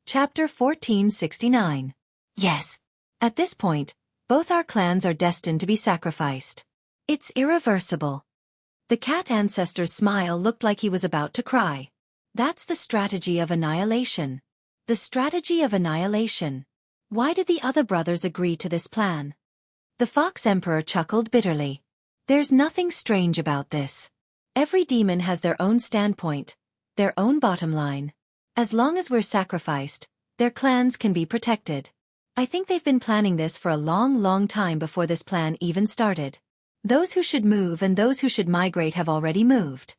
Chapter 1469. Yes. At this point, both our clans are destined to be sacrificed. It's irreversible. The cat ancestor's smile looked like he was about to cry. That's the strategy of annihilation. The strategy of annihilation. Why did the other brothers agree to this plan? The Fox Emperor chuckled bitterly. There's nothing strange about this. Every demon has their own standpoint, their own bottom line. As long as we're sacrificed, their clans can be protected. I think they've been planning this for a long time before this plan even started. Those who should move and those who should migrate have already moved.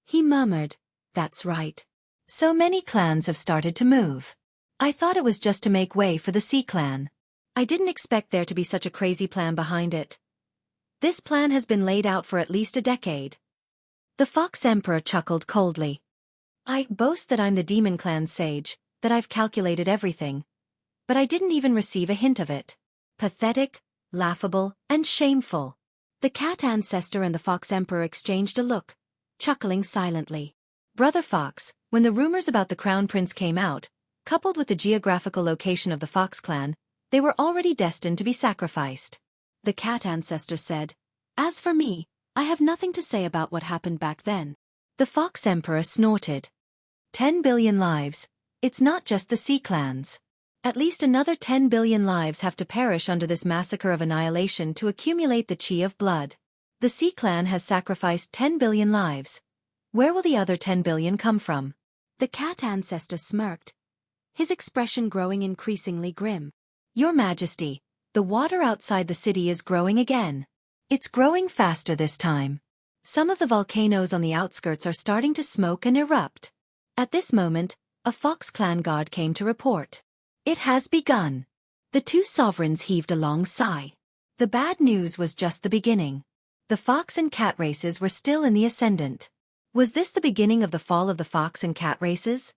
He murmured, "That's right. So many clans have started to move. I thought it was just to make way for the Sea clan. I didn't expect there to be such a crazy plan behind it. This plan has been laid out for at least a decade." The Fox Emperor chuckled coldly. "I boast that I'm the Demon Clan's sage, that I've calculated everything. But I didn't even receive a hint of it. Pathetic, laughable, and shameful." The cat ancestor and the Fox Emperor exchanged a look, chuckling silently. Brother Fox, when the rumors about the Crown Prince came out, coupled with the geographical location of the Fox clan, they were already destined to be sacrificed. The cat ancestor said, "As for me, I have nothing to say about what happened back then." The Fox Emperor snorted. 10 billion lives. It's not just the Sea clans. At least another 10 billion lives have to perish under this massacre of annihilation to accumulate the chi of blood. The Sea clan has sacrificed 10 billion lives. Where will the other 10 billion come from? The cat ancestor smirked, his expression growing increasingly grim. "Your Majesty, the water outside the city is growing again. It's growing faster this time. Some of the volcanoes on the outskirts are starting to smoke and erupt." At this moment, a Fox clan god came to report. "It has begun." The two sovereigns heaved a long sigh. The bad news was just the beginning. The fox and cat races were still in the ascendant. Was this the beginning of the fall of the fox and cat races?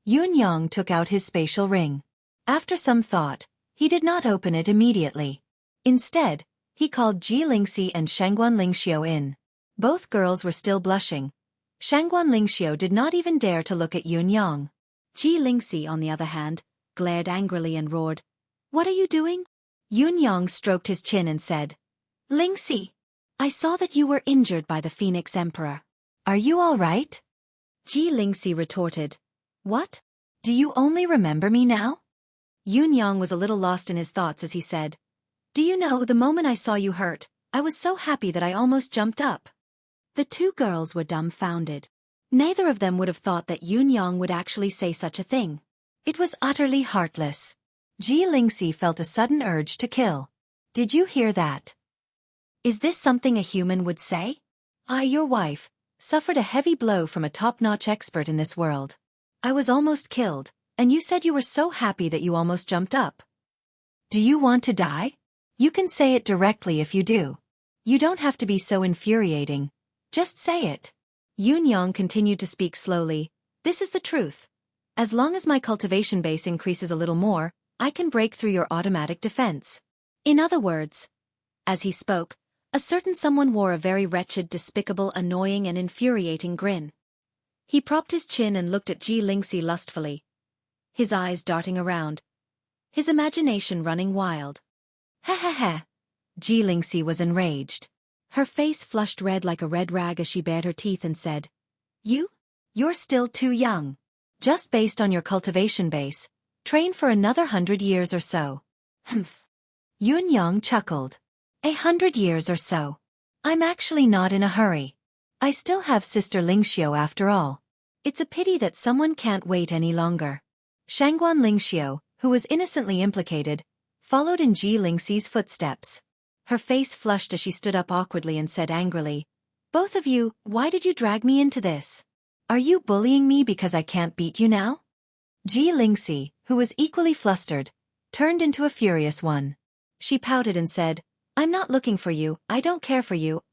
Yun Yang took out his spatial ring. After some thought, he did not open it immediately. Instead, he called Ji Lingxi and Shangguan Lingxiu in. Both girls were still blushing. Shangguan Lingxiu did not even dare to look at Yun Yang. Ji Lingxi, on the other hand, glared angrily and roared, "What are you doing?" Yun Yang stroked his chin and said, "Lingxi, I saw that you were injured by the Phoenix Emperor. Are you all right?" Ji Lingxi retorted, "What? Do you only remember me now?" Yun Yang was a little lost in his thoughts as he said, "Do you know, the moment I saw you hurt, I was so happy that I almost jumped up." The two girls were dumbfounded. Neither of them would have thought that Yun Yang would actually say such a thing. It was utterly heartless. Ji Lingxi felt a sudden urge to kill. "Did you hear that? Is this something a human would say? I, your wife, suffered a heavy blow from a top-notch expert in this world. I was almost killed, and you said you were so happy that you almost jumped up. Do you want to die? You can say it directly if you do. You don't have to be so infuriating. Just say it." Yun Yang continued to speak slowly. "This is the truth. As long as my cultivation base increases a little more, I can break through your automatic defense. In other words," as he spoke, a certain someone wore a very wretched, despicable, annoying and infuriating grin. He propped his chin and looked at Ji Lingxi lustfully, his eyes darting around, his imagination running wild. "Ha ha ha." Ji Lingxi was enraged. Her face flushed red like a red rag as she bared her teeth and said, You're still too young. Just based on your cultivation base, train for another 100 years or so." "Humph." Yun Yang chuckled. 100 years or so. I'm actually not in a hurry. I still have Sister Lingxiu after all. It's a pity that someone can't wait any longer." Shangguan Lingxiu, who was innocently implicated, followed in Ji Lingxi's footsteps. Her face flushed as she stood up awkwardly and said angrily, "Both of you, why did you drag me into this? Are you bullying me because I can't beat you now?" Ji Lingxi, who was equally flustered, turned into a furious one. She pouted and said, "I'm not looking for you, I don't care for you,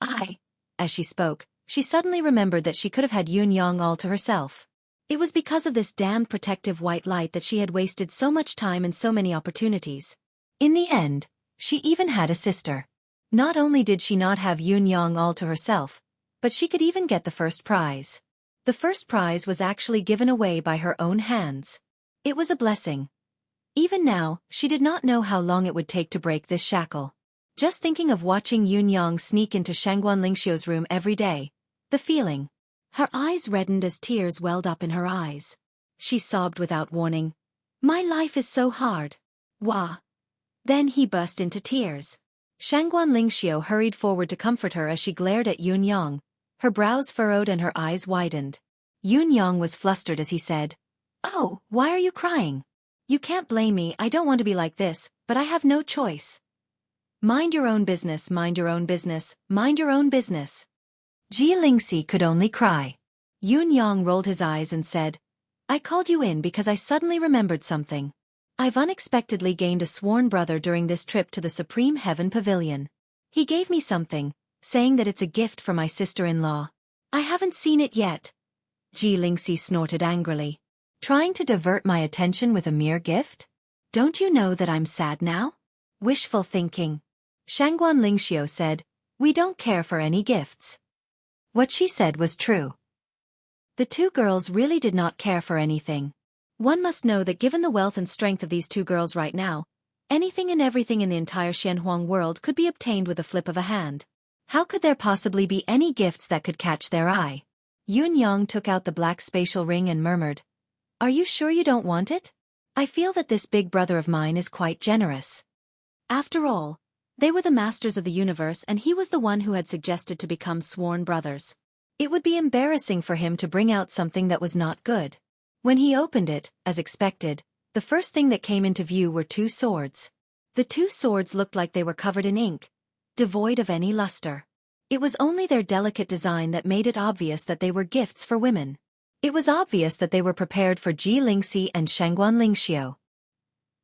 As she spoke, she suddenly remembered that she could have had Yun Yang all to herself. It was because of this damned protective white light that she had wasted so much time and so many opportunities. In the end, she even had a sister. Not only did she not have Yun Yang all to herself, but she could even get the first prize. The first prize was actually given away by her own hands. It was a blessing. Even now, she did not know how long it would take to break this shackle. Just thinking of watching Yun Yang sneak into Shangguan Lingxiu's room every day. The feeling. Her eyes reddened as tears welled up in her eyes. She sobbed without warning. My life is so hard. Wah. Then he burst into tears. Shangguan Lingxiu hurried forward to comfort her as she glared at Yun Yang. Her brows furrowed and her eyes widened. Yun Yang was flustered as he said, "Oh, why are you crying? You can't blame me, I don't want to be like this, but I have no choice. Mind your own business, mind your own business, mind your own business." Ji Lingxi could only cry. Yun Yang rolled his eyes and said, "I called you in because I suddenly remembered something. I've unexpectedly gained a sworn brother during this trip to the Supreme Heaven Pavilion. He gave me something, saying that it's a gift for my sister-in-law. I haven't seen it yet." Ji Lingxi snorted angrily. "Trying to divert my attention with a mere gift? Don't you know that I'm sad now?" "Wishful thinking." Shangguan Lingxiu said, "We don't care for any gifts." What she said was true. The two girls really did not care for anything. One must know that given the wealth and strength of these two girls right now, anything and everything in the entire Xianhuang world could be obtained with a flip of a hand. How could there possibly be any gifts that could catch their eye? Yun Yang took out the black spatial ring and murmured, "Are you sure you don't want it? I feel that this big brother of mine is quite generous." After all, they were the masters of the universe and he was the one who had suggested to become sworn brothers. It would be embarrassing for him to bring out something that was not good. When he opened it, as expected, the first thing that came into view were two swords. The two swords looked like they were covered in ink, devoid of any luster. It was only their delicate design that made it obvious that they were gifts for women. It was obvious that they were prepared for Ji Lingxi and Shangguan Lingxiu.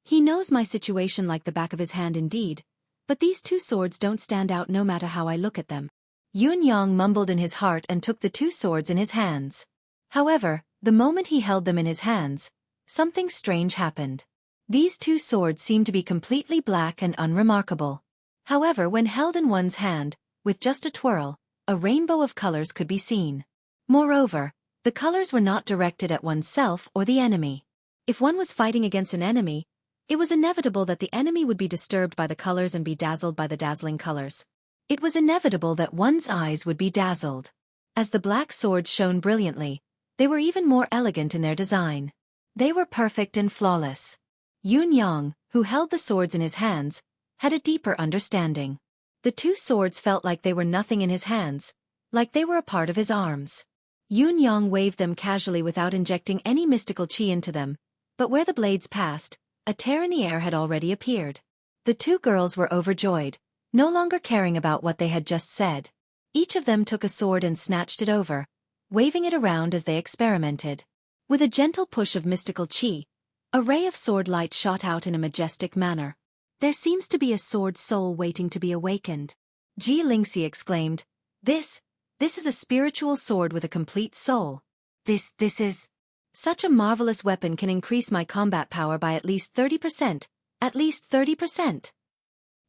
He knows my situation like the back of his hand indeed, but these two swords don't stand out no matter how I look at them. Yun Yang mumbled in his heart and took the two swords in his hands. However, the moment he held them in his hands, something strange happened. These two swords seemed to be completely black and unremarkable. However, when held in one's hand, with just a twirl, a rainbow of colors could be seen. Moreover, the colors were not directed at oneself or the enemy. If one was fighting against an enemy, it was inevitable that the enemy would be disturbed by the colors and be dazzled by the dazzling colors. It was inevitable that one's eyes would be dazzled. As the black swords shone brilliantly, they were even more elegant in their design. They were perfect and flawless. Yun Yang, who held the swords in his hands, had a deeper understanding. The two swords felt like they were nothing in his hands, like they were a part of his arms. Yun Yang waved them casually without injecting any mystical qi into them, but where the blades passed, a tear in the air had already appeared. The two girls were overjoyed, no longer caring about what they had just said. Each of them took a sword and snatched it over, waving it around as they experimented. With a gentle push of mystical qi, a ray of sword light shot out in a majestic manner. "There seems to be a sword soul waiting to be awakened," Ji Lingxi exclaimed. This is a spiritual sword with a complete soul. This is... Such a marvelous weapon can increase my combat power by at least 30%, at least 30%.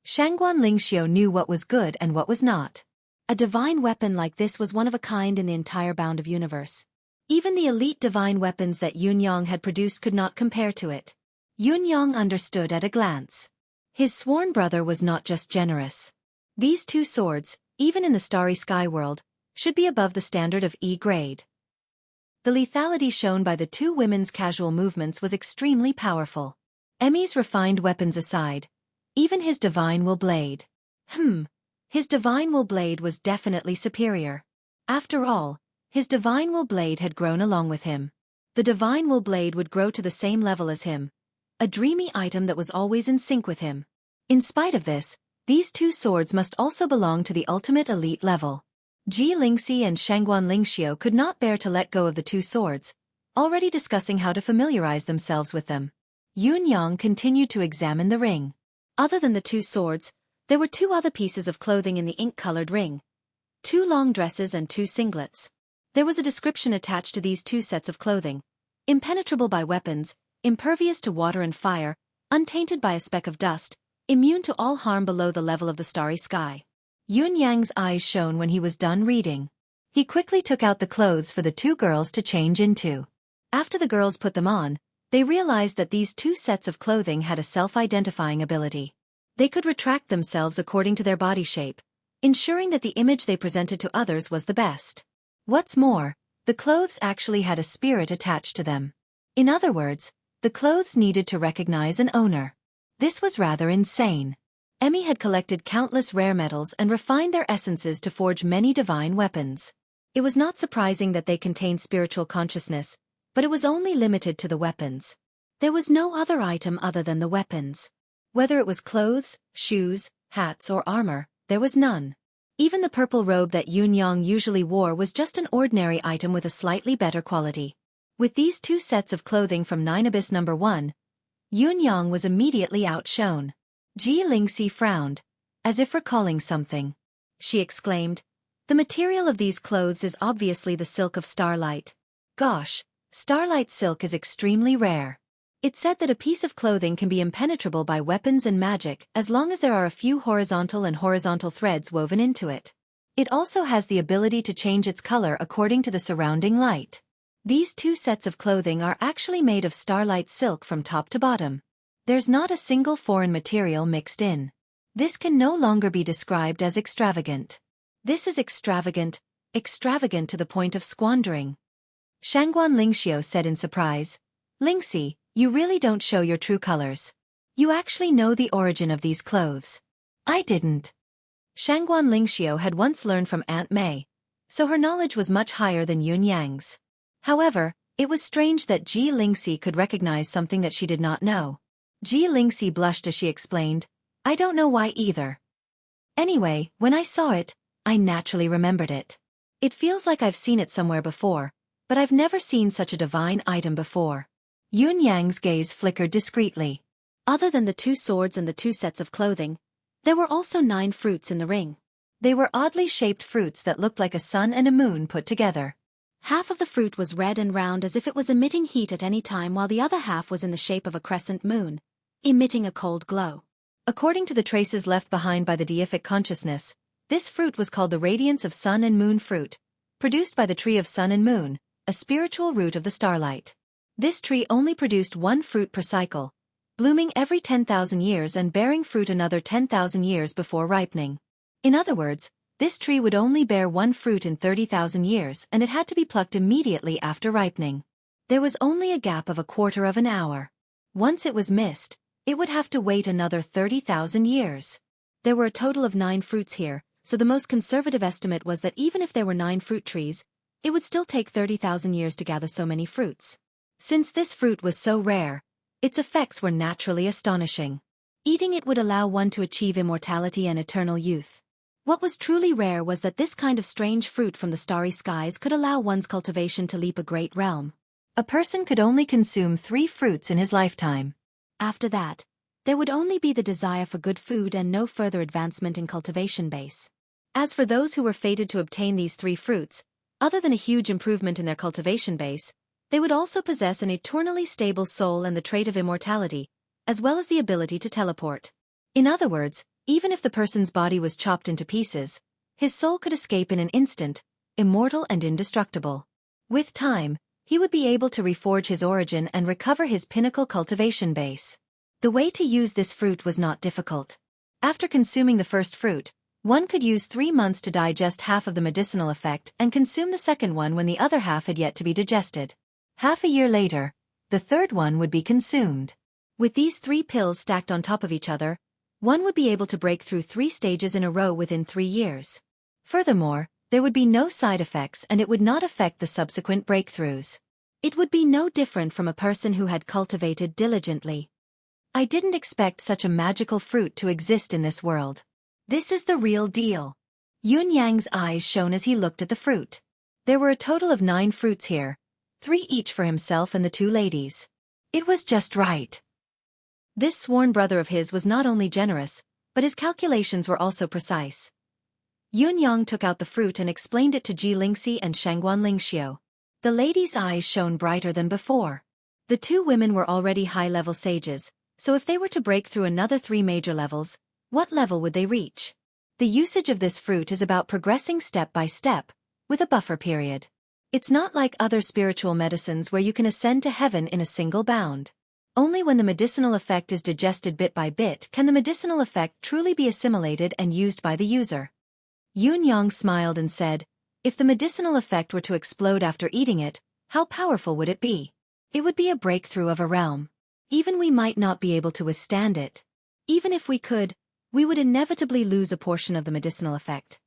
Shangguan Lingxiu knew what was good and what was not. A divine weapon like this was one of a kind in the entire bound of universe. Even the elite divine weapons that Yun Yang had produced could not compare to it. Yun Yang understood at a glance. His sworn brother was not just generous. These two swords, even in the starry sky world, should be above the standard of E grade. The lethality shown by the two women's casual movements was extremely powerful. Emmy's refined weapons aside, even his divine will blade. His divine will blade was definitely superior. After all, his divine will blade had grown along with him. The divine will blade would grow to the same level as him, a dreamy item that was always in sync with him. In spite of this, these two swords must also belong to the ultimate elite level. Ji Lingxi and Shangguan Lingxiu could not bear to let go of the two swords, already discussing how to familiarize themselves with them. Yun Yang continued to examine the ring. Other than the two swords, there were two other pieces of clothing in the ink-colored ring. Two long dresses and two singlets. There was a description attached to these two sets of clothing. Impenetrable by weapons, impervious to water and fire, untainted by a speck of dust, immune to all harm below the level of the starry sky. Yun Yang's eyes shone when he was done reading. He quickly took out the clothes for the two girls to change into. After the girls put them on, They realized that these two sets of clothing had a self-identifying ability. They could retract themselves according to their body shape, ensuring that the image they presented to others was the best. What's more, the clothes actually had a spirit attached to them. In other words, the clothes needed to recognize an owner. This was rather insane. Emmy had collected countless rare metals and refined their essences to forge many divine weapons. It was not surprising that they contained spiritual consciousness, but it was only limited to the weapons. There was no other item other than the weapons. Whether it was clothes, shoes, hats or armor, there was none. Even the purple robe that Yunyang usually wore was just an ordinary item with a slightly better quality. With these two sets of clothing from 9 Abyss No. 1, Yunyang was immediately outshone. Ji Lingxi frowned, as if recalling something. She exclaimed, "The material of these clothes is obviously the silk of starlight. Gosh, starlight silk is extremely rare." It said that a piece of clothing can be impenetrable by weapons and magic as long as there are a few horizontal threads woven into it. It also has the ability to change its color according to the surrounding light. These two sets of clothing are actually made of starlight silk from top to bottom. There's not a single foreign material mixed in. This can no longer be described as extravagant. This is extravagant to the point of squandering. Shangguan Lingxiu said in surprise, "Lingxi, you really don't show your true colors. You actually know the origin of these clothes." "I didn't." Shangguan Lingxiu had once learned from Aunt Mei, so her knowledge was much higher than Yun Yang's. However, it was strange that Ji Lingxi could recognize something that she did not know. Ji Lingxi blushed as she explained, "I don't know why either. Anyway, when I saw it, I naturally remembered it. It feels like I've seen it somewhere before, but I've never seen such a divine item before." Yun Yang's gaze flickered discreetly. Other than the two swords and the two sets of clothing, there were also 9 fruits in the ring. They were oddly shaped fruits that looked like a sun and a moon put together. Half of the fruit was red and round as if it was emitting heat at any time, while the other half was in the shape of a crescent moon, emitting a cold glow. According to the traces left behind by the deific consciousness, this fruit was called the Radiance of Sun and Moon fruit, produced by the tree of Sun and Moon, a spiritual root of the starlight. This tree only produced one fruit per cycle, blooming every 10,000 years and bearing fruit another 10,000 years before ripening. In other words, this tree would only bear one fruit in 30,000 years, and it had to be plucked immediately after ripening. There was only a gap of a quarter of an hour. Once it was missed, it would have to wait another 30,000 years. There were a total of 9 fruits here, so the most conservative estimate was that even if there were 9 fruit trees, it would still take 30,000 years to gather so many fruits. Since this fruit was so rare, its effects were naturally astonishing. Eating it would allow one to achieve immortality and eternal youth. What was truly rare was that this kind of strange fruit from the starry skies could allow one's cultivation to leap a great realm. A person could only consume 3 fruits in his lifetime. After that, there would only be the desire for good food and no further advancement in cultivation base. As for those who were fated to obtain these 3 fruits, other than a huge improvement in their cultivation base, they would also possess an eternally stable soul and the trait of immortality, as well as the ability to teleport. In other words, even if the person's body was chopped into pieces, his soul could escape in an instant, immortal and indestructible. With time, he would be able to reforge his origin and recover his pinnacle cultivation base. The way to use this fruit was not difficult. After consuming the first fruit, one could use 3 months to digest half of the medicinal effect and consume the second one when the other half had yet to be digested. Half a year later, the third one would be consumed. With these 3 pills stacked on top of each other, one would be able to break through 3 stages in a row within 3 years. Furthermore, there would be no side effects and it would not affect the subsequent breakthroughs. It would be no different from a person who had cultivated diligently. I didn't expect such a magical fruit to exist in this world. This is the real deal. Yun Yang's eyes shone as he looked at the fruit. There were a total of 9 fruits here, 3 each for himself and the 2 ladies. It was just right. This sworn brother of his was not only generous, but his calculations were also precise. Yun Yang took out the fruit and explained it to Ji Lingxi and Shangguan Lingxiu. The ladies' eyes shone brighter than before. The 2 women were already high-level sages, so if they were to break through another 3 major levels, what level would they reach? The usage of this fruit is about progressing step by step, with a buffer period. It's not like other spiritual medicines where you can ascend to heaven in a single bound. Only when the medicinal effect is digested bit by bit can the medicinal effect truly be assimilated and used by the user. Yun Yang smiled and said, if the medicinal effect were to explode after eating it, how powerful would it be? It would be a breakthrough of a realm. Even we might not be able to withstand it. Even if we could, we would inevitably lose a portion of the medicinal effect.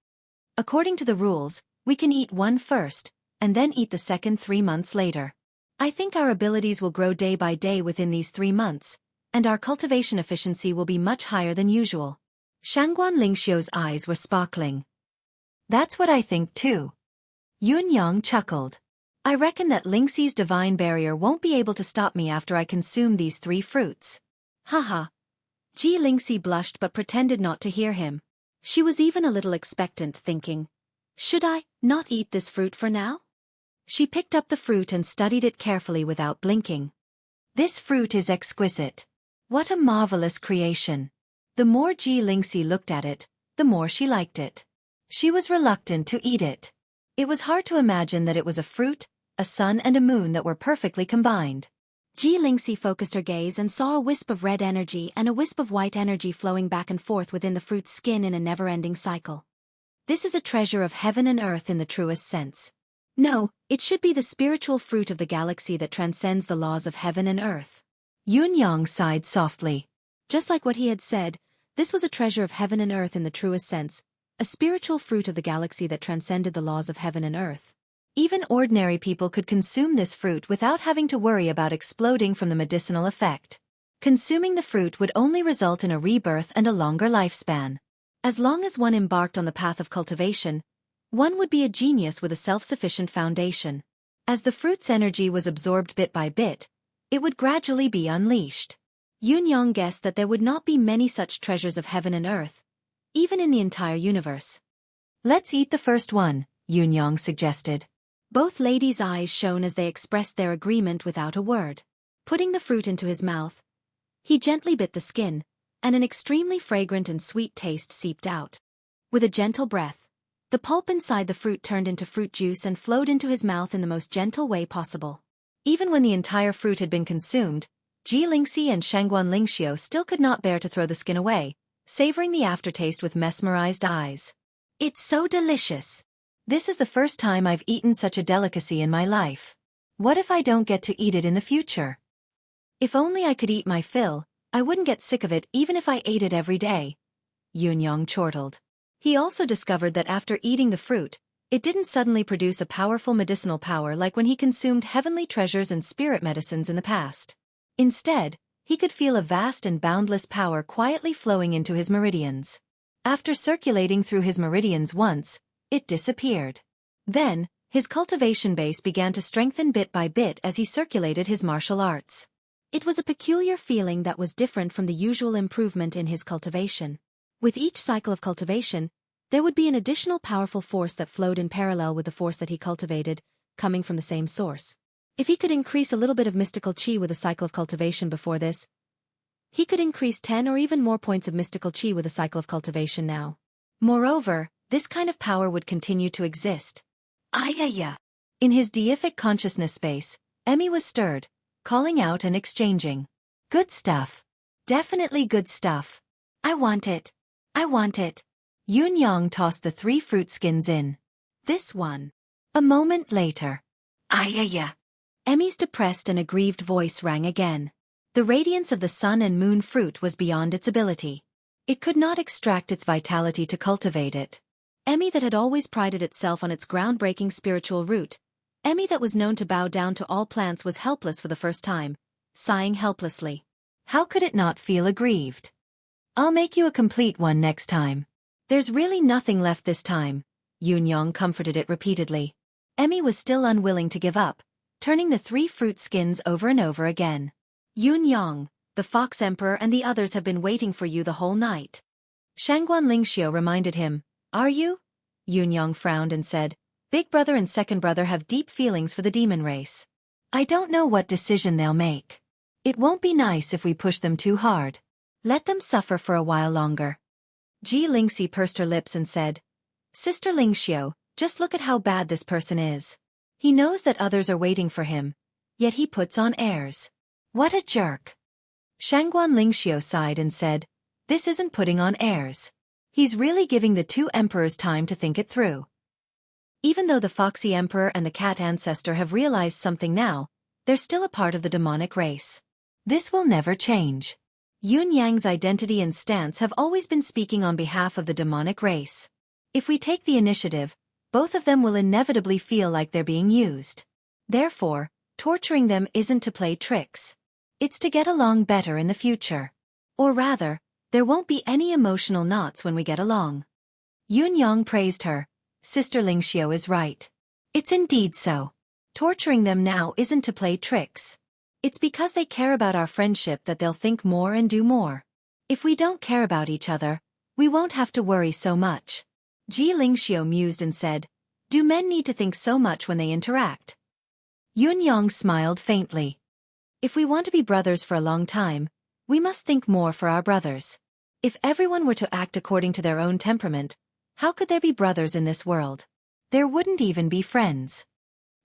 According to the rules, we can eat one first, and then eat the second 3 months later. I think our abilities will grow day by day within these 3 months, and our cultivation efficiency will be much higher than usual. Shangguan Lingxiu's eyes were sparkling. That's what I think too. Yun Yang chuckled. I reckon that Lingxi's divine barrier won't be able to stop me after I consume these 3 fruits. Haha. Ji Lingxi blushed but pretended not to hear him. She was even a little expectant, thinking, should I not eat this fruit for now? She picked up the fruit and studied it carefully without blinking. This fruit is exquisite. What a marvelous creation. The more Ji Lingxi looked at it, the more she liked it. She was reluctant to eat it. It was hard to imagine that it was a fruit, a sun and a moon that were perfectly combined. Ji Lingxi focused her gaze and saw a wisp of red energy and a wisp of white energy flowing back and forth within the fruit's skin in a never-ending cycle. This is a treasure of heaven and earth in the truest sense. No, it should be the spiritual fruit of the galaxy that transcends the laws of heaven and earth. Yun Yang sighed softly. Just like what he had said, this was a treasure of heaven and earth in the truest sense, a spiritual fruit of the galaxy that transcended the laws of heaven and earth. Even ordinary people could consume this fruit without having to worry about exploding from the medicinal effect. Consuming the fruit would only result in a rebirth and a longer lifespan. As long as one embarked on the path of cultivation, one would be a genius with a self-sufficient foundation. As the fruit's energy was absorbed bit by bit, it would gradually be unleashed. Yun Yang guessed that there would not be many such treasures of heaven and earth, even in the entire universe. Let's eat the first one, Yun Yang suggested. Both ladies' eyes shone as they expressed their agreement without a word. Putting the fruit into his mouth, he gently bit the skin, and an extremely fragrant and sweet taste seeped out. With a gentle breath, the pulp inside the fruit turned into fruit juice and flowed into his mouth in the most gentle way possible. Even when the entire fruit had been consumed, Ji Lingxi and Shangguan Lingxiu still could not bear to throw the skin away, savoring the aftertaste with mesmerized eyes. It's so delicious. This is the first time I've eaten such a delicacy in my life. What if I don't get to eat it in the future? If only I could eat my fill, I wouldn't get sick of it even if I ate it every day. Yun Yang chortled. He also discovered that after eating the fruit, it didn't suddenly produce a powerful medicinal power like when he consumed heavenly treasures and spirit medicines in the past. Instead, he could feel a vast and boundless power quietly flowing into his meridians. After circulating through his meridians once, it disappeared. Then, his cultivation base began to strengthen bit by bit as he circulated his martial arts. It was a peculiar feeling that was different from the usual improvement in his cultivation. With each cycle of cultivation, there would be an additional powerful force that flowed in parallel with the force that he cultivated, coming from the same source. If he could increase a little bit of mystical qi with a cycle of cultivation before this, he could increase 10 or even more points of mystical qi with a cycle of cultivation now. Moreover, this kind of power would continue to exist. Ayaya. In his deific consciousness space, Emmy was stirred, calling out and exchanging. Good stuff. Definitely good stuff. I want it. I want it. Yun Yang tossed the 3 fruit skins in. This one. A moment later. Ayaya. Emmy's depressed and aggrieved voice rang again. The radiance of the sun and moon fruit was beyond its ability. It could not extract its vitality to cultivate it. Emmy that had always prided itself on its groundbreaking spiritual root, Emmy that was known to bow down to all plants was helpless for the first time, sighing helplessly. How could it not feel aggrieved? I'll make you a complete one next time. There's really nothing left this time, Yun Yang comforted it repeatedly. Emmy was still unwilling to give up, turning the 3 fruit skins over and over again. Yun Yang, the Fox Emperor and the others have been waiting for you the whole night. Shangguan Lingxiu reminded him. Are you? Yun Yang frowned and said, Big brother and second brother have deep feelings for the demon race. I don't know what decision they'll make. It won't be nice if we push them too hard. Let them suffer for a while longer. Ji Lingxi pursed her lips and said, Sister Lingxiu, just look at how bad this person is. He knows that others are waiting for him, yet he puts on airs. What a jerk. Shangguan Lingxiu sighed and said, "This isn't putting on airs. He's really giving the two emperors time to think it through." Even though the Foxy Emperor and the Cat Ancestor have realized something now, they're still a part of the demonic race. This will never change. Yun Yang's identity and stance have always been speaking on behalf of the demonic race. If we take the initiative, both of them will inevitably feel like they're being used. Therefore, torturing them isn't to play tricks. It's to get along better in the future. Or rather, there won't be any emotional knots when we get along. Yun Yang praised her. Sister Lingxiu is right. It's indeed so. Torturing them now isn't to play tricks. It's because they care about our friendship that they'll think more and do more. If we don't care about each other, we won't have to worry so much. Ji Lingxiu mused and said, "Do men need to think so much when they interact?" Yun Yang smiled faintly. If we want to be brothers for a long time, we must think more for our brothers. If everyone were to act according to their own temperament, how could there be brothers in this world? There wouldn't even be friends.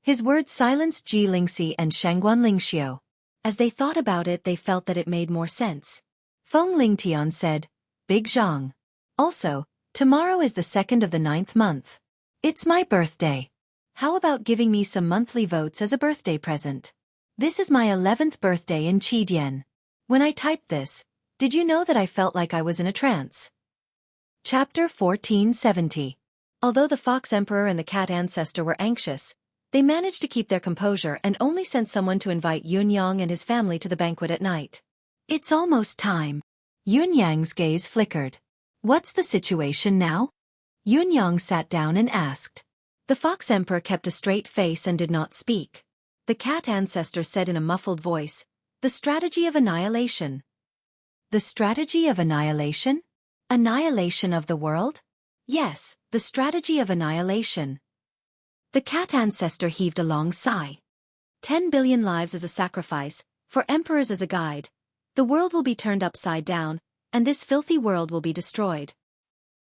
His words silenced Ji Lingxi and Shangguan Lingxiu. As they thought about it, they felt that it made more sense. Feng Lingtian said, "Big Zhang. Also, tomorrow is the 2nd of the 9th month. It's my birthday. How about giving me some monthly votes as a birthday present? This is my 11th birthday in Qidian." When I typed this, did you know that I felt like I was in a trance? Chapter 1470. Although the Fox Emperor and the Cat Ancestor were anxious, they managed to keep their composure and only sent someone to invite Yun Yang and his family to the banquet at night. It's almost time. Yun Yang's gaze flickered. What's the situation now? Yun Yang sat down and asked. The Fox Emperor kept a straight face and did not speak. The Cat Ancestor said in a muffled voice, "The strategy of annihilation." The strategy of annihilation? Annihilation of the world? Yes, the strategy of annihilation. The Cat Ancestor heaved a long sigh. 10 billion lives as a sacrifice, for emperors as a guide. The world will be turned upside down, and this filthy world will be destroyed.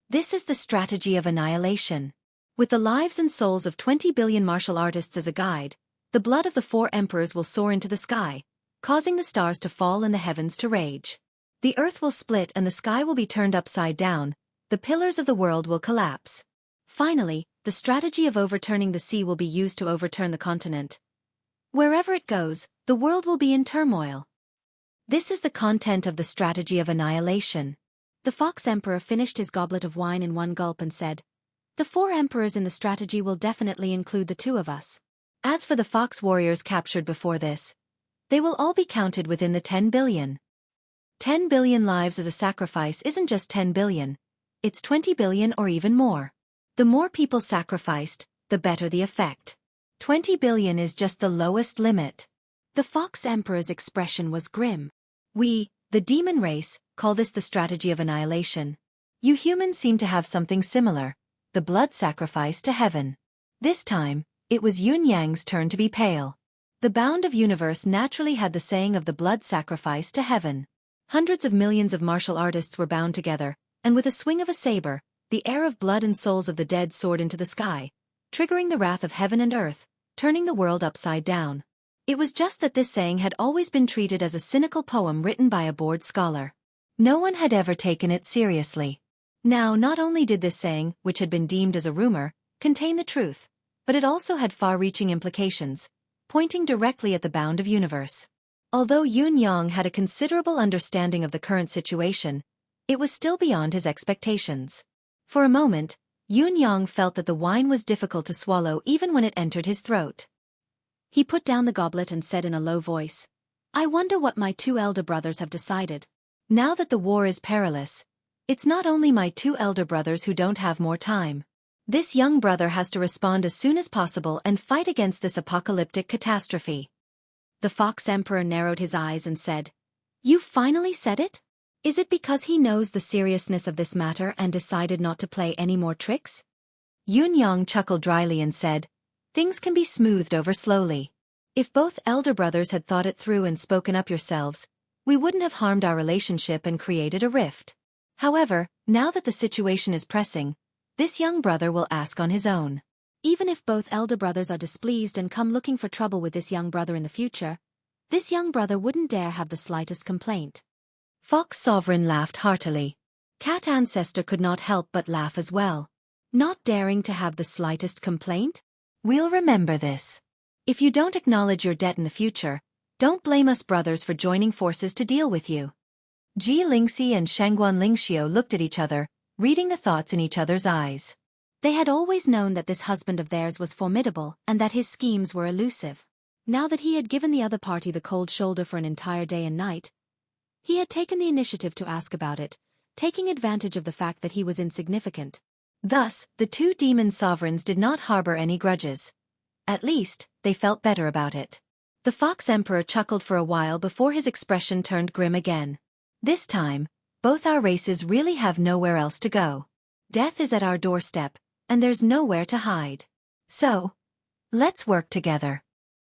This is the strategy of annihilation. With the lives and souls of 20 billion martial artists as a guide, the blood of the 4 emperors will soar into the sky, causing the stars to fall and the heavens to rage. The earth will split and the sky will be turned upside down, the pillars of the world will collapse. Finally, the strategy of overturning the sea will be used to overturn the continent. Wherever it goes, the world will be in turmoil. This is the content of the strategy of annihilation. The Fox Emperor finished his goblet of wine in one gulp and said, "The 4 emperors in the strategy will definitely include the 2 of us. As for the Fox warriors captured before this, they will all be counted within the 10 billion. 10 billion lives as a sacrifice isn't just 10 billion, it's 20 billion or even more. The more people sacrificed, the better the effect. 20 billion is just the lowest limit." The Fox Emperor's expression was grim. "We, the demon race, call this the strategy of annihilation. You humans seem to have something similar, the blood sacrifice to heaven." This time, it was Yun Yang's turn to be pale. The bound of universe naturally had the saying of the blood sacrifice to heaven. Hundreds of millions of martial artists were bound together, and with a swing of a saber, the air of blood and souls of the dead soared into the sky, triggering the wrath of heaven and earth, turning the world upside down. It was just that this saying had always been treated as a cynical poem written by a bored scholar. No one had ever taken it seriously. Now, not only did this saying, which had been deemed as a rumor, contain the truth, but it also had far-reaching implications, pointing directly at the bound of universe. Although Yun Yang had a considerable understanding of the current situation, it was still beyond his expectations. For a moment, Yun Yang felt that the wine was difficult to swallow even when it entered his throat. He put down the goblet and said in a low voice, "I wonder what my 2 elder brothers have decided. Now that the war is perilous, it's not only my 2 elder brothers who don't have more time. This young brother has to respond as soon as possible and fight against this apocalyptic catastrophe." The Fox Emperor narrowed his eyes and said, "You finally said it? Is it because he knows the seriousness of this matter and decided not to play any more tricks?" Yun Yang chuckled dryly and said, "Things can be smoothed over slowly. If both elder brothers had thought it through and spoken up yourselves, we wouldn't have harmed our relationship and created a rift. However, now that the situation is pressing, this young brother will ask on his own. Even if both elder brothers are displeased and come looking for trouble with this young brother in the future, this young brother wouldn't dare have the slightest complaint. Fox Sovereign laughed heartily. Cat Ancestor could not help but laugh as well. Not daring to have the slightest complaint? We'll remember this. If you don't acknowledge your debt in the future, don't blame us brothers for joining forces to deal with you. Ji Lingxi and Shangguan Lingxiu looked at each other, reading the thoughts in each other's eyes. They had always known that this husband of theirs was formidable and that his schemes were elusive. Now that he had given the other party the cold shoulder for an entire day and night, he had taken the initiative to ask about it, taking advantage of the fact that he was insignificant. Thus, the two demon sovereigns did not harbor any grudges. At least, they felt better about it. The Fox Emperor chuckled for a while before his expression turned grim again. This time, both our races really have nowhere else to go. Death is at our doorstep, and there's nowhere to hide. So, let's work together.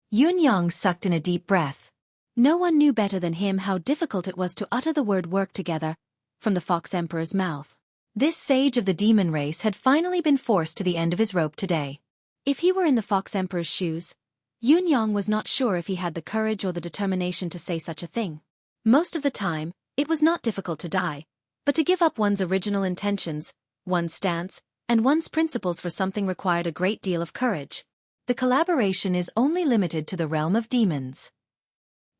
Yun Yang sucked in a deep breath. No one knew better than him how difficult it was to utter the word work together from the Fox Emperor's mouth. This sage of the demon race had finally been forced to the end of his rope today. If he were in the Fox Emperor's shoes, Yun Yang was not sure if he had the courage or the determination to say such a thing. Most of the time, it was not difficult to die, but to give up one's original intentions, one's stance, and one's principles for something required a great deal of courage. The collaboration is only limited to the realm of demons.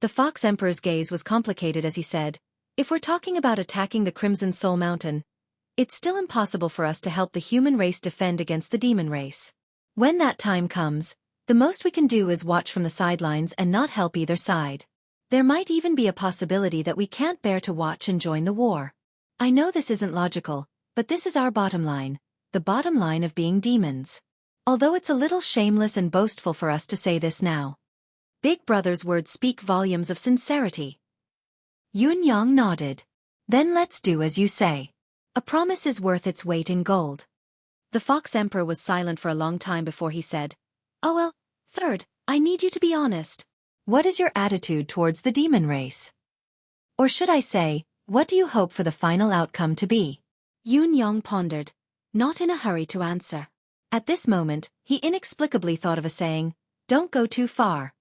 The Fox Emperor's gaze was complicated as he said, if we're talking about attacking the Crimson Soul Mountain, it's still impossible for us to help the human race defend against the demon race. When that time comes, the most we can do is watch from the sidelines and not help either side. There might even be a possibility that we can't bear to watch and join the war. I know this isn't logical, but this is our bottom line, the bottom line of being demons. Although it's a little shameless and boastful for us to say this now. Big Brother's words speak volumes of sincerity. Yun Yang nodded. Then let's do as you say. A promise is worth its weight in gold. The Fox Emperor was silent for a long time before he said, "Oh well, third, I need you to be honest. What is your attitude towards the demon race? Or should I say, what do you hope for the final outcome to be?" Yun Yang pondered, not in a hurry to answer. At this moment, he inexplicably thought of a saying, don't go too far.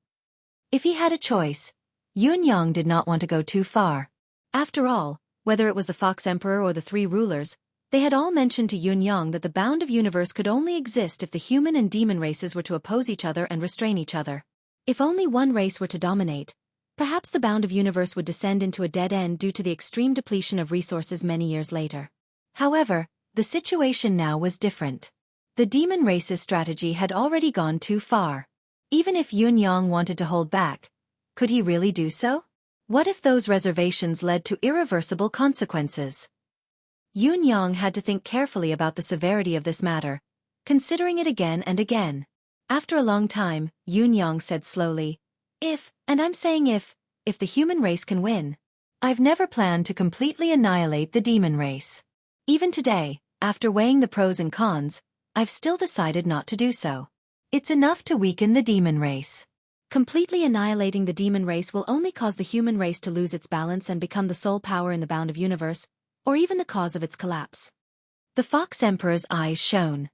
If he had a choice, Yun Yang did not want to go too far. After all, whether it was the Fox Emperor or the three rulers, they had all mentioned to Yun Yang that the bound of universe could only exist if the human and demon races were to oppose each other and restrain each other. If only one race were to dominate, perhaps the bound of universe would descend into a dead end due to the extreme depletion of resources many years later. However, the situation now was different. The demon race's strategy had already gone too far. Even if Yun Yang wanted to hold back, could he really do so? What if those reservations led to irreversible consequences? Yun Yang had to think carefully about the severity of this matter, considering it again and again. After a long time, Yun Yang said slowly, if, and I'm saying if the human race can win, I've never planned to completely annihilate the demon race. Even today, after weighing the pros and cons, I've still decided not to do so. It's enough to weaken the demon race. Completely annihilating the demon race will only cause the human race to lose its balance and become the sole power in the bound of universe, or even the cause of its collapse. The Fox Emperor's eyes shone.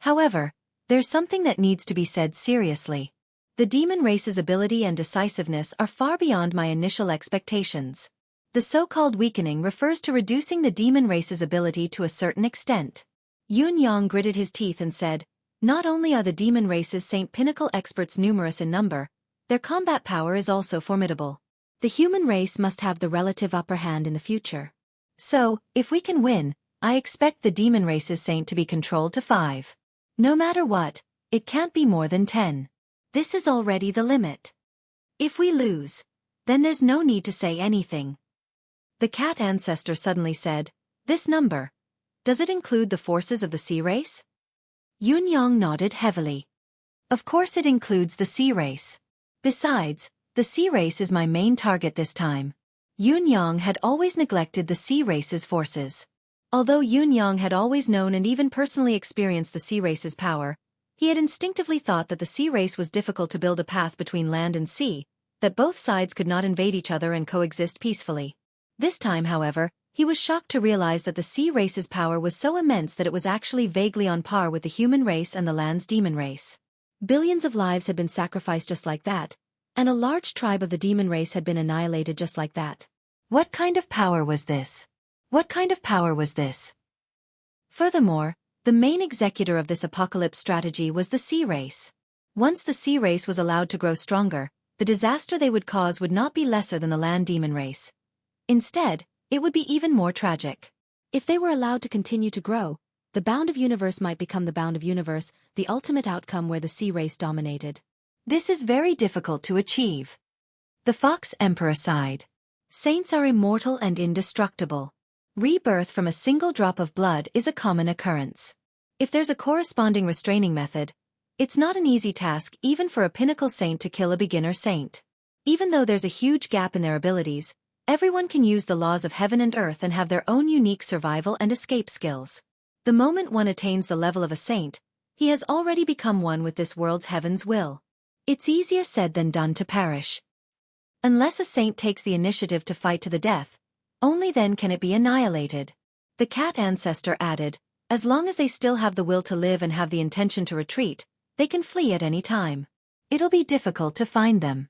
However, there's something that needs to be said seriously. The demon race's ability and decisiveness are far beyond my initial expectations. The so-called weakening refers to reducing the demon race's ability to a certain extent. Yun Yang gritted his teeth and said, not only are the demon race's Saint Pinnacle experts numerous in number, their combat power is also formidable. The human race must have the relative upper hand in the future. So, if we can win, I expect the demon race's Saint to be controlled to 5. No matter what, it can't be more than 10. This is already the limit. If we lose, then there's no need to say anything. The cat ancestor suddenly said, this number, does it include the forces of the sea race? Yun Yang nodded heavily. Of course it includes the sea race. Besides, the sea race is my main target this time. Yun Yang had always neglected the sea race's forces. Although Yun Yang had always known and even personally experienced the sea race's power, he had instinctively thought that the sea race was difficult to build a path between land and sea, that both sides could not invade each other and coexist peacefully. This time, however, He was shocked to realize that the sea race's power was so immense that it was actually vaguely on par with the human race and the land's demon race. Billions of lives had been sacrificed just like that, and a large tribe of the demon race had been annihilated just like that. What kind of power was this? What kind of power was this? Furthermore, the main executor of this apocalypse strategy was the sea race. Once the sea race was allowed to grow stronger, the disaster they would cause would not be lesser than the land demon race. Instead, it would be even more tragic. If they were allowed to continue to grow, the bound of universe might become the bound of universe, the ultimate outcome where the sea race dominated. This is very difficult to achieve. The Fox Emperor sighed. Saints are immortal and indestructible. Rebirth from a single drop of blood is a common occurrence. If there's a corresponding restraining method, it's not an easy task even for a pinnacle saint to kill a beginner saint. Even though there's a huge gap in their abilities, everyone can use the laws of heaven and earth and have their own unique survival and escape skills. The moment one attains the level of a saint, he has already become one with this world's heaven's will. It's easier said than done to perish. Unless a saint takes the initiative to fight to the death, only then can it be annihilated. The cat ancestor added, as long as they still have the will to live and have the intention to retreat, they can flee at any time. It'll be difficult to find them.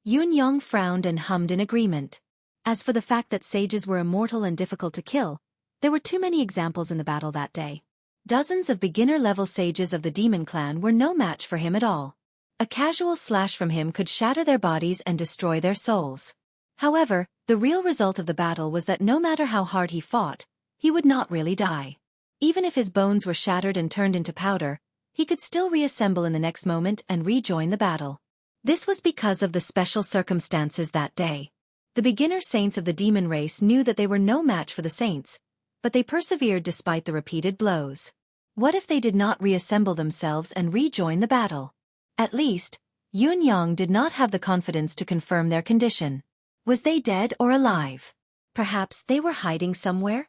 Yunyang frowned and hummed in agreement. As for the fact that sages were immortal and difficult to kill, there were too many examples in the battle that day. Dozens of beginner-level sages of the demon clan were no match for him at all. A casual slash from him could shatter their bodies and destroy their souls. However, the real result of the battle was that no matter how hard he fought, he would not really die. Even if his bones were shattered and turned into powder, he could still reassemble in the next moment and rejoin the battle. This was because of the special circumstances that day. The beginner saints of the demon race knew that they were no match for the saints, but they persevered despite the repeated blows. What if they did not reassemble themselves and rejoin the battle? At least, Yunyang did not have the confidence to confirm their condition. Was they dead or alive? Perhaps they were hiding somewhere?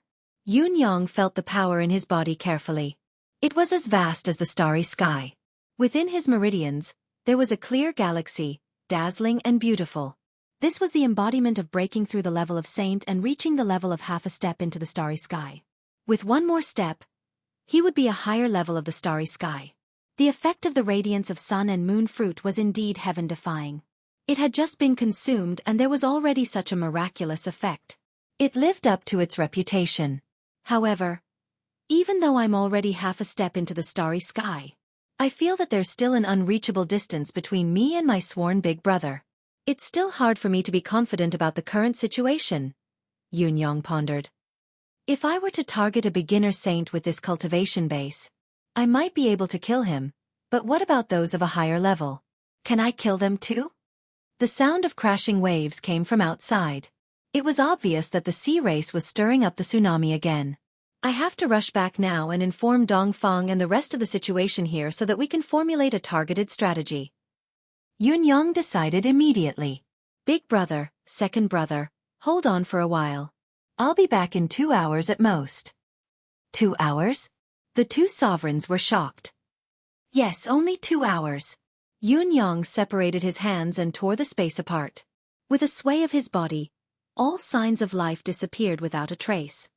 Yunyang felt the power in his body carefully. It was as vast as the starry sky. Within his meridians, there was a clear galaxy, dazzling and beautiful. This was the embodiment of breaking through the level of saint and reaching the level of half a step into the starry sky. With one more step, he would be a higher level of the starry sky. The effect of the radiance of sun and moon fruit was indeed heaven-defying. It had just been consumed and there was already such a miraculous effect. It lived up to its reputation. However, even though I'm already half a step into the starry sky, I feel that there's still an unreachable distance between me and my sworn big brother. It's still hard for me to be confident about the current situation, Yunyang pondered. If I were to target a beginner saint with this cultivation base, I might be able to kill him, but what about those of a higher level? Can I kill them too? The sound of crashing waves came from outside. It was obvious that the sea race was stirring up the tsunami again. I have to rush back now and inform Dongfang and the rest of the situation here so that we can formulate a targeted strategy. Yunyang decided immediately. Big brother, second brother, hold on for a while. I'll be back in 2 hours at most. 2 hours? The two sovereigns were shocked. Yes, only 2 hours. Yunyang separated his hands and tore the space apart. With a sway of his body, all signs of life disappeared without a trace.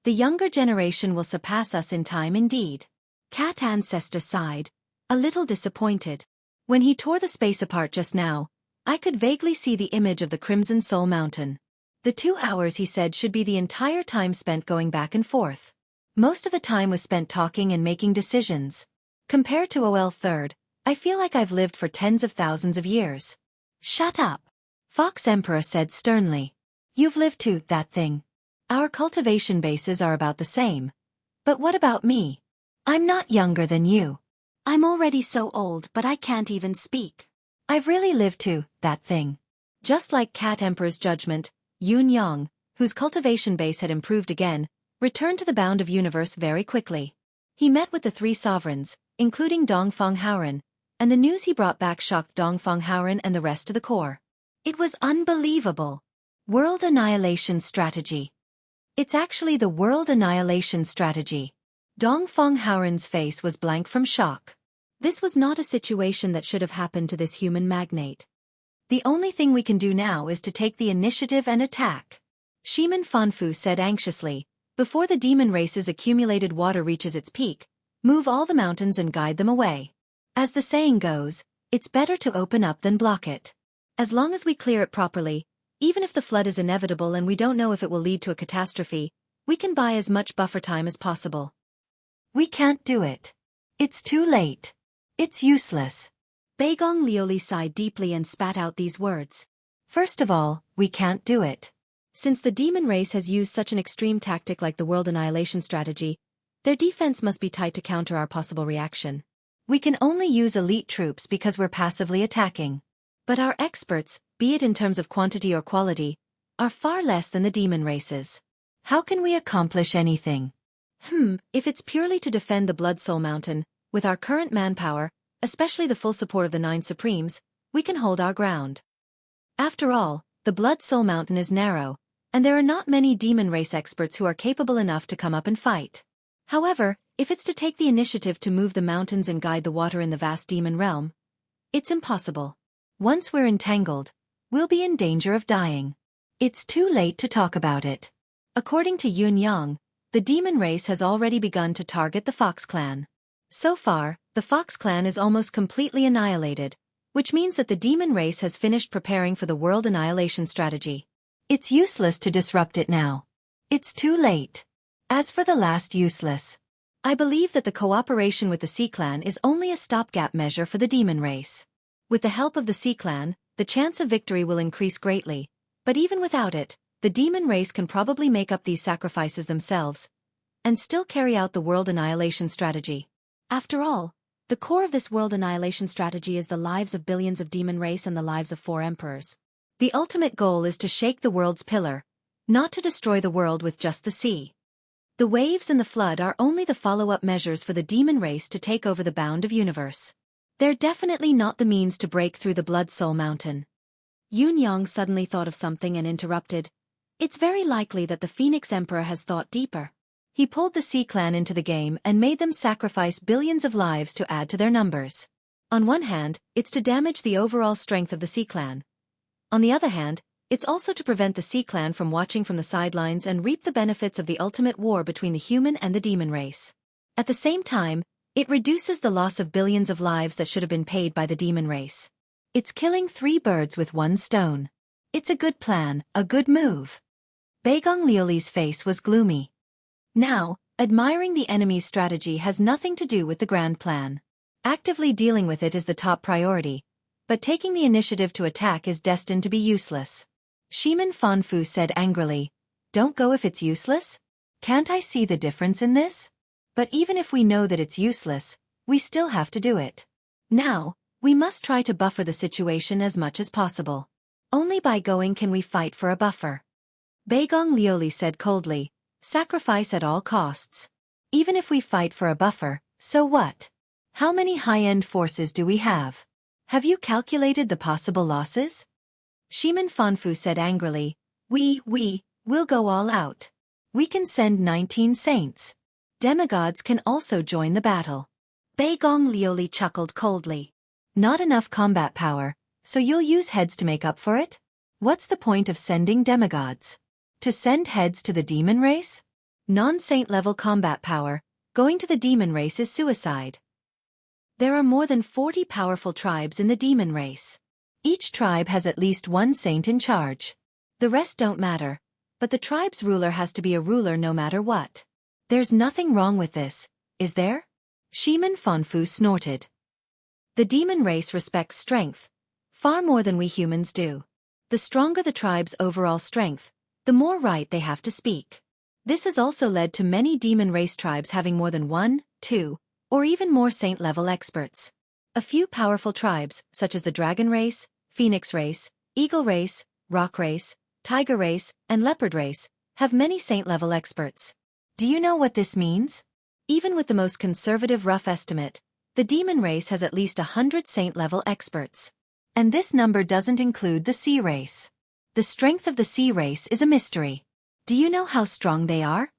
The younger generation will surpass us in time indeed. Cat Ancestor sighed, a little disappointed. When he tore the space apart just now, I could vaguely see the image of the Crimson Soul Mountain. The 2 hours he said should be the entire time spent going back and forth. Most of the time was spent talking and making decisions. Compared to OL Third, I feel like I've lived for tens of thousands of years. Shut up, Fox Emperor said sternly. You've lived too, that thing. Our cultivation bases are about the same. But what about me? I'm not younger than you. I'm already so old, but I can't even speak. I've really lived too, that thing. Just like Cat Emperor's judgment, Yunyang, whose cultivation base had improved again, returned to the bound of universe very quickly. He met with the three sovereigns, including Dongfang Haoren, and the news he brought back shocked Dongfang Haoren and the rest of the core. It was unbelievable. World annihilation strategy. It's actually the world annihilation strategy. Dongfang Haoren's face was blank from shock. This was not a situation that should have happened to this human magnate. The only thing we can do now is to take the initiative and attack. Shimin Fanfu said anxiously. Before the demon race's accumulated water reaches its peak, move all the mountains and guide them away. As the saying goes, it's better to open up than block it. As long as we clear it properly, even if the flood is inevitable and we don't know if it will lead to a catastrophe, we can buy as much buffer time as possible. We can't do it. It's too late. It's useless. Beigong Lioli sighed deeply and spat out these words. First of all, we can't do it. Since the demon race has used such an extreme tactic like the world annihilation strategy, their defense must be tight to counter our possible reaction. We can only use elite troops because we're passively attacking. But our experts, be it in terms of quantity or quality, are far less than the demon races. How can we accomplish anything? If it's purely to defend the Blood Soul Mountain, with our current manpower, especially the full support of the 9 Supremes, we can hold our ground. After all, the Blood Soul Mountain is narrow, and there are not many demon race experts who are capable enough to come up and fight. However, if it's to take the initiative to move the mountains and guide the water in the vast demon realm, it's impossible. Once we're entangled, we'll be in danger of dying. It's too late to talk about it. According to Yun Yang, the demon race has already begun to target the Fox Clan. So far, the Fox Clan is almost completely annihilated, which means that the demon race has finished preparing for the world annihilation strategy. It's useless to disrupt it now. It's too late. As for the last useless, I believe that the cooperation with the Sea Clan is only a stopgap measure for the demon race. With the help of the Sea Clan, the chance of victory will increase greatly, but even without it, the demon race can probably make up these sacrifices themselves and still carry out the world annihilation strategy. After all, the core of this world annihilation strategy is the lives of billions of demon race and the lives of 4 emperors. The ultimate goal is to shake the world's pillar, not to destroy the world with just the sea. The waves and the flood are only the follow-up measures for the demon race to take over the bound of universe. They're definitely not the means to break through the Blood Soul Mountain. Yun Yang suddenly thought of something and interrupted. It's very likely that the Phoenix Emperor has thought deeper. He pulled the Sea Clan into the game and made them sacrifice billions of lives to add to their numbers. On one hand, it's to damage the overall strength of the Sea Clan. On the other hand, it's also to prevent the Sea Clan from watching from the sidelines and reap the benefits of the ultimate war between the human and the demon race. At the same time, it reduces the loss of billions of lives that should have been paid by the demon race. It's killing 3 birds with 1 stone. It's a good plan, a good move. Beigong Lioli's face was gloomy. Now, admiring the enemy's strategy has nothing to do with the grand plan. Actively dealing with it is the top priority, but taking the initiative to attack is destined to be useless. Shimin Fanfu said angrily, "Don't go if it's useless? Can't I see the difference in this? But even if we know that it's useless, we still have to do it. Now, we must try to buffer the situation as much as possible. Only by going can we fight for a buffer." Beigong Lioli said coldly, "Sacrifice at all costs. Even if we fight for a buffer, so what? How many high-end forces do we have? Have you calculated the possible losses?" Shimin Fanfu said angrily, we'll go all out. We can send 19 saints. Demigods can also join the battle." Beigong Lioli chuckled coldly. "Not enough combat power, so you'll use heads to make up for it? What's the point of sending demigods? To send heads to the demon race? Non-saint level combat power, going to the demon race is suicide. There are more than 40 powerful tribes in the demon race. Each tribe has at least 1 saint in charge. The rest don't matter, but the tribe's ruler has to be a ruler no matter what. There's nothing wrong with this, is there? Shimin Fanfu snorted. The demon race respects strength, far more than we humans do. The stronger the tribe's overall strength, the more right they have to speak. This has also led to many demon race tribes having more than 1, 2, or even more saint-level experts. A few powerful tribes, such as the dragon race, phoenix race, eagle race, rock race, tiger race, and leopard race, have many saint-level experts. Do you know what this means? Even with the most conservative rough estimate, the demon race has at least 100 saint-level experts. And this number doesn't include the sea race. The strength of the sea race is a mystery. Do you know how strong they are?"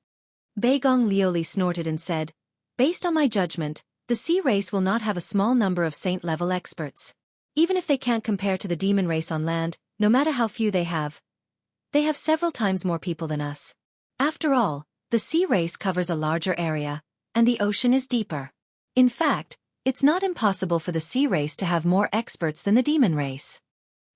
Beigong Lioli snorted and said, "Based on my judgment, the sea race will not have a small number of saint-level experts. Even if they can't compare to the demon race on land, no matter how few they have, They have several times more people than us. After all, the sea race covers a larger area, and the ocean is deeper. In fact, it's not impossible for the sea race to have more experts than the demon race.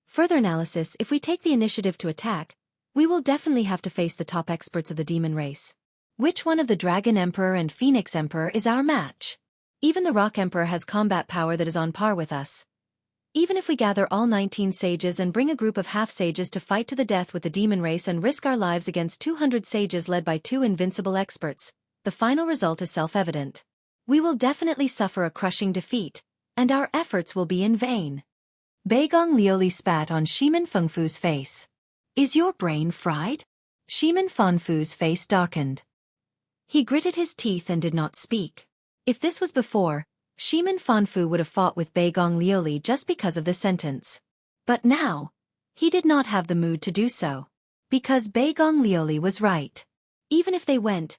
Further analysis: if we take the initiative to attack, we will definitely have to face the top experts of the demon race. Which one of the Dragon Emperor and Phoenix Emperor is our match? Even the Rock Emperor has combat power that is on par with us. Even if we gather all 19 sages and bring a group of half-sages to fight to the death with the demon race and risk our lives against 200 sages led by 2 invincible experts, the final result is self-evident. We will definitely suffer a crushing defeat, and our efforts will be in vain. Beigong Lioli spat on Shimin Fengfu's face. Is your brain fried? Shimin Fengfu's face darkened. He gritted his teeth and did not speak. If this was before, Shimin Fengfu would have fought with Beigong Lioli just because of this sentence. But now, he did not have the mood to do so. Because Beigong Lioli was right. Even if they went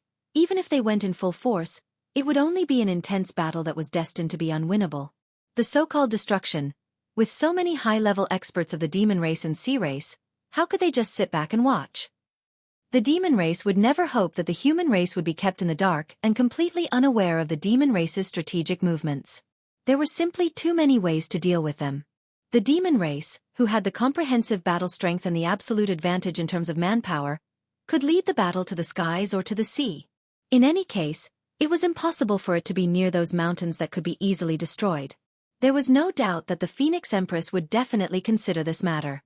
in full force, it would only be an intense battle that was destined to be unwinnable. The so-called destruction, with so many high-level experts of the demon race and sea race, how could they just sit back and watch? The demon race would never hope that the human race would be kept in the dark and completely unaware of the demon race's strategic movements. There were simply too many ways to deal with them. The demon race, who had the comprehensive battle strength and the absolute advantage in terms of manpower, could lead the battle to the skies or to the sea. In any case, it was impossible for it to be near those mountains that could be easily destroyed. There was no doubt that the Phoenix Empress would definitely consider this matter.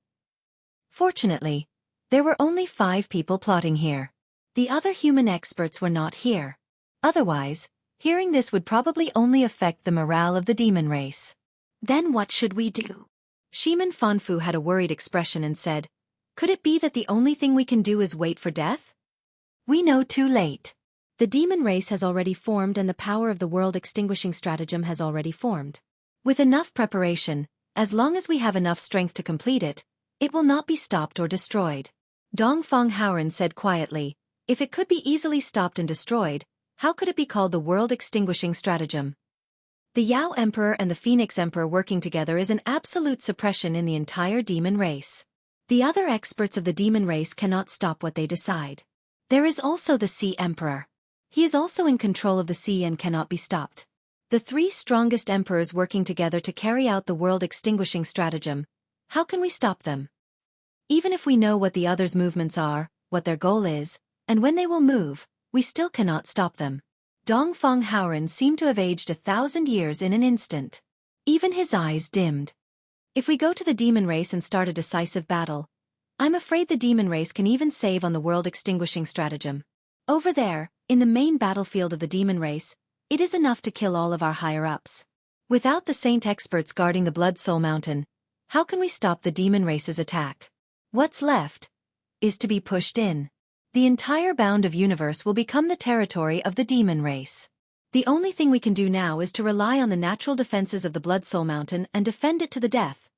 Fortunately, there were only 5 people plotting here. The other human experts were not here. Otherwise, hearing this would probably only affect the morale of the demon race. Then what should we do? Shimin Fengfu had a worried expression and said, "Could it be that the only thing we can do is wait for death?" We know too late. The demon race has already formed and the power of the world-extinguishing stratagem has already formed. With enough preparation, as long as we have enough strength to complete it, it will not be stopped or destroyed. Dongfang Haoren said quietly, "If it could be easily stopped and destroyed, how could it be called the world-extinguishing stratagem?" The Yao Emperor and the Phoenix Emperor working together is an absolute suppression in the entire demon race. The other experts of the demon race cannot stop what they decide. There is also the Sea Emperor. He is also in control of the sea and cannot be stopped. The 3 strongest emperors working together to carry out the world-extinguishing stratagem. How can we stop them? Even if we know what the others' movements are, what their goal is, and when they will move, we still cannot stop them. Dongfang Haoren seemed to have aged 1,000 years in an instant. Even his eyes dimmed. If we go to the demon race and start a decisive battle, I'm afraid the demon race can even save on the world-extinguishing stratagem. Over there, in the main battlefield of the demon race, it is enough to kill all of our higher-ups. Without the saint experts guarding the Blood Soul Mountain, how can we stop the demon race's attack? What's left is to be pushed in. The entire bound of universe will become the territory of the demon race. The only thing we can do now is to rely on the natural defenses of the Blood Soul Mountain and defend it to the death,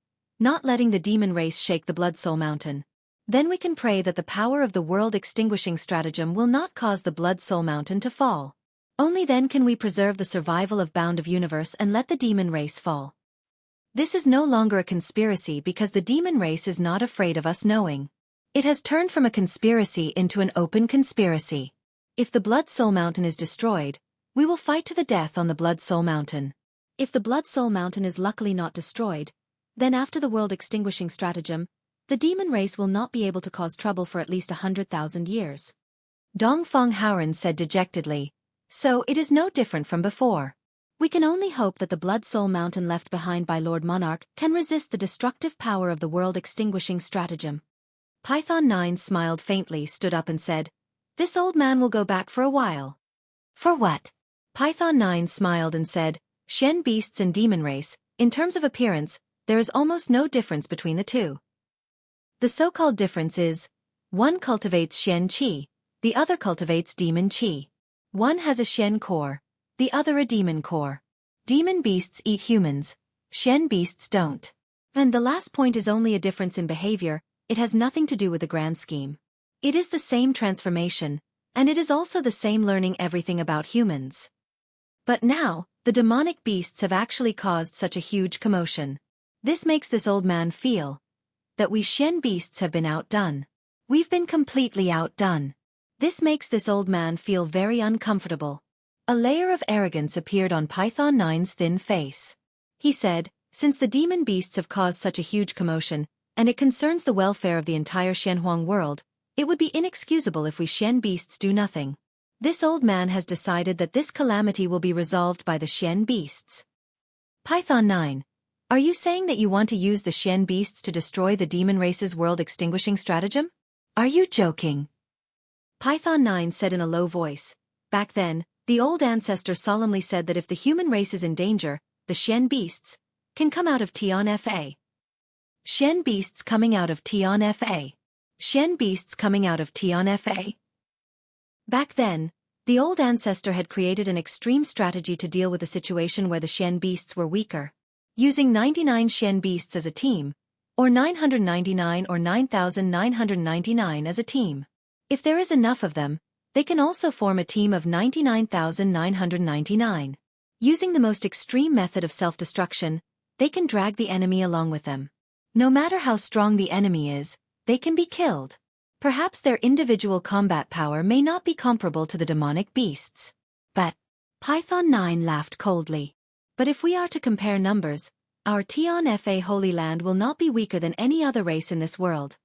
not letting the demon race shake the Blood Soul Mountain. Then we can pray that the power of the world-extinguishing stratagem will not cause the Blood Soul Mountain to fall. Only then can we preserve the survival of bound of universe and let the demon race fall. This is no longer a conspiracy because the demon race is not afraid of us knowing. It has turned from a conspiracy into an open conspiracy. If the Blood Soul Mountain is destroyed, we will fight to the death on the Blood Soul Mountain. If the Blood Soul Mountain is luckily not destroyed, then after the world-extinguishing stratagem, the demon race will not be able to cause trouble for at least 100,000 years. Dongfang Haoren said dejectedly, "So it is no different from before. We can only hope that the Blood Soul Mountain left behind by Lord Monarch can resist the destructive power of the world-extinguishing stratagem." Python 9 smiled faintly, stood up and said, "This old man will go back for a while." For what? Python 9 smiled and said, "Shen beasts and demon race, in terms of appearance, there is almost no difference between the two. The so-called difference is, one cultivates Shen Qi, the other cultivates demon Qi. One has a Shen core, the other a demon core. Demon beasts eat humans, Shen beasts don't. And the last point is only a difference in behavior, it has nothing to do with the grand scheme. It is the same transformation, and it is also the same learning everything about humans. But now, the demonic beasts have actually caused such a huge commotion. This makes this old man feel that we Shen beasts have been outdone. We've been completely outdone. This makes this old man feel very uncomfortable. A layer of arrogance appeared on Python 9's thin face. He said, since the demon beasts have caused such a huge commotion, and it concerns the welfare of the entire Shenhuang world, it would be inexcusable if we Shen beasts do nothing. This old man has decided that this calamity will be resolved by the Shen beasts. Python 9. Are you saying that you want to use the Shen beasts to destroy the demon race's world-extinguishing stratagem? Are you joking? Python 9 said in a low voice. Back then, the old ancestor solemnly said that if the human race is in danger, the Shen beasts can come out of Tian Fa. Shen beasts coming out of Tian Fa. Shen beasts coming out of Tian Fa. Back then, the old ancestor had created an extreme strategy to deal with a situation where the Shen beasts were weaker. Using 99 Shen beasts as a team, or 999 or 9,999 as a team. If there is enough of them, they can also form a team of 99,999. Using the most extreme method of self-destruction, they can drag the enemy along with them. No matter how strong the enemy is, they can be killed. Perhaps their individual combat power may not be comparable to the demonic beasts. But Python 9 laughed coldly. But if we are to compare numbers, our Tian Fa Holy Land will not be weaker than any other race in this world.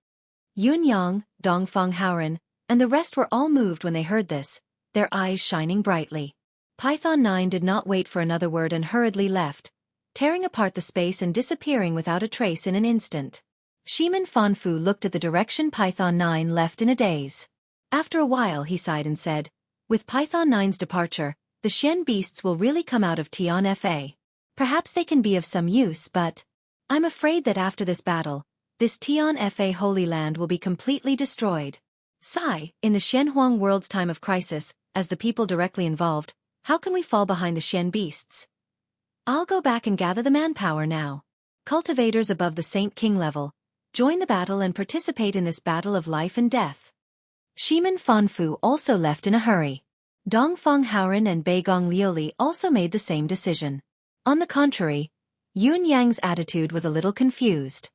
Yun Yang, Dongfang Haoren, and the rest were all moved when they heard this, their eyes shining brightly. Python 9 did not wait for another word and hurriedly left, tearing apart the space and disappearing without a trace in an instant. Shimin Fanfu looked at the direction Python 9 left in a daze. After a while he sighed and said, with Python 9's departure, the Shen beasts will really come out of Tian Fa. Perhaps they can be of some use, but I'm afraid that after this battle, this Tian Fa Holy Land will be completely destroyed. Sigh, in the Shenhuang world's time of crisis, as the people directly involved, how can we fall behind the Shen beasts? I'll go back and gather the manpower now. Cultivators above the Saint King level, join the battle and participate in this battle of life and death. Shimin Fanfu also left in a hurry. Dongfang Haoren and Beigong Liuli also made the same decision. On the contrary, Yun Yang's attitude was a little confused.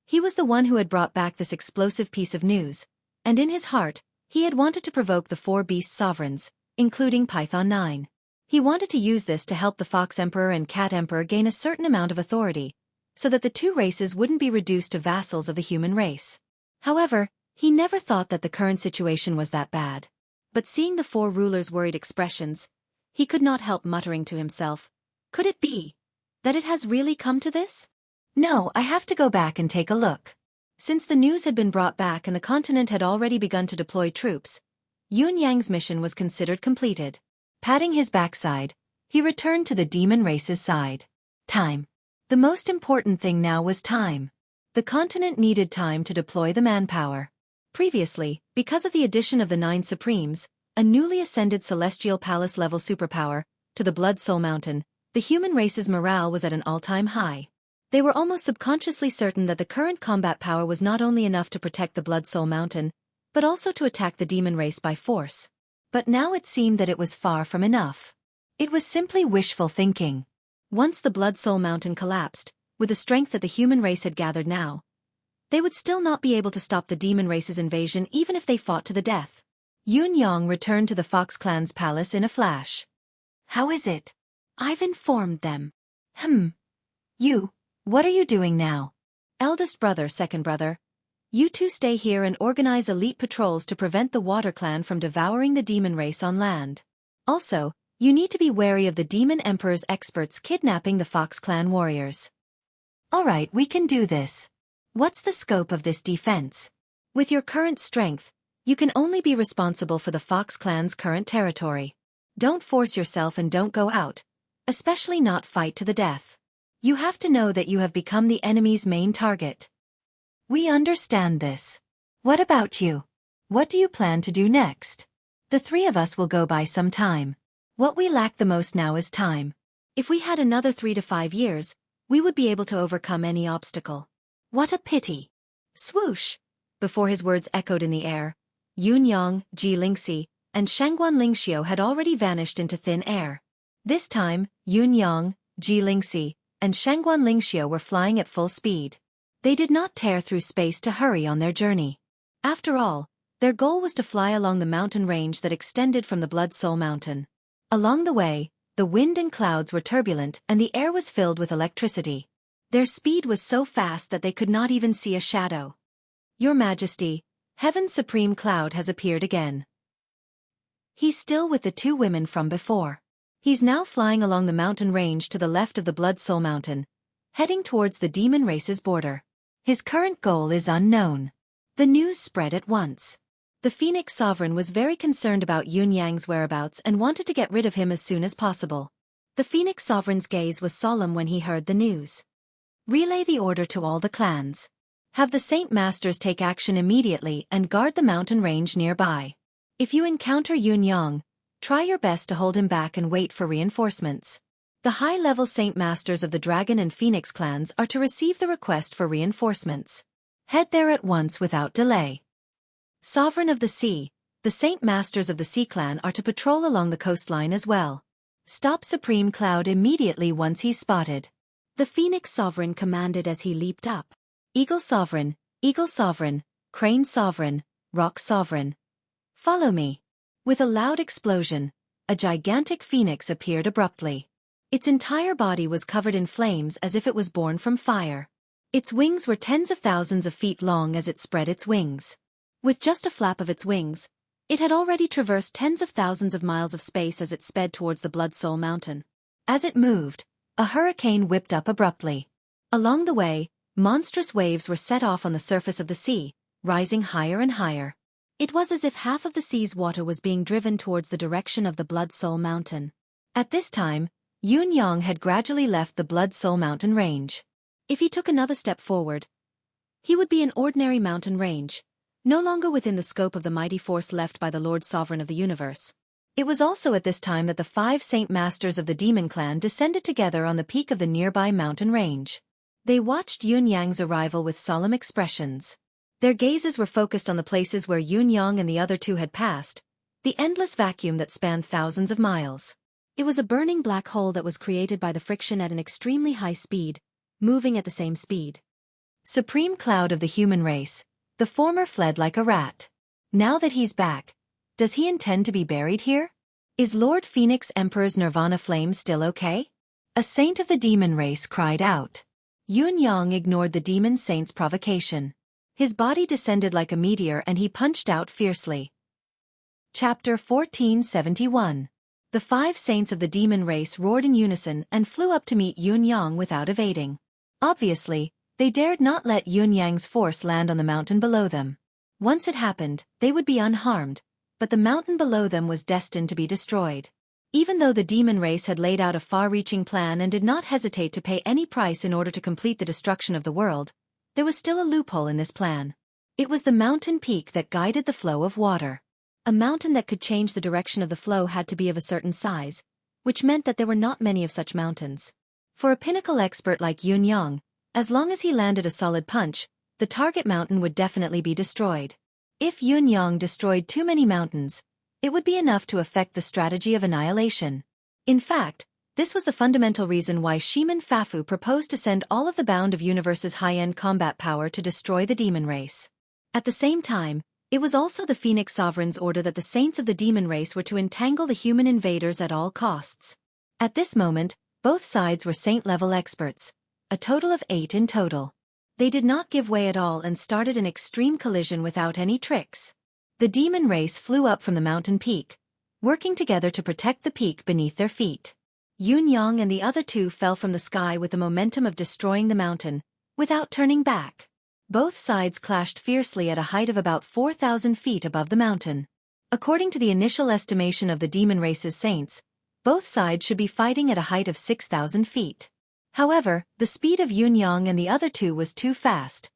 He was the one who had brought back this explosive piece of news, and in his heart, he had wanted to provoke the four beast sovereigns, including Python 9. He wanted to use this to help the Fox Emperor and Cat Emperor gain a certain amount of authority, so that the two races wouldn't be reduced to vassals of the human race. However, he never thought that the current situation was that bad. But seeing the four rulers' worried expressions, he could not help muttering to himself, could it be that it has really come to this? No, I have to go back and take a look. Since the news had been brought back and the continent had already begun to deploy troops, Yun Yang's mission was considered completed. Patting his backside, he returned to the demon race's side. Time. The most important thing now was time. The continent needed time to deploy the manpower. Previously, because of the addition of the 9 Supremes, a newly ascended Celestial Palace-level superpower, to the Blood Soul Mountain, the human race's morale was at an all-time high. They were almost subconsciously certain that the current combat power was not only enough to protect the Blood Soul Mountain, but also to attack the demon race by force. But now it seemed that it was far from enough. It was simply wishful thinking. Once the Blood Soul Mountain collapsed, with the strength that the human race had gathered now, they would still not be able to stop the demon race's invasion even if they fought to the death. Yun Yang returned to the Fox Clan's palace in a flash. How is it? I've informed them. You, what are you doing now? Eldest brother, second brother. You two stay here and organize elite patrols to prevent the Water Clan from devouring the demon race on land. Also, you need to be wary of the Demon Emperor's experts kidnapping the Fox Clan warriors. Alright, we can do this. What's the scope of this defense? With your current strength, you can only be responsible for the Fox Clan's current territory. Don't force yourself and don't go out, especially not fight to the death. You have to know that you have become the enemy's main target. We understand this. What about you? What do you plan to do next? The three of us will go by some time. What we lack the most now is time. If we had another 3 to 5 years, we would be able to overcome any obstacle. What a pity. Swoosh! Before his words echoed in the air, Yun Yang, Ji Lingxi, and Shangguan Lingxiu had already vanished into thin air. This time, Yun Yang, Ji Lingxi, and Shangguan Lingxiu were flying at full speed. They did not tear through space to hurry on their journey. After all, their goal was to fly along the mountain range that extended from the Blood Soul Mountain. Along the way, the wind and clouds were turbulent and the air was filled with electricity. Their speed was so fast that they could not even see a shadow. Your Majesty, Heaven's supreme cloud has appeared again. He's still with the two women from before. He's now flying along the mountain range to the left of the Blood Soul Mountain, heading towards the demon race's border. His current goal is unknown. The news spread at once. The Phoenix Sovereign was very concerned about Yun Yang's whereabouts and wanted to get rid of him as soon as possible. The Phoenix Sovereign's gaze was solemn when he heard the news. Relay the order to all the clans. Have the Saint Masters take action immediately and guard the mountain range nearby. If you encounter Yun Yang, try your best to hold him back and wait for reinforcements. The high-level Saint Masters of the Dragon and Phoenix clans are to receive the request for reinforcements. Head there at once without delay. Sovereign of the Sea, the Saint Masters of the Sea clan are to patrol along the coastline as well. Stop Supreme Cloud immediately once he's spotted. The Phoenix Sovereign commanded as he leaped up. Eagle Sovereign, Crane Sovereign, Rock Sovereign. Follow me. With a loud explosion, a gigantic phoenix appeared abruptly. Its entire body was covered in flames as if it was born from fire. Its wings were tens of thousands of feet long as it spread its wings. With just a flap of its wings, it had already traversed tens of thousands of miles of space as it sped towards the Blood Soul Mountain. As it moved, a hurricane whipped up abruptly. Along the way, monstrous waves were set off on the surface of the sea, rising higher and higher. It was as if half of the sea's water was being driven towards the direction of the Blood Soul Mountain. At this time, Yun Yang had gradually left the Blood Soul Mountain range. If he took another step forward, he would be an ordinary mountain range, no longer within the scope of the mighty force left by the Lord Sovereign of the universe. It was also at this time that the 5 Saint Masters of the Demon Clan descended together on the peak of the nearby mountain range. They watched Yun Yang's arrival with solemn expressions. Their gazes were focused on the places where Yun Yang and the other two had passed, the endless vacuum that spanned thousands of miles. It was a burning black hole that was created by the friction at an extremely high speed, moving at the same speed. Supreme Cloud of the human race, the former fled like a rat. Now that he's back, does he intend to be buried here? Is Lord Phoenix Emperor's Nirvana flame still okay? A saint of the demon race cried out. Yun Yang ignored the demon saint's provocation. His body descended like a meteor and he punched out fiercely. Chapter 1471. The 5 saints of the demon race roared in unison and flew up to meet Yun Yang without evading. Obviously, they dared not let Yun Yang's force land on the mountain below them. Once it happened, they would be unharmed, but the mountain below them was destined to be destroyed. Even though the demon race had laid out a far-reaching plan and did not hesitate to pay any price in order to complete the destruction of the world, there was still a loophole in this plan. It was the mountain peak that guided the flow of water. A mountain that could change the direction of the flow had to be of a certain size, which meant that there were not many of such mountains. For a pinnacle expert like Yun Yang, as long as he landed a solid punch, the target mountain would definitely be destroyed. If Yun Yang destroyed too many mountains, it would be enough to affect the strategy of annihilation. In fact, this was the fundamental reason why Shiman Fafu proposed to send all of the Bound of Universe's high-end combat power to destroy the demon race. At the same time, it was also the Phoenix Sovereign's order that the saints of the demon race were to entangle the human invaders at all costs. At this moment, both sides were saint-level experts, a total of 8 in total. They did not give way at all and started an extreme collision without any tricks. The demon race flew up from the mountain peak, working together to protect the peak beneath their feet. Yun Yang and the other two fell from the sky with the momentum of destroying the mountain, without turning back. Both sides clashed fiercely at a height of about 4,000 feet above the mountain. According to the initial estimation of the demon race's saints, both sides should be fighting at a height of 6,000 feet. However, the speed of Yun Yang and the other two was too fast,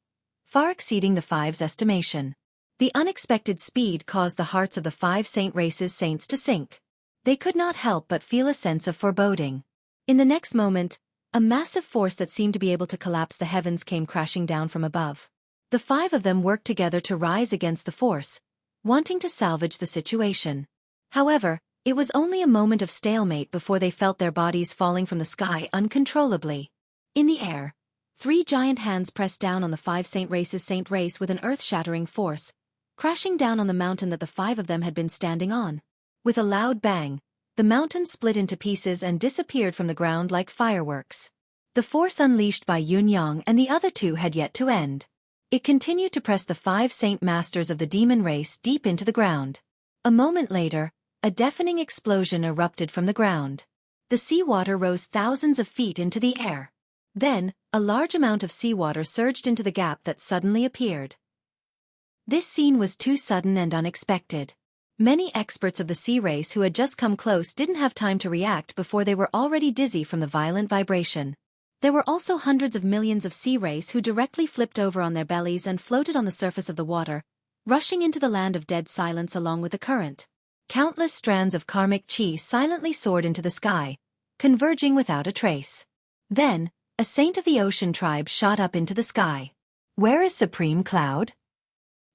far exceeding the 5's estimation. The unexpected speed caused the hearts of the 5 saint race's saints to sink. They could not help but feel a sense of foreboding. In the next moment, a massive force that seemed to be able to collapse the heavens came crashing down from above. The 5 of them worked together to rise against the force, wanting to salvage the situation. However, it was only a moment of stalemate before they felt their bodies falling from the sky uncontrollably. In the air, 3 giant hands pressed down on the 5 saint race's saint race with an earth-shattering force, crashing down on the mountain that the 5 of them had been standing on. With a loud bang, the mountain split into pieces and disappeared from the ground like fireworks. The force unleashed by Yunyang and the other 2 had yet to end. It continued to press the 5 saint masters of the demon race deep into the ground. A moment later, a deafening explosion erupted from the ground. The seawater rose thousands of feet into the air. Then, a large amount of seawater surged into the gap that suddenly appeared. This scene was too sudden and unexpected. Many experts of the sea race who had just come close didn't have time to react before they were already dizzy from the violent vibration. There were also hundreds of millions of sea race who directly flipped over on their bellies and floated on the surface of the water, rushing into the land of dead silence along with the current. Countless strands of karmic chi silently soared into the sky, converging without a trace. Then, a saint of the ocean tribe shot up into the sky. Where is Supreme Cloud?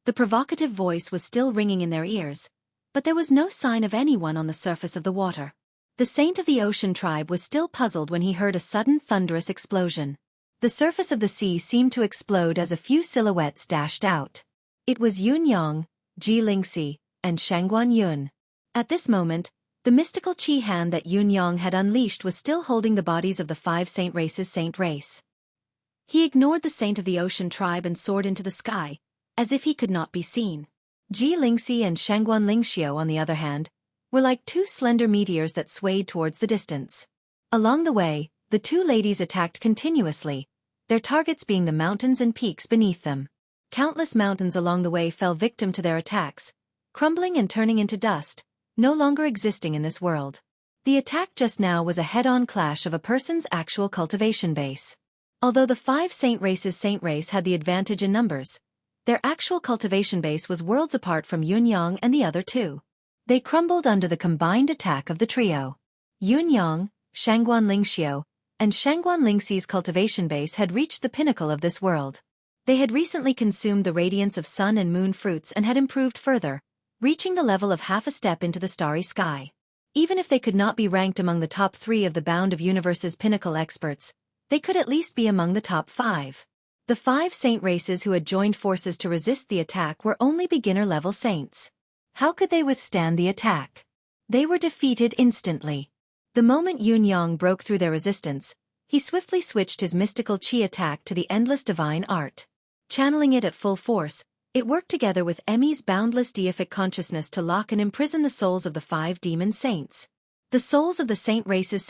The provocative voice was still ringing in their ears, but there was no sign of anyone on the surface of the water. The saint of the ocean tribe was still puzzled when he heard a sudden thunderous explosion. The surface of the sea seemed to explode as a few silhouettes dashed out. It was Yunyang, Ji Lingxi, and Shangguan Yun. At this moment, the mystical chi hand that Yunyang had unleashed was still holding the bodies of the 5 saint races' saint race. He ignored the saint of the ocean tribe and soared into the sky, as if he could not be seen. Ji Lingxi and Shangguan Lingxiu, on the other hand, were like 2 slender meteors that swayed towards the distance. Along the way, the 2 ladies attacked continuously, their targets being the mountains and peaks beneath them. Countless mountains along the way fell victim to their attacks, crumbling and turning into dust, no longer existing in this world. The attack just now was a head-on clash of a person's actual cultivation base. Although the 5 saint races' saint race had the advantage in numbers, their actual cultivation base was worlds apart from Yunyang and the other 2. They crumbled under the combined attack of the trio. Yunyang, Shangguan Lingxiu, and Shangguan Lingxi's cultivation base had reached the pinnacle of this world. They had recently consumed the radiance of sun and moon fruits and had improved further, reaching the level of half a step into the starry sky. Even if they could not be ranked among the top 3 of the Bound of Universe's pinnacle experts, they could at least be among the top 5. The 5 saint races who had joined forces to resist the attack were only beginner-level saints. How could they withstand the attack? They were defeated instantly. The moment Yunyang broke through their resistance, he swiftly switched his mystical chi attack to the endless divine art. Channeling it at full force, it worked together with Emmy's boundless deific consciousness to lock and imprison the souls of the 5 demon saints. The souls of the saint race's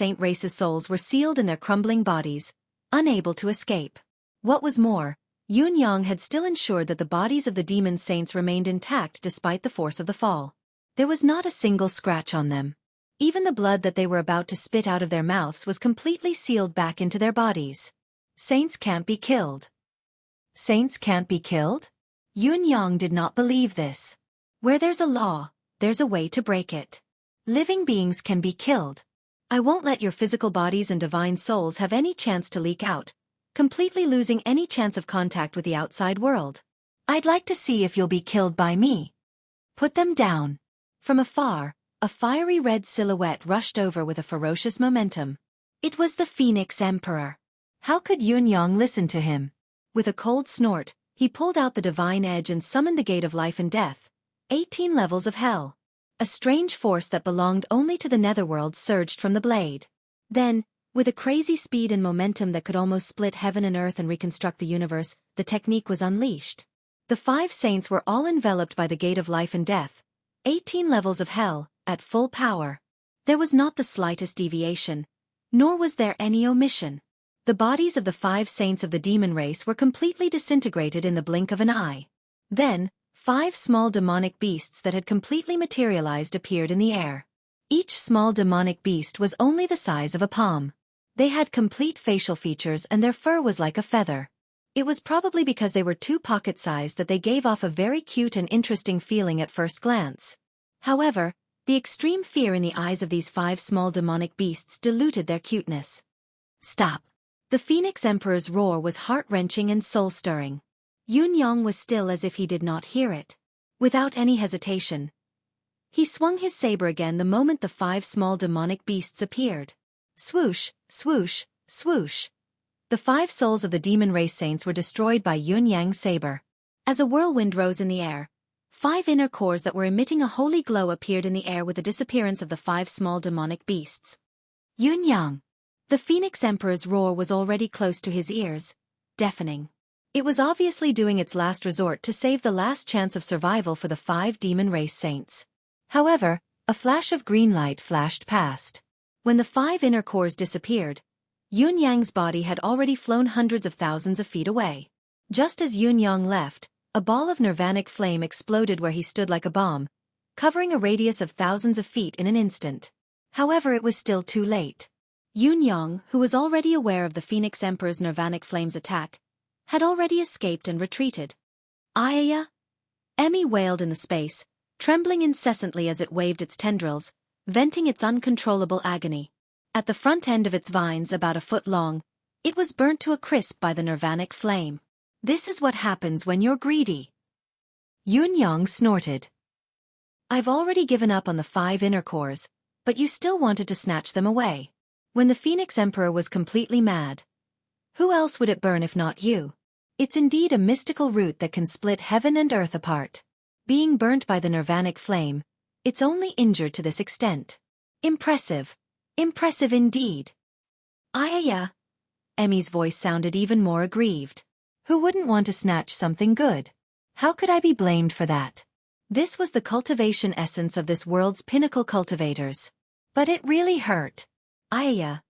souls were sealed in their crumbling bodies, unable to escape. What was more, Yunyang had still ensured that the bodies of the demon saints remained intact despite the force of the fall. There was not a single scratch on them. Even the blood that they were about to spit out of their mouths was completely sealed back into their bodies. Saints can't be killed. Saints can't be killed? Yunyang did not believe this. Where there's a law, there's a way to break it. Living beings can be killed. I won't let your physical bodies and divine souls have any chance to leak out, completely losing any chance of contact with the outside world. I'd like to see if you'll be killed by me. Put them down. From afar, a fiery red silhouette rushed over with a ferocious momentum. It was the Phoenix Emperor. How could Yunyang listen to him? With a cold snort, he pulled out the divine edge and summoned the gate of life and death, 18 levels of hell. A strange force that belonged only to the netherworld surged from the blade. Then, with a crazy speed and momentum that could almost split heaven and earth and reconstruct the universe, the technique was unleashed. The 5 saints were all enveloped by the gate of life and death, 18 levels of hell, at full power. There was not the slightest deviation, nor was there any omission. The bodies of the 5 saints of the demon race were completely disintegrated in the blink of an eye. Then, 5 small demonic beasts that had completely materialized appeared in the air. Each small demonic beast was only the size of a palm. They had complete facial features and their fur was like a feather. It was probably because they were too pocket-sized that they gave off a very cute and interesting feeling at first glance. However, the extreme fear in the eyes of these 5 small demonic beasts diluted their cuteness. Stop! The Phoenix Emperor's roar was heart-wrenching and soul-stirring. Yunyang was still as if he did not hear it. Without any hesitation, he swung his saber again the moment the 5 small demonic beasts appeared. Swoosh, swoosh, swoosh. The 5 souls of the demon race saints were destroyed by Yunyang's saber. As a whirlwind rose in the air, 5 inner cores that were emitting a holy glow appeared in the air with the disappearance of the 5 small demonic beasts. Yunyang. The Phoenix Emperor's roar was already close to his ears, deafening. It was obviously doing its last resort to save the last chance of survival for the 5 demon race saints. However, a flash of green light flashed past. When the 5 inner cores disappeared, Yunyang's body had already flown hundreds of thousands of feet away. Just as Yunyang left, a ball of nirvanic flame exploded where he stood like a bomb, covering a radius of thousands of feet in an instant. However, it was still too late. Yunyang, who was already aware of the Phoenix Emperor's nirvanic flame's attack, had already escaped and retreated. Ayaya! Emmy wailed in the space, trembling incessantly as it waved its tendrils, venting its uncontrollable agony. At the front end of its vines, about a foot long, it was burnt to a crisp by the nirvanic flame. This is what happens when you're greedy. Yunyang snorted. I've already given up on the 5 inner cores, but you still wanted to snatch them away. When the Phoenix Emperor was completely mad. Who else would it burn if not you? It's indeed a mystical root that can split heaven and earth apart. Being burnt by the nirvanic flame, it's only injured to this extent. Impressive. Impressive indeed. Ayaya! Emmy's voice sounded even more aggrieved. Who wouldn't want to snatch something good? How could I be blamed for that? This was the cultivation essence of this world's pinnacle cultivators. But it really hurt. Ayaya!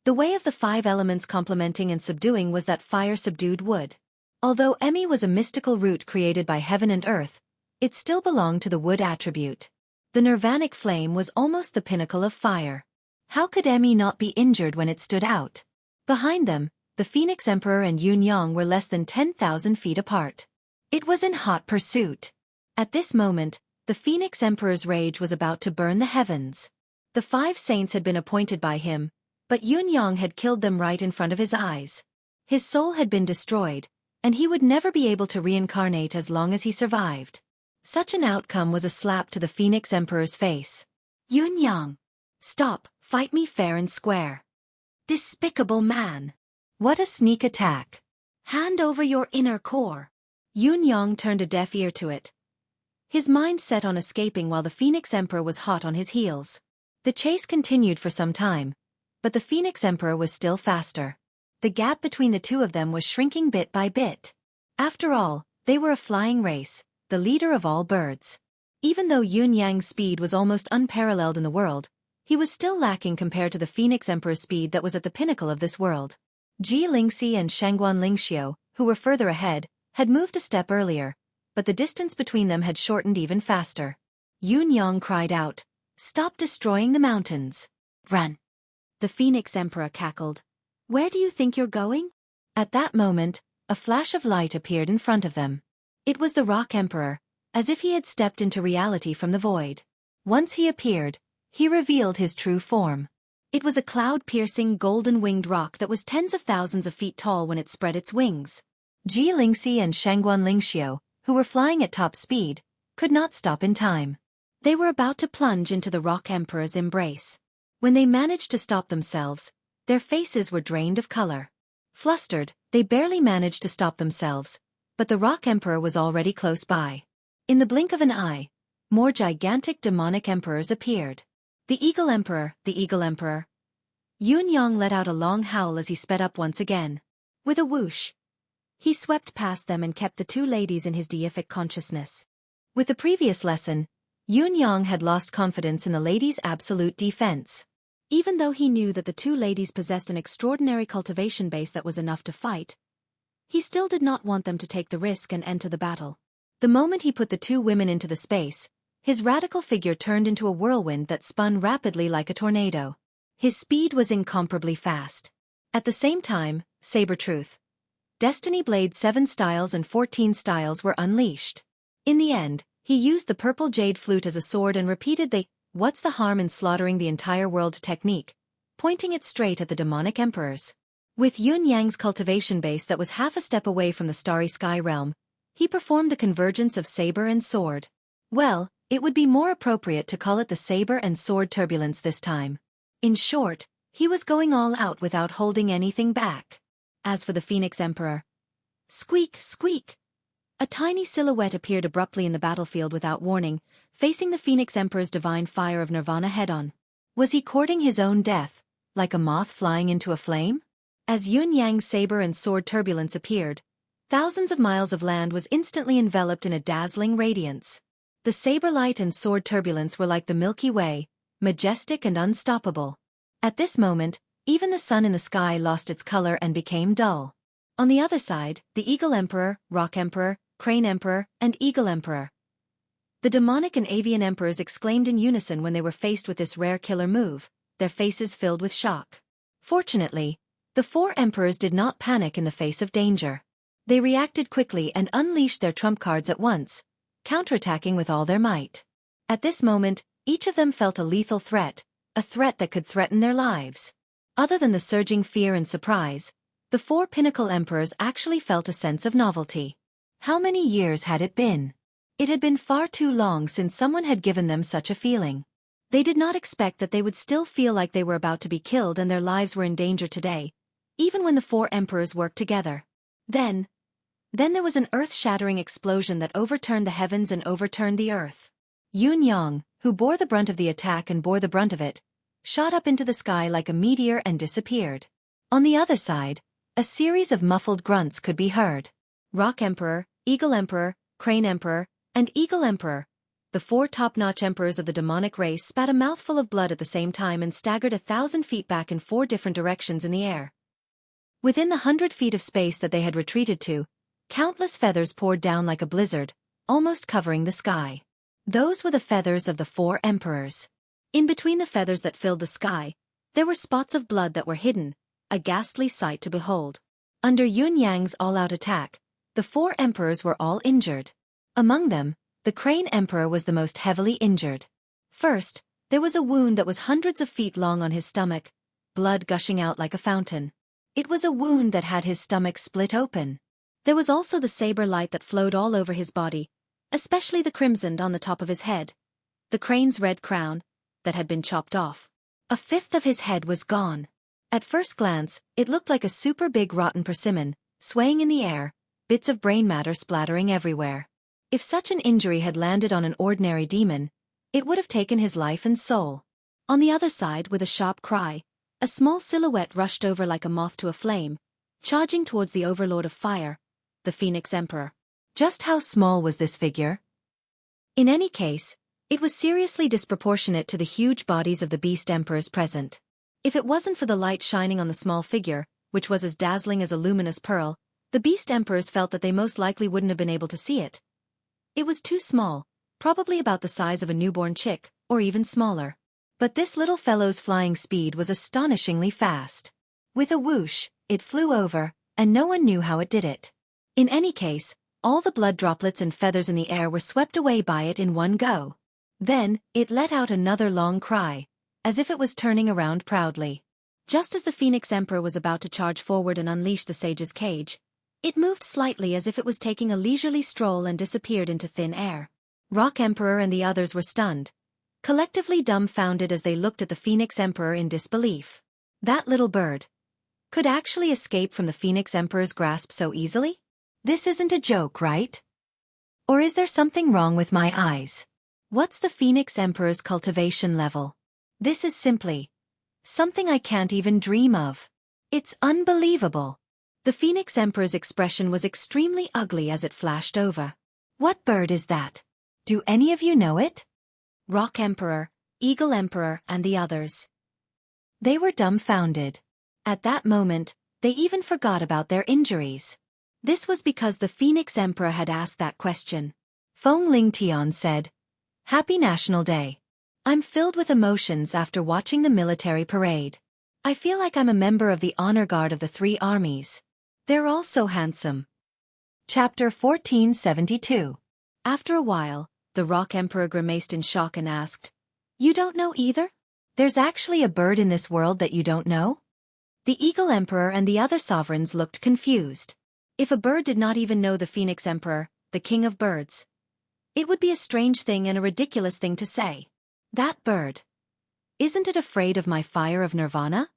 The way of the 5 elements complementing and subduing was that fire subdued wood. Although Emmy was a mystical root created by heaven and earth, it still belonged to the wood attribute. The nirvanic flame was almost the pinnacle of fire. How could Emmy not be injured when it stood out? Behind them, the Phoenix Emperor and Yunyang were less than 10,000 feet apart. It was in hot pursuit. At this moment, the Phoenix Emperor's rage was about to burn the heavens. The 5 saints had been appointed by him, but Yunyang had killed them right in front of his eyes. His soul had been destroyed, and he would never be able to reincarnate as long as he survived. Such an outcome was a slap to the Phoenix Emperor's face. Yunyang! Stop, fight me fair and square. Despicable man! What a sneak attack! Hand over your inner core. Yunyang turned a deaf ear to it. His mind set on escaping while the Phoenix Emperor was hot on his heels. The chase continued for some time, but the Phoenix Emperor was still faster. The gap between the two of them was shrinking bit by bit. After all, they were a flying race, the leader of all birds. Even though Yunyang's speed was almost unparalleled in the world, he was still lacking compared to the Phoenix Emperor's speed that was at the pinnacle of this world. Ji Lingxi and Shangguan Lingxiu, who were further ahead, had moved a step earlier, but the distance between them had shortened even faster. Yunyang cried out, "Stop destroying the mountains. Run!" The Phoenix Emperor cackled. "Where do you think you're going?" At that moment, a flash of light appeared in front of them. It was the Rock Emperor, as if he had stepped into reality from the void. Once he appeared, he revealed his true form. It was a cloud-piercing golden-winged rock that was tens of thousands of feet tall when it spread its wings. Ji Lingxi and Shangguan Lingxiu, who were flying at top speed, could not stop in time. They were about to plunge into the Rock Emperor's embrace. When they managed to stop themselves, their faces were drained of color. Flustered, they barely managed to stop themselves, but the Rock Emperor was already close by. In the blink of an eye, more gigantic demonic emperors appeared. The Eagle Emperor, the Eagle Emperor. Yunyang let out a long howl as he sped up once again. With a whoosh, he swept past them and kept the 2 ladies in his deific consciousness. With the previous lesson, Yunyang had lost confidence in the ladies' absolute defense. Even though he knew that the 2 ladies possessed an extraordinary cultivation base that was enough to fight, he still did not want them to take the risk and enter the battle. The moment he put the 2 women into the space, his radical figure turned into a whirlwind that spun rapidly like a tornado. His speed was incomparably fast. At the same time, Saber-Tooth, Destiny Blade 7 styles and 14 styles were unleashed. In the end, he used the purple jade flute as a sword and repeated the "what's the harm in slaughtering the entire world" technique, pointing it straight at the demonic emperors. With Yunyang's cultivation base that was half a step away from the starry sky realm, he performed the convergence of saber and sword. Well, it would be more appropriate to call it the saber and sword turbulence this time. In short, he was going all out without holding anything back. As for the Phoenix Emperor, squeak, squeak. A tiny silhouette appeared abruptly in the battlefield without warning, facing the Phoenix Emperor's divine fire of Nirvana head-on. Was he courting his own death, like a moth flying into a flame? As Yun Yang's saber and sword turbulence appeared, thousands of miles of land was instantly enveloped in a dazzling radiance. The saber light and sword turbulence were like the Milky Way, majestic and unstoppable. At this moment, even the sun in the sky lost its color and became dull. On the other side, the Eagle Emperor, Rock Emperor, Crane Emperor, and Eagle Emperor. The demonic and avian emperors exclaimed in unison when they were faced with this rare killer move, their faces filled with shock. Fortunately, the four emperors did not panic in the face of danger. They reacted quickly and unleashed their trump cards at once, counterattacking with all their might. At this moment, each of them felt a lethal threat, a threat that could threaten their lives. Other than the surging fear and surprise, the four pinnacle emperors actually felt a sense of novelty. How many years had it been? It had been far too long since someone had given them such a feeling. They did not expect that they would still feel like they were about to be killed and their lives were in danger today, even when the four emperors worked together. Then there was an earth-shattering explosion that overturned the heavens and overturned the earth. Yun Yang, who bore the brunt of the attack and bore the brunt of it, shot up into the sky like a meteor and disappeared. On the other side, a series of muffled grunts could be heard. Rock Emperor, Eagle Emperor, Crane Emperor, and Eagle Emperor, the four top-notch emperors of the demonic race, spat a mouthful of blood at the same time and staggered 1,000 feet back in 4 different directions in the air. Within the 100 feet of space that they had retreated to, countless feathers poured down like a blizzard, almost covering the sky. Those were the feathers of the four emperors. In between the feathers that filled the sky, there were spots of blood that were hidden, a ghastly sight to behold. Under Yun Yang's all-out attack, the four emperors were all injured. Among them, the Crane Emperor was the most heavily injured. First, there was a wound that was hundreds of feet long on his stomach, blood gushing out like a fountain. It was a wound that had his stomach split open. There was also the saber light that flowed all over his body, especially the crimsoned on the top of his head, the crane's red crown, that had been chopped off. A fifth of his head was gone. At first glance, it looked like a super big rotten persimmon, swaying in the air, bits of brain matter splattering everywhere. If such an injury had landed on an ordinary demon, it would have taken his life and soul. On the other side, with a sharp cry, a small silhouette rushed over like a moth to a flame, charging towards the overlord of fire, the Phoenix Emperor. Just how small was this figure? In any case, it was seriously disproportionate to the huge bodies of the beast emperors present. If it wasn't for the light shining on the small figure, which was as dazzling as a luminous pearl, the beast emperors felt that they most likely wouldn't have been able to see it. It was too small, probably about the size of a newborn chick, or even smaller. But this little fellow's flying speed was astonishingly fast. With a whoosh, it flew over, and no one knew how it did it. In any case, all the blood droplets and feathers in the air were swept away by it in one go. Then, it let out another long cry, as if it was turning around proudly. Just as the Phoenix Emperor was about to charge forward and unleash the sage's cage, it moved slightly as if it was taking a leisurely stroll and disappeared into thin air. Rock Emperor and the others were stunned, collectively dumbfounded as they looked at the Phoenix Emperor in disbelief. That little bird could actually escape from the Phoenix Emperor's grasp so easily? This isn't a joke, right? Or is there something wrong with my eyes? What's the Phoenix Emperor's cultivation level? This is simply something I can't even dream of. It's unbelievable. The Phoenix Emperor's expression was extremely ugly as it flashed over. What bird is that? Do any of you know it? Rock Emperor, Eagle Emperor, and the others. They were dumbfounded. At that moment, they even forgot about their injuries. This was because the Phoenix Emperor had asked that question. Feng Ling Tian said, "Happy National Day. I'm filled with emotions after watching the military parade. I feel like I'm a member of the honor guard of the 3 armies. They're all so handsome." Chapter 1472. After a while, the Rock Emperor grimaced in shock and asked, "You don't know either? There's actually a bird in this world that you don't know?" The Eagle Emperor and the other sovereigns looked confused. If a bird did not even know the Phoenix Emperor, the king of birds, it would be a strange thing and a ridiculous thing to say. That bird, isn't it afraid of my fire of nirvana?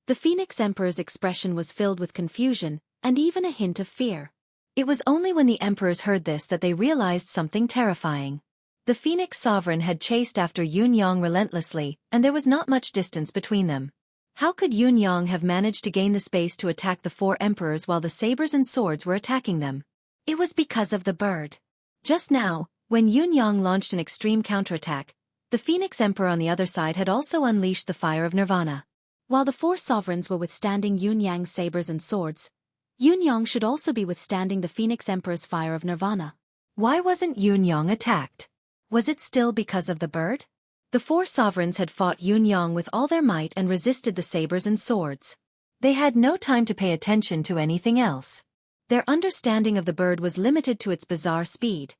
The Phoenix Emperor's expression was filled with confusion, and even a hint of fear. It was only when the emperors heard this that they realized something terrifying. The Phoenix Sovereign had chased after Yunyang relentlessly, and there was not much distance between them. How could Yunyang have managed to gain the space to attack the four emperors while the sabers and swords were attacking them? It was because of the bird. Just now, when Yunyang launched an extreme counterattack, the Phoenix Emperor on the other side had also unleashed the fire of Nirvana. While the four sovereigns were withstanding Yunyang's sabers and swords, Yunyang should also be withstanding the Phoenix Emperor's fire of Nirvana. Why wasn't Yunyang attacked? Was it still because of the bird? The four sovereigns had fought Yunyang with all their might and resisted the sabers and swords. They had no time to pay attention to anything else. Their understanding of the bird was limited to its bizarre speed.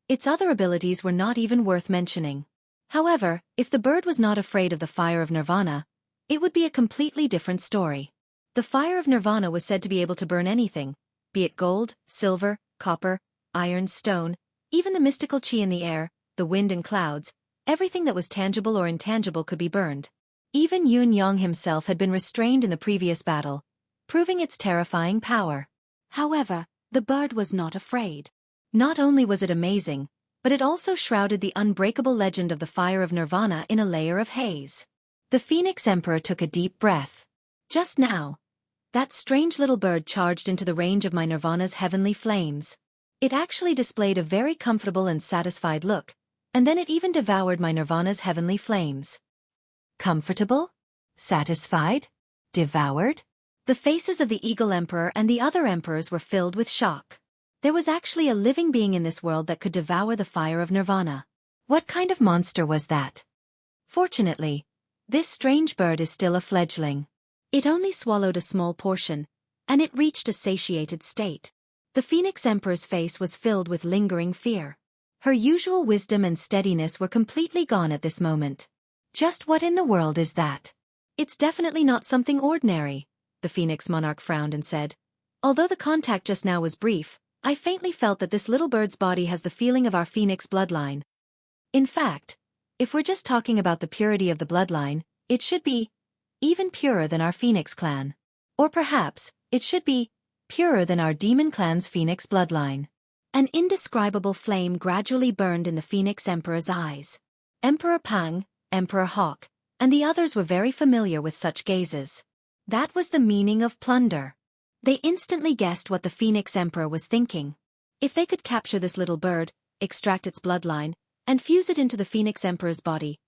Its other abilities were not even worth mentioning. However, if the bird was not afraid of the fire of Nirvana, it would be a completely different story. The fire of Nirvana was said to be able to burn anything, be it gold, silver, copper, iron, stone, even the mystical chi in the air, the wind and clouds. Everything that was tangible or intangible could be burned. Even Yunyang himself had been restrained in the previous battle, proving its terrifying power. However, the bird was not afraid. Not only was it amazing, but it also shrouded the unbreakable legend of the fire of Nirvana in a layer of haze. The Phoenix Emperor took a deep breath. Just now, that strange little bird charged into the range of my Nirvana's heavenly flames. It actually displayed a very comfortable and satisfied look, and then it even devoured my Nirvana's heavenly flames. Comfortable? Satisfied? Devoured? The faces of the Eagle Emperor and the other emperors were filled with shock. There was actually a living being in this world that could devour the fire of Nirvana. What kind of monster was that? Fortunately, this strange bird is still a fledgling. It only swallowed a small portion, and it reached a satiated state. The Phoenix Emperor's face was filled with lingering fear. Her usual wisdom and steadiness were completely gone at this moment. Just what in the world is that? It's definitely not something ordinary, the Phoenix Monarch frowned and said. Although the contact just now was brief, I faintly felt that this little bird's body has the feeling of our Phoenix bloodline. In fact, if we're just talking about the purity of the bloodline, it should be even purer than our Phoenix clan. Or perhaps, it should be purer than our demon clan's Phoenix bloodline. An indescribable flame gradually burned in the Phoenix Emperor's eyes. Emperor Pang, Emperor Hawk, and the others were very familiar with such gazes. That was the meaning of plunder. They instantly guessed what the Phoenix Emperor was thinking. If they could capture this little bird, extract its bloodline, and fuse it into the Phoenix Emperor's body.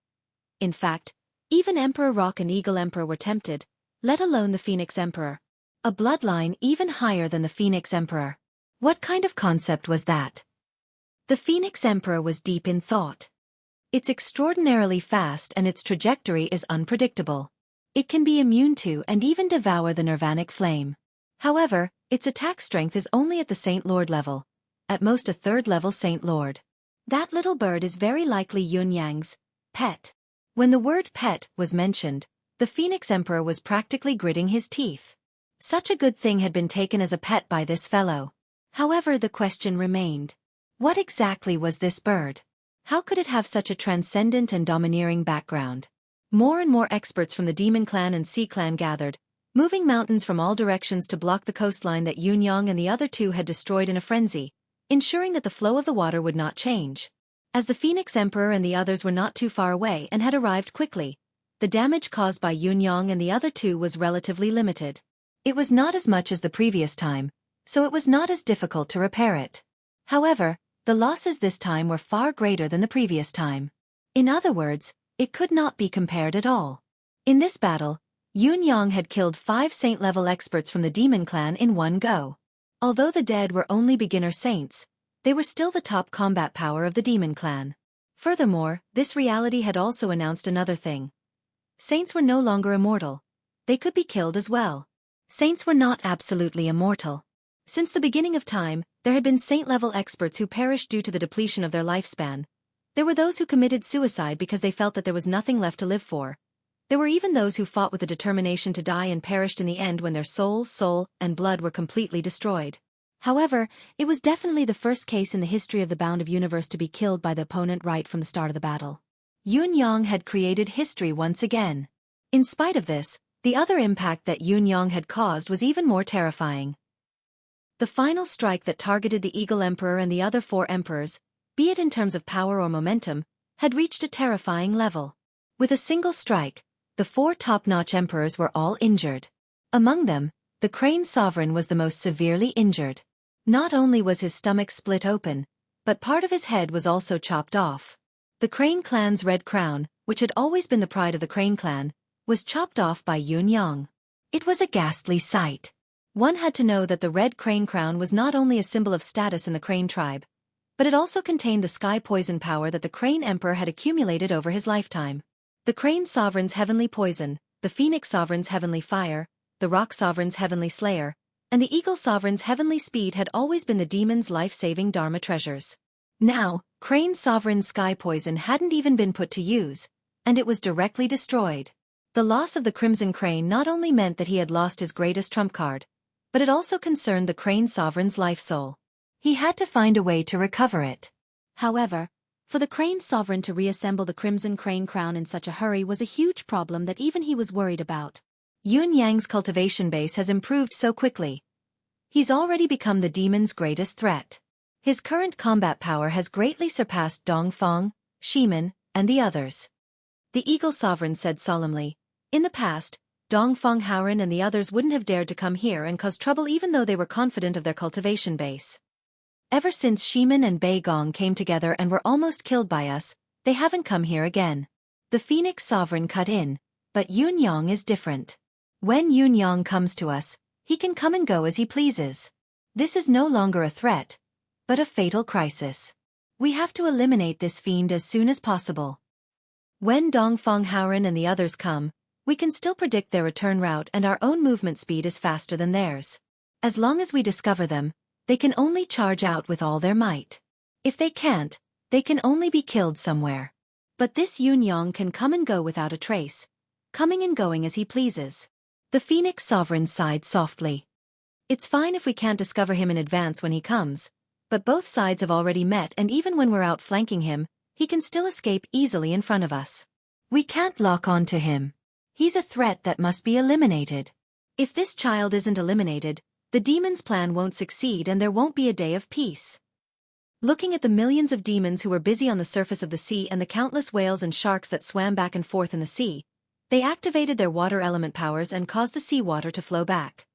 In fact, even Emperor Rock and Eagle Emperor were tempted, let alone the Phoenix Emperor. A bloodline even higher than the Phoenix Emperor. What kind of concept was that? The Phoenix Emperor was deep in thought. It's extraordinarily fast and its trajectory is unpredictable. It can be immune to and even devour the Nirvanic flame. However, its attack strength is only at the Saint Lord level, at most a third-level Saint Lord. That little bird is very likely Yunyang's pet. When the word pet was mentioned, the Phoenix Emperor was practically gritting his teeth. Such a good thing had been taken as a pet by this fellow. However, the question remained. What exactly was this bird? How could it have such a transcendent and domineering background? More and more experts from the Demon Clan and Sea Clan gathered, moving mountains from all directions to block the coastline that Yunyang and the other two had destroyed in a frenzy, ensuring that the flow of the water would not change. As the Phoenix Emperor and the others were not too far away and had arrived quickly, the damage caused by Yunyang and the other two was relatively limited. It was not as much as the previous time, so it was not as difficult to repair it. However, the losses this time were far greater than the previous time. In other words, it could not be compared at all. In this battle, Yunyang had killed 5 saint-level experts from the Demon Clan in one go. Although the dead were only beginner saints, they were still the top combat power of the Demon Clan. Furthermore, this reality had also announced another thing. Saints were no longer immortal. They could be killed as well. Saints were not absolutely immortal. Since the beginning of time, there had been saint-level experts who perished due to the depletion of their lifespan. There were those who committed suicide because they felt that there was nothing left to live for. There were even those who fought with the determination to die and perished in the end when their soul, and blood were completely destroyed. However, it was definitely the first case in the history of the Bound of Universe to be killed by the opponent right from the start of the battle. Yunyang had created history once again. In spite of this, the other impact that Yunyang had caused was even more terrifying. The final strike that targeted the Eagle Emperor and the other 4 emperors, be it in terms of power or momentum, had reached a terrifying level. With a single strike, the 4 top-notch emperors were all injured. Among them, the Crane Sovereign was the most severely injured. Not only was his stomach split open, but part of his head was also chopped off. The Crane clan's red crown, which had always been the pride of the Crane clan, was chopped off by Yun Yang. It was a ghastly sight. One had to know that the red crane crown was not only a symbol of status in the Crane tribe, but it also contained the sky poison power that the Crane Emperor had accumulated over his lifetime. The Crane Sovereign's heavenly poison, the Phoenix Sovereign's heavenly fire, the Rock Sovereign's heavenly slayer, and the Eagle Sovereign's heavenly speed had always been the demon's life-saving Dharma treasures. Now, Crane Sovereign's sky poison hadn't even been put to use, and it was directly destroyed. The loss of the Crimson Crane not only meant that he had lost his greatest trump card, but it also concerned the Crane Sovereign's life soul. He had to find a way to recover it. However, for the Crane Sovereign to reassemble the Crimson Crane crown in such a hurry was a huge problem that even he was worried about. Yun Yang's cultivation base has improved so quickly. He's already become the demon's greatest threat. His current combat power has greatly surpassed Dongfang, Shimin, and the others. The Eagle Sovereign said solemnly, "In the past, Dongfang Howren and the others wouldn't have dared to come here and cause trouble even though they were confident of their cultivation base. Ever since Shimin and Bei Gong came together and were almost killed by us, they haven't come here again." The Phoenix Sovereign cut in, "But Yun Yang is different. When Yun Yang comes to us, he can come and go as he pleases. This is no longer a threat, but a fatal crisis. We have to eliminate this fiend as soon as possible. When Dongfang Howren and the others come, we can still predict their return route and our own movement speed is faster than theirs. As long as we discover them, they can only charge out with all their might. If they can't, they can only be killed somewhere. But this Yun Yang can come and go without a trace, coming and going as he pleases." The Phoenix Sovereign sighed softly. "It's fine if we can't discover him in advance when he comes, but both sides have already met and even when we're out flanking him, he can still escape easily in front of us. We can't lock on to him. He's a threat that must be eliminated. If this child isn't eliminated, the demon's plan won't succeed and there won't be a day of peace." Looking at the millions of demons who were busy on the surface of the sea and the countless whales and sharks that swam back and forth in the sea, they activated their water element powers and caused the seawater to flow back.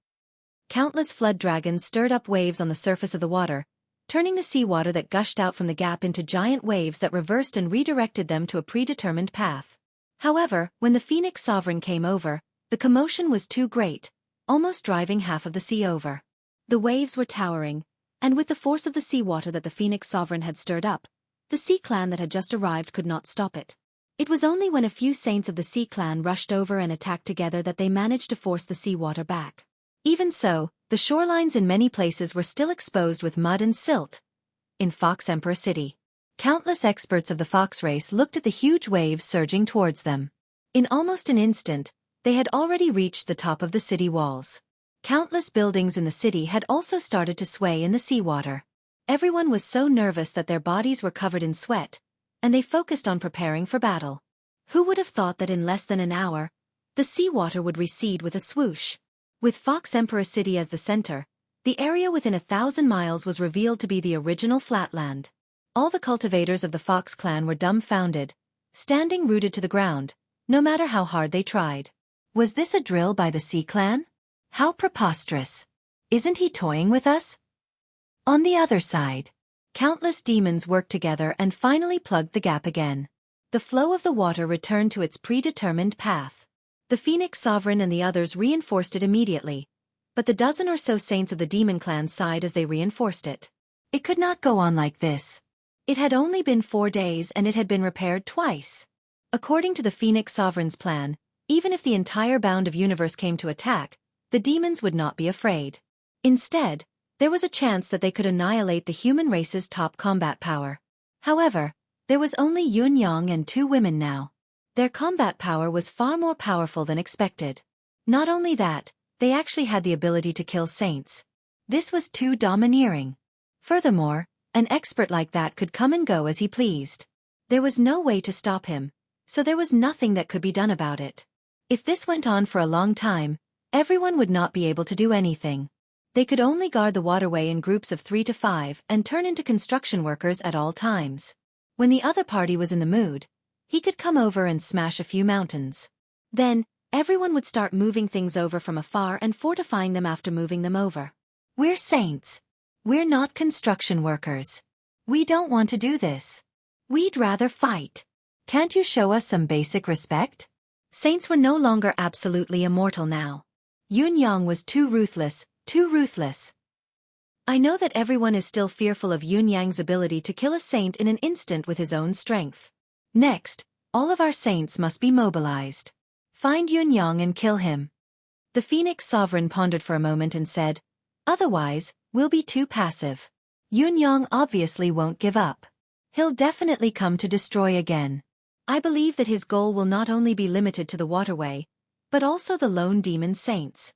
Countless flood dragons stirred up waves on the surface of the water, turning the seawater that gushed out from the gap into giant waves that reversed and redirected them to a predetermined path. However, when the Phoenix Sovereign came over, the commotion was too great, almost driving half of the sea over. The waves were towering, and with the force of the seawater that the Phoenix Sovereign had stirred up, the Sea Clan that had just arrived could not stop it. It was only when a few saints of the Sea Clan rushed over and attacked together that they managed to force the seawater back. Even so, the shorelines in many places were still exposed with mud and silt. In Fox Emperor City, countless experts of the fox race looked at the huge waves surging towards them. In almost an instant, they had already reached the top of the city walls. Countless buildings in the city had also started to sway in the seawater. Everyone was so nervous that their bodies were covered in sweat, and they focused on preparing for battle. Who would have thought that in less than an hour, the seawater would recede with a swoosh? With Fox Emperor City as the center, the area within 1,000 miles was revealed to be the original flatland. All the cultivators of the Fox clan were dumbfounded, standing rooted to the ground, no matter how hard they tried. Was this a drill by the Sea Clan? How preposterous! Isn't he toying with us? On the other side, countless demons worked together and finally plugged the gap again. The flow of the water returned to its predetermined path. The Phoenix Sovereign and the others reinforced it immediately, but the dozen or so saints of the Demon Clan sighed as they reinforced it. It could not go on like this. It had only been 4 days and it had been repaired twice. According to the Phoenix Sovereign's plan, even if the entire bound of universe came to attack, the demons would not be afraid. Instead, there was a chance that they could annihilate the human race's top combat power. However, there was only Yun Yang and 2 women now. Their combat power was far more powerful than expected. Not only that, they actually had the ability to kill saints. This was too domineering. Furthermore, an expert like that could come and go as he pleased. There was no way to stop him, so there was nothing that could be done about it. If this went on for a long time, everyone would not be able to do anything. They could only guard the waterway in groups of 3 to 5 and turn into construction workers at all times. When the other party was in the mood, he could come over and smash a few mountains. Then, everyone would start moving things over from afar and fortifying them after moving them over. We're saints. We're not construction workers. We don't want to do this. We'd rather fight. Can't you show us some basic respect? Saints were no longer absolutely immortal now. Yun Yang was too ruthless, too ruthless. I know that everyone is still fearful of Yun Yang's ability to kill a saint in an instant with his own strength. Next, all of our saints must be mobilized. Find Yun Yang and kill him. The Phoenix Sovereign pondered for a moment and said, otherwise, we'll be too passive. Yun Yang obviously won't give up. He'll definitely come to destroy again. I believe that his goal will not only be limited to the waterway, but also the lone demon saints.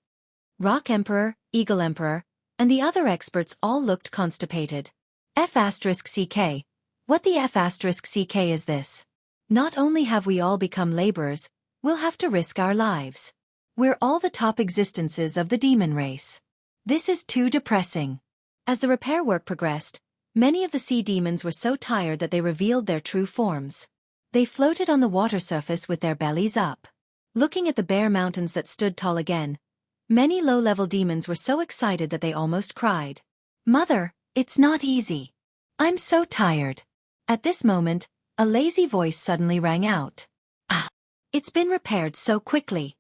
Rock Emperor, Eagle Emperor, and the other experts all looked constipated. F***CK. What the F***CK is this? Not only have we all become laborers, we'll have to risk our lives. We're all the top existences of the demon race. This is too depressing. As the repair work progressed, many of the sea demons were so tired that they revealed their true forms. They floated on the water surface with their bellies up. Looking at the bare mountains that stood tall again, many low-level demons were so excited that they almost cried. Mother, it's not easy. I'm so tired. At this moment, a lazy voice suddenly rang out. Ah! It's been repaired so quickly.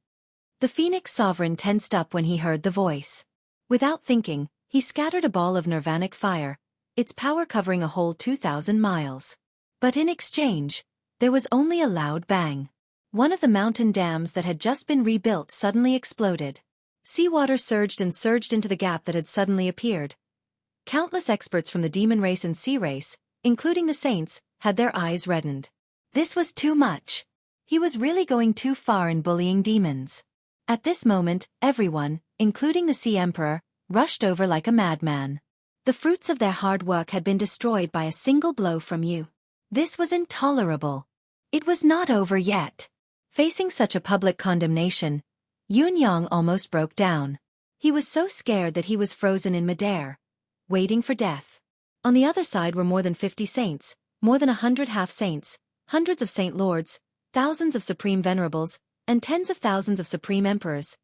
The Phoenix Sovereign tensed up when he heard the voice. Without thinking, he scattered a ball of nirvanic fire, its power covering a whole 2,000 miles. But in exchange, there was only a loud bang. One of the mountain dams that had just been rebuilt suddenly exploded. Seawater surged and surged into the gap that had suddenly appeared. Countless experts from the demon race and sea race, including the saints, had their eyes reddened. This was too much. He was really going too far in bullying demons. At this moment, everyone, including the Sea Emperor, rushed over like a madman. The fruits of their hard work had been destroyed by a single blow from you. This was intolerable. It was not over yet. Facing such a public condemnation, Yun Yang almost broke down. He was so scared that he was frozen in midair, waiting for death. On the other side were more than 50 saints, more than 100 half-saints, hundreds of saint lords, thousands of supreme venerables, and tens of thousands of supreme emperors.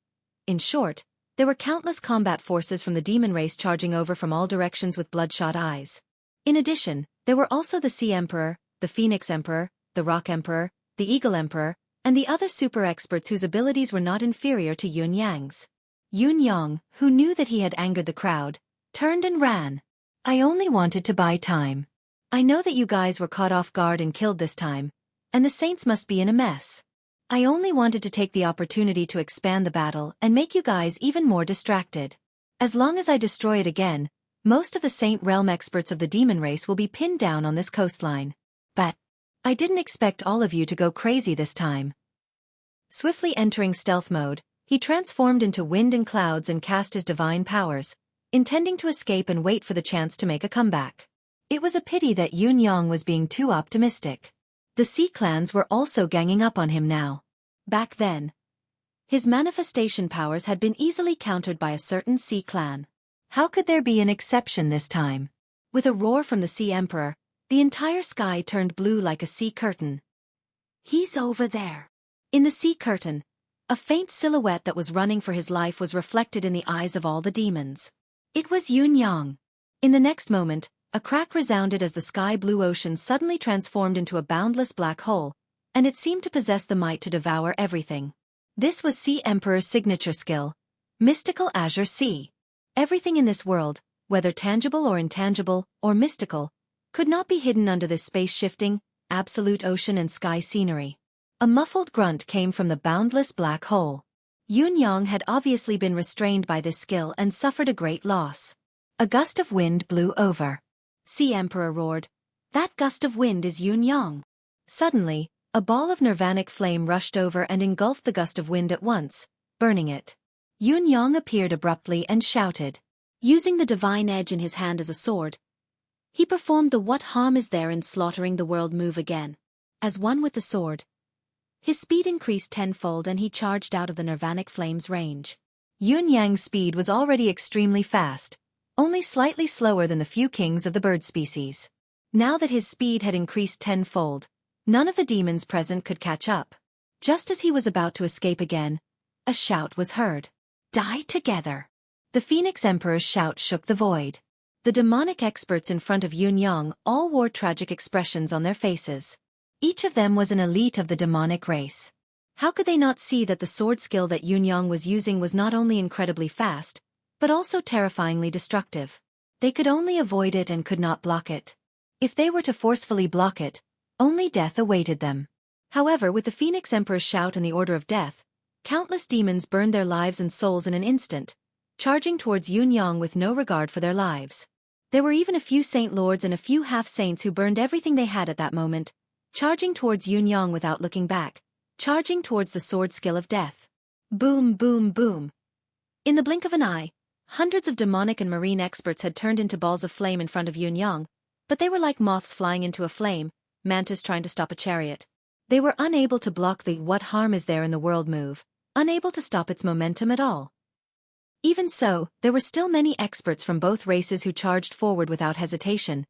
In short, there were countless combat forces from the demon race charging over from all directions with bloodshot eyes. In addition, there were also the Sea Emperor, the Phoenix Emperor, the Rock Emperor, the Eagle Emperor, and the other super experts whose abilities were not inferior to Yun Yang's. Yun Yang, who knew that he had angered the crowd, turned and ran. I only wanted to buy time. I know that you guys were caught off guard and killed this time, and the saints must be in a mess. I only wanted to take the opportunity to expand the battle and make you guys even more distracted. As long as I destroy it again, most of the Saint Realm experts of the demon race will be pinned down on this coastline. But I didn't expect all of you to go crazy this time. Swiftly entering stealth mode, he transformed into wind and clouds and cast his divine powers, intending to escape and wait for the chance to make a comeback. It was a pity that Yun Yang was being too optimistic. The sea clans were also ganging up on him now. Back then, his manifestation powers had been easily countered by a certain sea clan. How could there be an exception this time? With a roar from the Sea Emperor, the entire sky turned blue like a sea curtain. He's over there. In the sea curtain, a faint silhouette that was running for his life was reflected in the eyes of all the demons. It was Yun Yang. In the next moment, a crack resounded as the sky-blue ocean suddenly transformed into a boundless black hole, and it seemed to possess the might to devour everything. This was Sea Emperor's signature skill, Mystical Azure Sea. Everything in this world, whether tangible or intangible, or mystical, could not be hidden under this space-shifting, absolute ocean and sky scenery. A muffled grunt came from the boundless black hole. Yun Yang had obviously been restrained by this skill and suffered a great loss. A gust of wind blew over. Sea Emperor roared, "That gust of wind is Yun Yang." Suddenly, a ball of nirvanic flame rushed over and engulfed the gust of wind at once, burning it. Yun Yang appeared abruptly and shouted. Using the divine edge in his hand as a sword, he performed the "what harm is there in slaughtering the world" move again. As one with the sword, his speed increased tenfold and he charged out of the nirvanic flame's range. Yun Yang's speed was already extremely fast, only slightly slower than the few kings of the bird species. Now that his speed had increased tenfold, none of the demons present could catch up. Just as he was about to escape again, a shout was heard. Die together! The Phoenix Emperor's shout shook the void. The demonic experts in front of Yun Yang all wore tragic expressions on their faces. Each of them was an elite of the demonic race. How could they not see that the sword skill that Yun Yang was using was not only incredibly fast, but also terrifyingly destructive? They could only avoid it and could not block it. If they were to forcefully block it, only death awaited them. However, with the Phoenix Emperor's shout and the order of death, countless demons burned their lives and souls in an instant, charging towards Yun Yang with no regard for their lives. There were even a few Saint Lords and a few half-saints who burned everything they had at that moment, charging towards Yun Yang without looking back, charging towards the sword skill of death. Boom, boom, boom. In the blink of an eye, hundreds of demonic and marine experts had turned into balls of flame in front of Yun Yang, but they were like moths flying into a flame, mantis trying to stop a chariot. They were unable to block the "what harm is there in the world" move, unable to stop its momentum at all. Even so, there were still many experts from both races who charged forward without hesitation,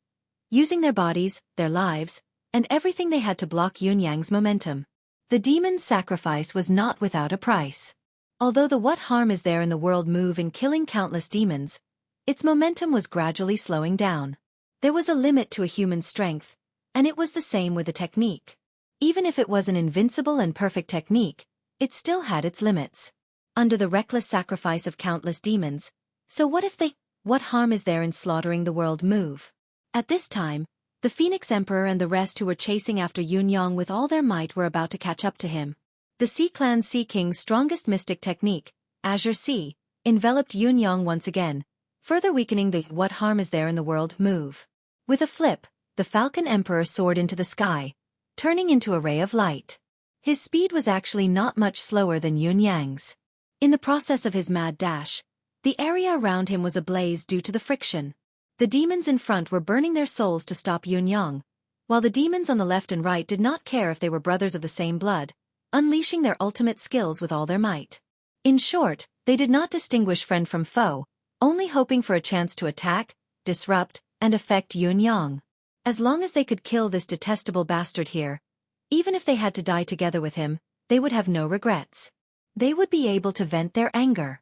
using their bodies, their lives, and everything they had to block Yun Yang's momentum. The demon's sacrifice was not without a price. Although the "what harm is there in the world" move in killing countless demons, its momentum was gradually slowing down. There was a limit to a human's strength, and it was the same with the technique. Even if it was an invincible and perfect technique, it still had its limits. Under the reckless sacrifice of countless demons, so what if "what harm is there in slaughtering the world" move? At this time, the Phoenix Emperor and the rest who were chasing after Yun Yang with all their might were about to catch up to him. The Sea Clan Sea King's strongest mystic technique, Azure Sea, enveloped Yun Yang once again, further weakening the "what harm is there in the world" move. With a flip, the Falcon Emperor soared into the sky, turning into a ray of light. His speed was actually not much slower than Yun Yang's. In the process of his mad dash, the area around him was ablaze due to the friction. The demons in front were burning their souls to stop Yun Yang, while the demons on the left and right did not care if they were brothers of the same blood, unleashing their ultimate skills with all their might. In short, they did not distinguish friend from foe, only hoping for a chance to attack, disrupt, and affect Yun Yang. As long as they could kill this detestable bastard here, even if they had to die together with him, they would have no regrets. They would be able to vent their anger.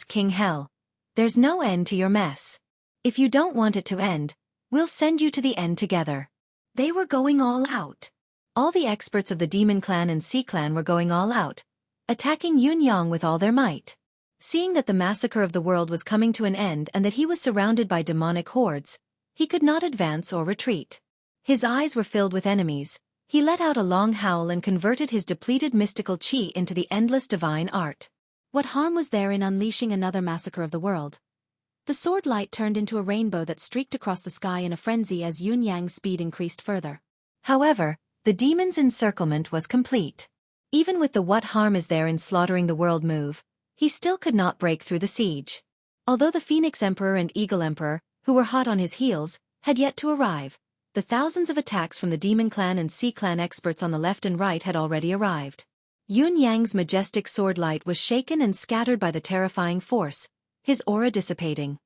King Hell. There's no end to your mess. If you don't want it to end, we'll send you to the end together. They were going all out. All the experts of the Demon Clan and Sea Clan were going all out, attacking Yun Yang with all their might. Seeing that the massacre of the world was coming to an end and that he was surrounded by demonic hordes, he could not advance or retreat. His eyes were filled with enemies. He let out a long howl and converted his depleted mystical chi into the endless divine art. What harm was there in unleashing another massacre of the world? The sword light turned into a rainbow that streaked across the sky in a frenzy as Yun Yang's speed increased further. However, the demon's encirclement was complete. Even with the "what harm is there in slaughtering the world" move, he still could not break through the siege. Although the Phoenix Emperor and Eagle Emperor, who were hot on his heels, had yet to arrive, the thousands of attacks from the Demon Clan and Sea Clan experts on the left and right had already arrived. Yun Yang's majestic sword light was shaken and scattered by the terrifying force, his aura dissipating.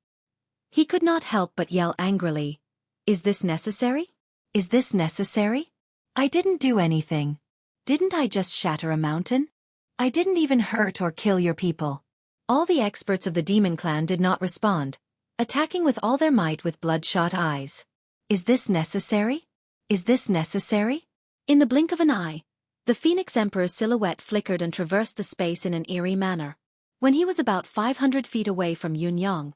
He could not help but yell angrily, "Is this necessary? Is this necessary? I didn't do anything. Didn't I just shatter a mountain? I didn't even hurt or kill your people." All the experts of the Demon Clan did not respond, attacking with all their might with bloodshot eyes. Is this necessary? Is this necessary? In the blink of an eye, the Phoenix Emperor's silhouette flickered and traversed the space in an eerie manner. When he was about 500 feet away from Yun Yang,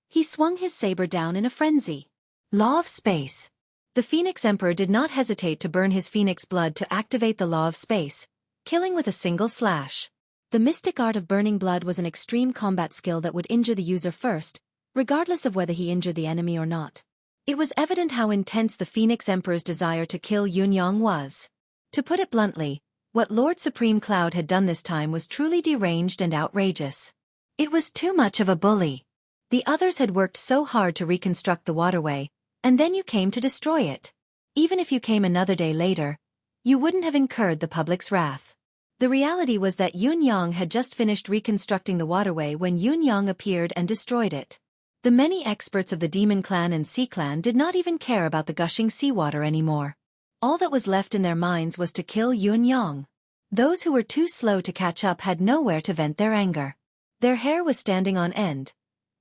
he swung his saber down in a frenzy. Law of space. The Phoenix Emperor did not hesitate to burn his phoenix blood to activate the law of space, killing with a single slash. The mystic art of burning blood was an extreme combat skill that would injure the user first, regardless of whether he injured the enemy or not. It was evident how intense the Phoenix Emperor's desire to kill Yun Yang was. To put it bluntly, what Lord Supreme Cloud had done this time was truly deranged and outrageous. It was too much of a bully. The others had worked so hard to reconstruct the waterway, and then you came to destroy it. Even if you came another day later, you wouldn't have incurred the public's wrath. The reality was that Yunyang had just finished reconstructing the waterway when Yunyang appeared and destroyed it. The many experts of the Demon Clan and Sea Clan did not even care about the gushing seawater anymore. All that was left in their minds was to kill Yunyang. Those who were too slow to catch up had nowhere to vent their anger. Their hair was standing on end.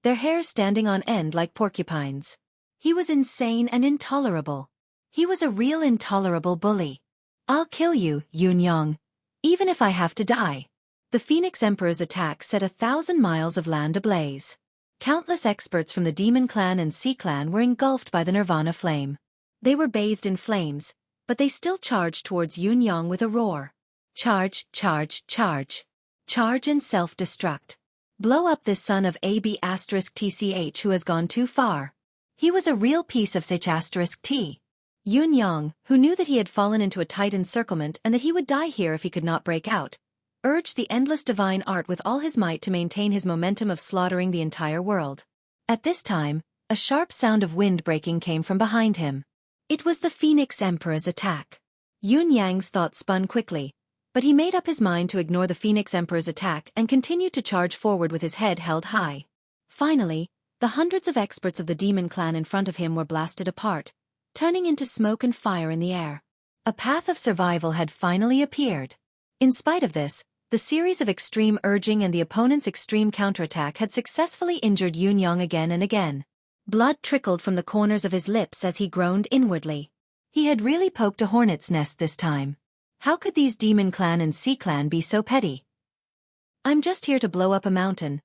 Their hair standing on end like porcupines. He was insane and intolerable. He was a real intolerable bully. I'll kill you, Yunyang. Even if I have to die. The Phoenix Emperor's attack set 1,000 miles of land ablaze. Countless experts from the Demon Clan and Sea Clan were engulfed by the Nirvana flame. They were bathed in flames, but they still charged towards Yunyang with a roar. Charge, charge, charge. Charge and self-destruct. Blow up this son of AB*TCH who has gone too far. He was a real piece of T. Yunyang, who knew that he had fallen into a tight encirclement and that he would die here if he could not break out, urged the endless divine art with all his might to maintain his momentum of slaughtering the entire world. At this time, a sharp sound of wind breaking came from behind him. It was the Phoenix Emperor's attack. Yunyang's thoughts spun quickly, but he made up his mind to ignore the Phoenix Emperor's attack and continued to charge forward with his head held high. Finally, the hundreds of experts of the Demon Clan in front of him were blasted apart, turning into smoke and fire in the air. A path of survival had finally appeared. In spite of this, the series of extreme urging and the opponent's extreme counterattack had successfully injured Yunyang again and again. Blood trickled from the corners of his lips as he groaned inwardly. He had really poked a hornet's nest this time. How could these Demon Clan and Sea Clan be so petty? I'm just here to blow up a mountain.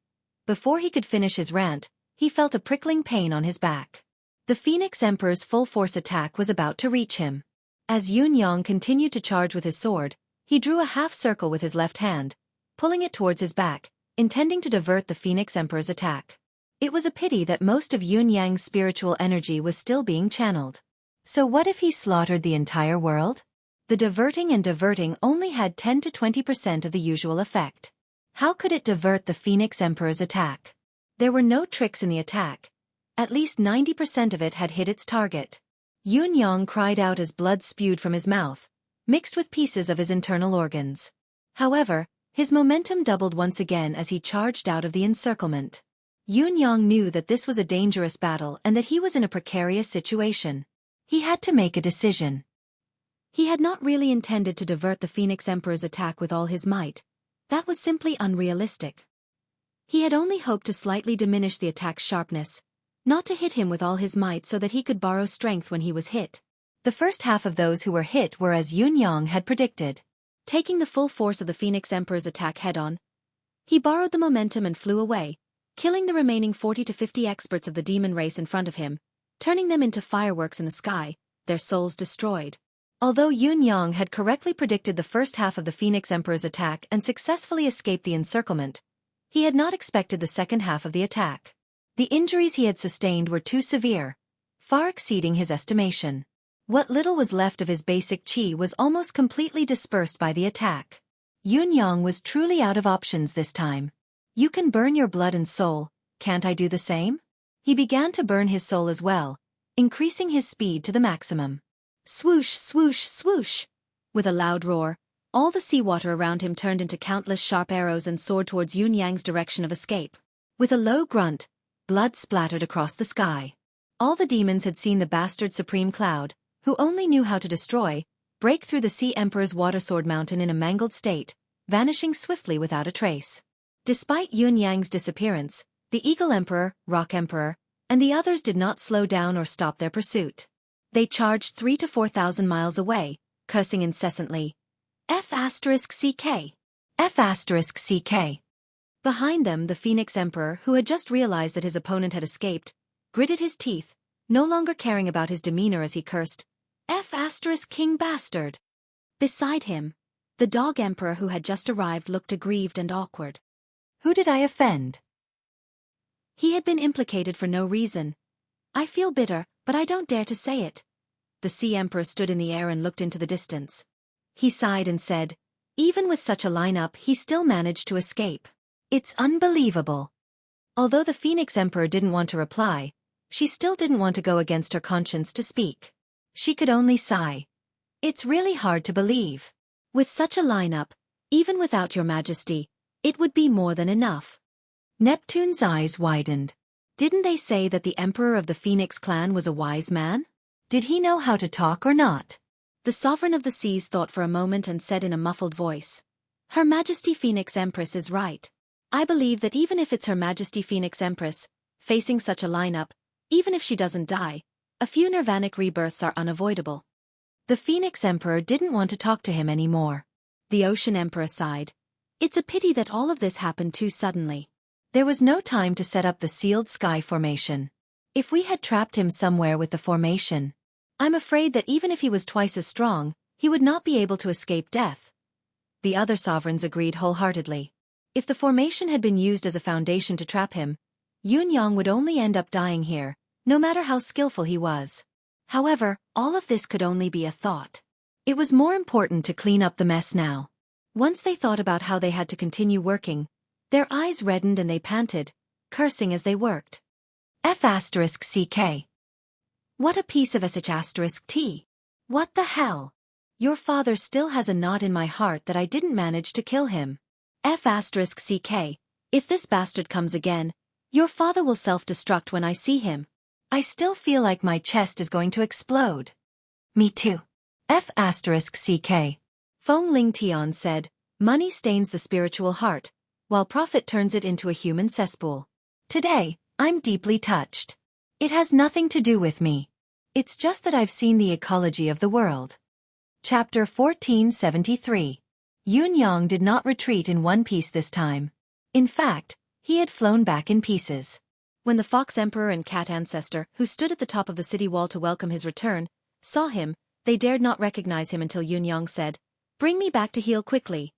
Before he could finish his rant, he felt a prickling pain on his back. The Phoenix Emperor's full-force attack was about to reach him. As Yunyang continued to charge with his sword, he drew a half-circle with his left hand, pulling it towards his back, intending to divert the Phoenix Emperor's attack. It was a pity that most of Yunyang's spiritual energy was still being channeled. So what if he slaughtered the entire world? The diverting only had 10 to 20% of the usual effect. How could it divert the Phoenix Emperor's attack? There were no tricks in the attack. At least 90% of it had hit its target. Yunyang cried out as blood spewed from his mouth, mixed with pieces of his internal organs. However, his momentum doubled once again as he charged out of the encirclement. Yunyang knew that this was a dangerous battle and that he was in a precarious situation. He had to make a decision. He had not really intended to divert the Phoenix Emperor's attack with all his might. That was simply unrealistic. He had only hoped to slightly diminish the attack's sharpness, not to hit him with all his might so that he could borrow strength when he was hit. The first half of those who were hit were as Yunyang had predicted. Taking the full force of the Phoenix Emperor's attack head-on, he borrowed the momentum and flew away, killing the remaining 40 to 50 experts of the demon race in front of him, turning them into fireworks in the sky, their souls destroyed. Although Yunyang had correctly predicted the first half of the Phoenix Emperor's attack and successfully escaped the encirclement, he had not expected the second half of the attack. The injuries he had sustained were too severe, far exceeding his estimation. What little was left of his basic chi was almost completely dispersed by the attack. Yunyang was truly out of options this time. You can burn your blood and soul, can't I do the same? He began to burn his soul as well, increasing his speed to the maximum. Swoosh, swoosh, swoosh! With a loud roar, all the seawater around him turned into countless sharp arrows and soared towards Yunyang's direction of escape. With a low grunt, blood splattered across the sky. All the demons had seen the bastard Supreme Cloud, who only knew how to destroy, break through the Sea Emperor's water sword mountain in a mangled state, vanishing swiftly without a trace. Despite Yunyang's disappearance, the Eagle Emperor, Rock Emperor, and the others did not slow down or stop their pursuit. They charged 3,000 to 4,000 miles away, cursing incessantly. F***CK. F***CK. Behind them, the Phoenix Emperor, who had just realized that his opponent had escaped, gritted his teeth, no longer caring about his demeanor as he cursed, F***King bastard. Beside him, the Dog Emperor who had just arrived looked aggrieved and awkward. Who did I offend? He had been implicated for no reason. I feel bitter, but I don't dare to say it. The Sea Emperor stood in the air and looked into the distance. He sighed and said, even with such a lineup he still managed to escape. It's unbelievable. Although the Phoenix Emperor didn't want to reply, she still didn't want to go against her conscience to speak. She could only sigh. It's really hard to believe. With such a lineup, Even without your majesty, it would be more than enough. Neptune's eyes widened. Didn't they say that the emperor of the Phoenix clan was a wise man? Did he know how to talk or not? The sovereign of the seas thought for a moment and said in a muffled voice, Her Majesty Phoenix Empress is right. I believe that even if it's Her Majesty Phoenix Empress, facing such a lineup, even if she doesn't die, a few nirvanic rebirths are unavoidable. The Phoenix Emperor didn't want to talk to him anymore. The Ocean Emperor sighed. It's a pity that all of this happened too suddenly. There was no time to set up the sealed sky formation. If we had trapped him somewhere with the formation, I'm afraid that even if he was twice as strong, he would not be able to escape death. The other sovereigns agreed wholeheartedly. If the formation had been used as a foundation to trap him, Yunyang would only end up dying here, no matter how skillful he was. However, all of this could only be a thought. It was more important to clean up the mess now. Once they thought about how they had to continue working, their eyes reddened and they panted, cursing as they worked. F***CK. What a piece of sh**T. What the hell? Your father still has a knot in my heart that I didn't manage to kill him. F***CK. If this bastard comes again, your father will self-destruct when I see him. I still feel like my chest is going to explode. Me too. F***CK. Feng Lingtian said, Money stains the spiritual heart, while profit turns it into a human cesspool. Today, I'm deeply touched. It has nothing to do with me. It's just that I've seen the ecology of the world. Chapter 1473. Yunyang did not retreat in one piece this time. In fact, he had flown back in pieces. When the Fox Emperor and Cat Ancestor, who stood at the top of the city wall to welcome his return, saw him, they dared not recognize him until Yunyang said, Bring me back to heal quickly.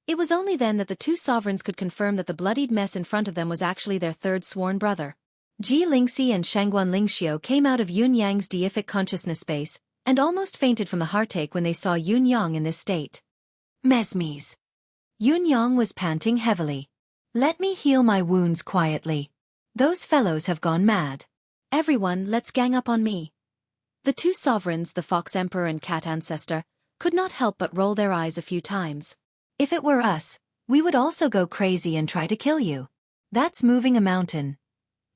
It was only then that the two sovereigns could confirm that the bloodied mess in front of them was actually their third sworn brother. Ji Lingxi and Shangguan Lingxiu came out of Yunyang's deific consciousness space, and almost fainted from the heartache when they saw Yunyang in this state. Mesmes. Yunyang was panting heavily. Let me heal my wounds quietly. Those fellows have gone mad. Everyone, let's gang up on me. The two sovereigns, the Fox Emperor and Cat Ancestor, could not help but roll their eyes a few times. If it were us, we would also go crazy and try to kill you. That's moving a mountain.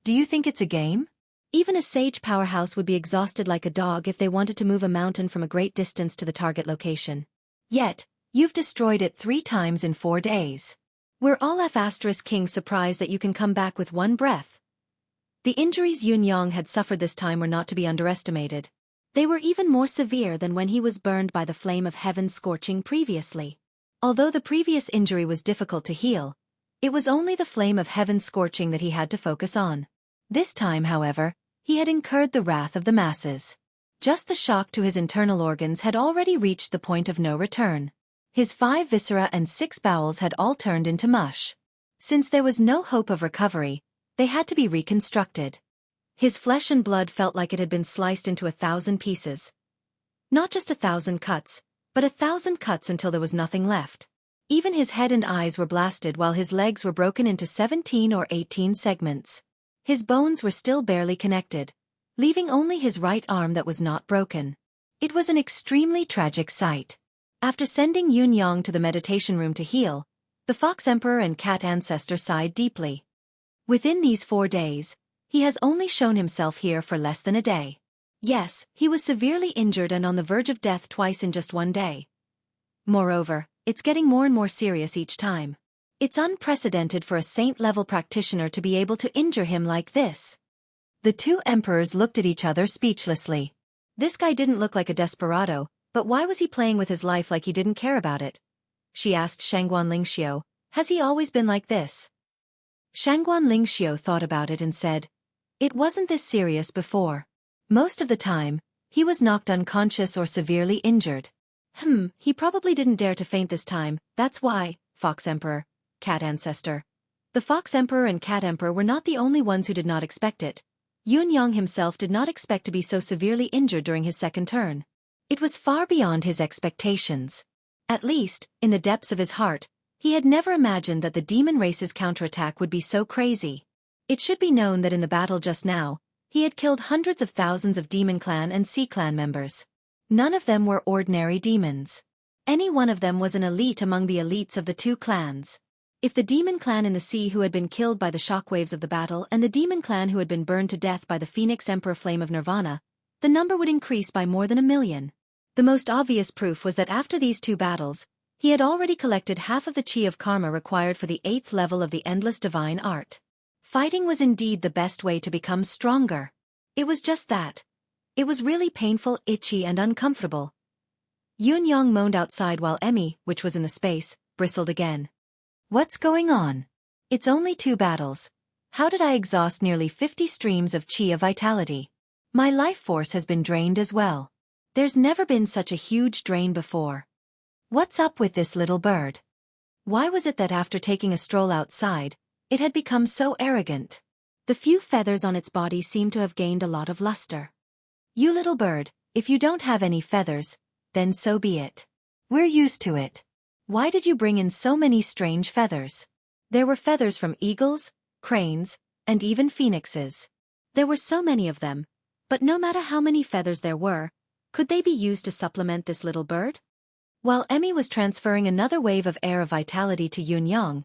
Do you think it's a game? Even a sage powerhouse would be exhausted like a dog if they wanted to move a mountain from a great distance to the target location. Yet, you've destroyed it 3 times in 4 days. We're all F***king surprised that you can come back with one breath. The injuries Yunyang had suffered this time were not to be underestimated. They were even more severe than when he was burned by the flame of heaven scorching previously. Although the previous injury was difficult to heal, it was only the flame of heaven scorching that he had to focus on. This time, however, he had incurred the wrath of the masses. Just the shock to his internal organs had already reached the point of no return. His 5 viscera and 6 bowels had all turned into mush. Since there was no hope of recovery, they had to be reconstructed. His flesh and blood felt like it had been sliced into 1,000 pieces. Not just 1,000 cuts, but 1,000 cuts until there was nothing left. Even his head and eyes were blasted while his legs were broken into 17 or 18 segments. His bones were still barely connected, leaving only his right arm that was not broken. It was an extremely tragic sight. After sending Yunyang to the meditation room to heal, the Fox Emperor and Cat Ancestor sighed deeply. Within these 4 days, he has only shown himself here for less than a day. Yes, he was severely injured and on the verge of death twice in just 1 day. Moreover, it's getting more and more serious each time. It's unprecedented for a saint-level practitioner to be able to injure him like this. The two emperors looked at each other speechlessly. This guy didn't look like a desperado, but why was he playing with his life like he didn't care about it? She asked Shangguan Lingxiu, has he always been like this? Shangguan Lingxiu thought about it and said, it wasn't this serious before. Most of the time, he was knocked unconscious or severely injured. He probably didn't dare to faint this time, that's why, Fox Emperor, Cat Ancestor. The Fox Emperor and Cat Emperor were not the only ones who did not expect it. Yunyang himself did not expect to be so severely injured during his second turn. It was far beyond his expectations. At least, in the depths of his heart, he had never imagined that the demon race's counterattack would be so crazy. It should be known that in the battle just now, he had killed hundreds of thousands of Demon Clan and Sea Clan members. None of them were ordinary demons. Any one of them was an elite among the elites of the two clans. If the demon clan in the sea who had been killed by the shockwaves of the battle and the demon clan who had been burned to death by the Phoenix Emperor Flame of Nirvana, the number would increase by more than 1,000,000. The most obvious proof was that after these two battles, he had already collected half of the chi of karma required for the 8th level of the endless divine art. Fighting was indeed the best way to become stronger. It was just that. It was really painful, itchy and uncomfortable. Yunyang moaned outside while Emmy, which was in the space, bristled again. What's going on? It's only 2 battles. How did I exhaust nearly 50 streams of chi of vitality? My life force has been drained as well. There's never been such a huge drain before. What's up with this little bird? Why was it that after taking a stroll outside, it had become so arrogant? The few feathers on its body seemed to have gained a lot of luster. You little bird, if you don't have any feathers, then so be it. We're used to it. Why did you bring in so many strange feathers? There were feathers from eagles, cranes, and even phoenixes. There were so many of them, but no matter how many feathers there were, could they be used to supplement this little bird? While Emmy was transferring another wave of air of vitality to Yunyang,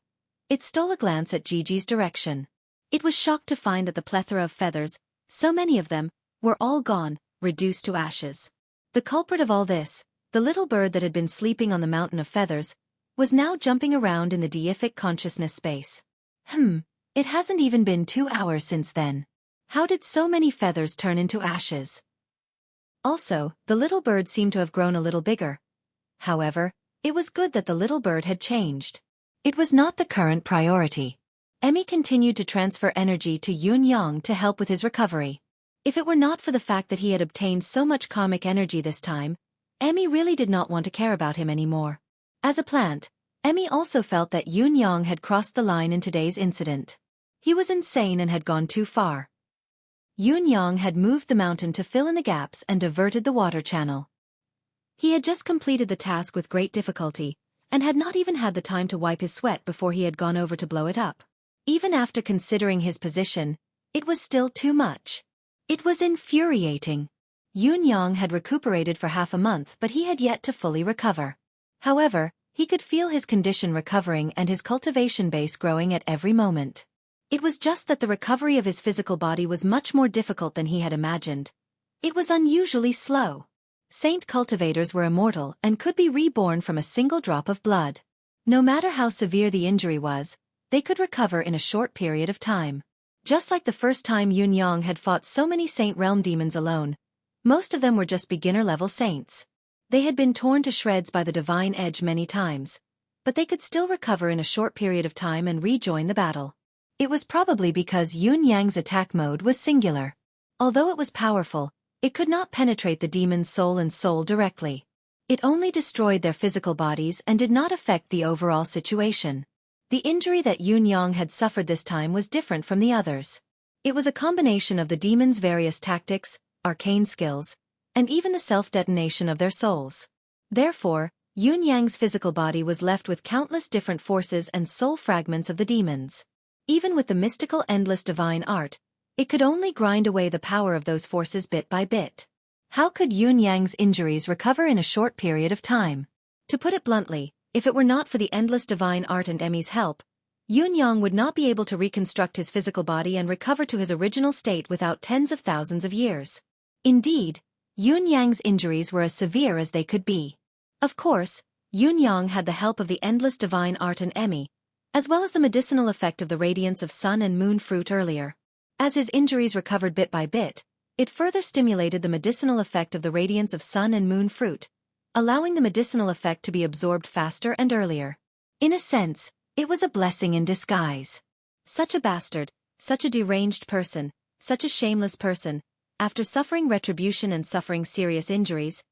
it stole a glance at Gigi's direction. It was shocked to find that the plethora of feathers, so many of them, were all gone, reduced to ashes. The culprit of all this, the little bird that had been sleeping on the mountain of feathers, was now jumping around in the deific consciousness space. It hasn't even been 2 hours since then. How did so many feathers turn into ashes? Also, the little bird seemed to have grown a little bigger. However, it was good that the little bird had changed. It was not the current priority. Emmy continued to transfer energy to Yunyang to help with his recovery. If it were not for the fact that he had obtained so much karmic energy this time, Emmy really did not want to care about him anymore. As a plant, Emmy also felt that Yunyang had crossed the line in today's incident. He was insane and had gone too far. Yunyang had moved the mountain to fill in the gaps and diverted the water channel. He had just completed the task with great difficulty, and had not even had the time to wipe his sweat before he had gone over to blow it up. Even after considering his position, it was still too much. It was infuriating. Yunyang had recuperated for half a month, but he had yet to fully recover. However, he could feel his condition recovering and his cultivation base growing at every moment. It was just that the recovery of his physical body was much more difficult than he had imagined. It was unusually slow. Saint cultivators were immortal and could be reborn from a single drop of blood. No matter how severe the injury was, they could recover in a short period of time. Just like the first time Yunyang had fought so many Saint Realm demons alone, most of them were just beginner-level saints. They had been torn to shreds by the divine edge many times, but they could still recover in a short period of time and rejoin the battle. It was probably because Yunyang's attack mode was singular. Although it was powerful, it could not penetrate the demon's soul and soul directly. It only destroyed their physical bodies and did not affect the overall situation. The injury that Yunyang had suffered this time was different from the others. It was a combination of the demon's various tactics, arcane skills, and even the self-detonation of their souls. Therefore, Yunyang's physical body was left with countless different forces and soul fragments of the demons. Even with the mystical endless divine art, it could only grind away the power of those forces bit by bit. How could Yunyang's injuries recover in a short period of time? To put it bluntly, if it were not for the endless divine art and Emmy's help, Yunyang would not be able to reconstruct his physical body and recover to his original state without tens of thousands of years. Indeed, Yunyang's injuries were as severe as they could be. Of course, Yunyang had the help of the endless divine art and Emmy, as well as the medicinal effect of the radiance of sun and moon fruit earlier. As his injuries recovered bit by bit, it further stimulated the medicinal effect of the radiance of sun and moon fruit, allowing the medicinal effect to be absorbed faster and earlier. In a sense, it was a blessing in disguise. Such a bastard, such a deranged person, such a shameless person, after suffering retribution and suffering serious injuries,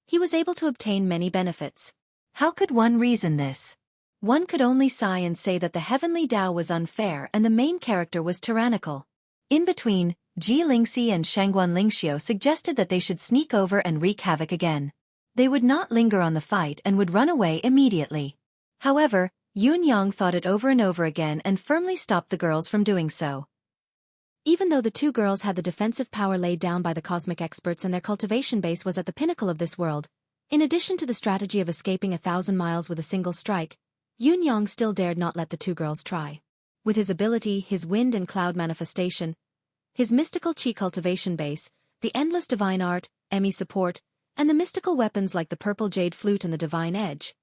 he was able to obtain many benefits. How could one reason this? One could only sigh and say that the heavenly Tao was unfair and the main character was tyrannical. In between, Ji Lingxi and Shangguan Lingxiu suggested that they should sneak over and wreak havoc again. They would not linger on the fight and would run away immediately. However, Yunyang thought it over and over again and firmly stopped the girls from doing so. Even though the two girls had the defensive power laid down by the cosmic experts and their cultivation base was at the pinnacle of this world, In addition to the strategy of escaping 1,000 miles with a single strike, Yunyang still dared not let the two girls try. With his ability, his wind and cloud manifestation, his mystical chi cultivation base, the endless divine art, Emmy support, and the mystical weapons like the purple jade flute and the divine edge,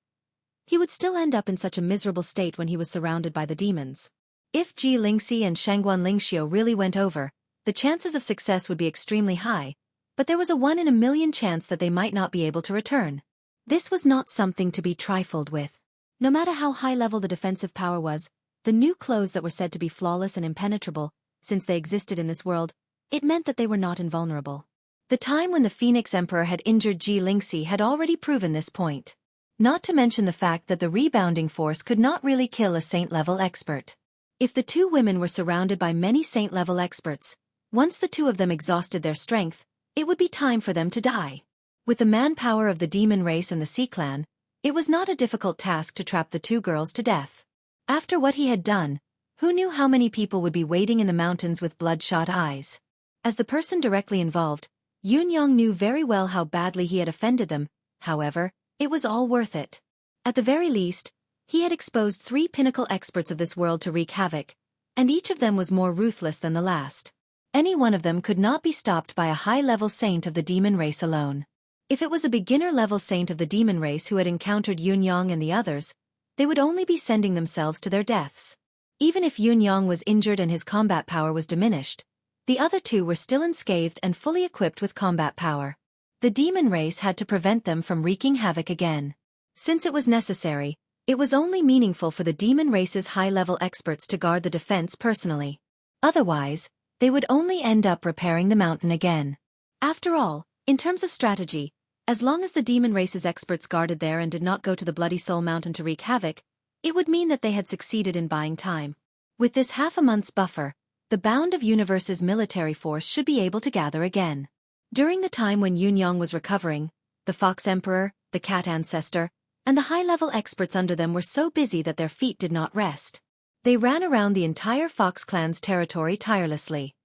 he would still end up in such a miserable state when he was surrounded by the demons. If Ji Lingxi and Shangguan Lingxiu really went over, the chances of success would be extremely high, but there was a 1 in a million chance that they might not be able to return. This was not something to be trifled with. No matter how high-level the defensive power was, the new clothes that were said to be flawless and impenetrable, since they existed in this world, it meant that they were not invulnerable. The time when the Phoenix Emperor had injured Ji Lingxi had already proven this point. Not to mention the fact that the rebounding force could not really kill a saint-level expert. If the two women were surrounded by many saint-level experts, once the two of them exhausted their strength, it would be time for them to die. With the manpower of the demon race and the Sea clan, it was not a difficult task to trap the two girls to death. After what he had done, who knew how many people would be waiting in the mountains with bloodshot eyes? As the person directly involved, Yunyang knew very well how badly he had offended them. However, it was all worth it. At the very least, he had exposed 3 pinnacle experts of this world to wreak havoc, and each of them was more ruthless than the last. Any one of them could not be stopped by a high-level saint of the demon race alone. If it was a beginner-level saint of the demon race who had encountered Yunyang and the others, they would only be sending themselves to their deaths. Even if Yunyang was injured and his combat power was diminished, the other two were still unscathed and fully equipped with combat power. The demon race had to prevent them from wreaking havoc again. Since it was necessary, it was only meaningful for the demon race's high-level experts to guard the defense personally. Otherwise, they would only end up repairing the mountain again. After all, in terms of strategy, as long as the demon race's experts guarded there and did not go to the Bloody Soul Mountain to wreak havoc, it would mean that they had succeeded in buying time. With this half a month's buffer, the Bound of Universe's military force should be able to gather again. During the time when Yunyang was recovering, the Fox Emperor, the Cat Ancestor, and the high-level experts under them were so busy that their feet did not rest. They ran around the entire Fox clan's territory tirelessly.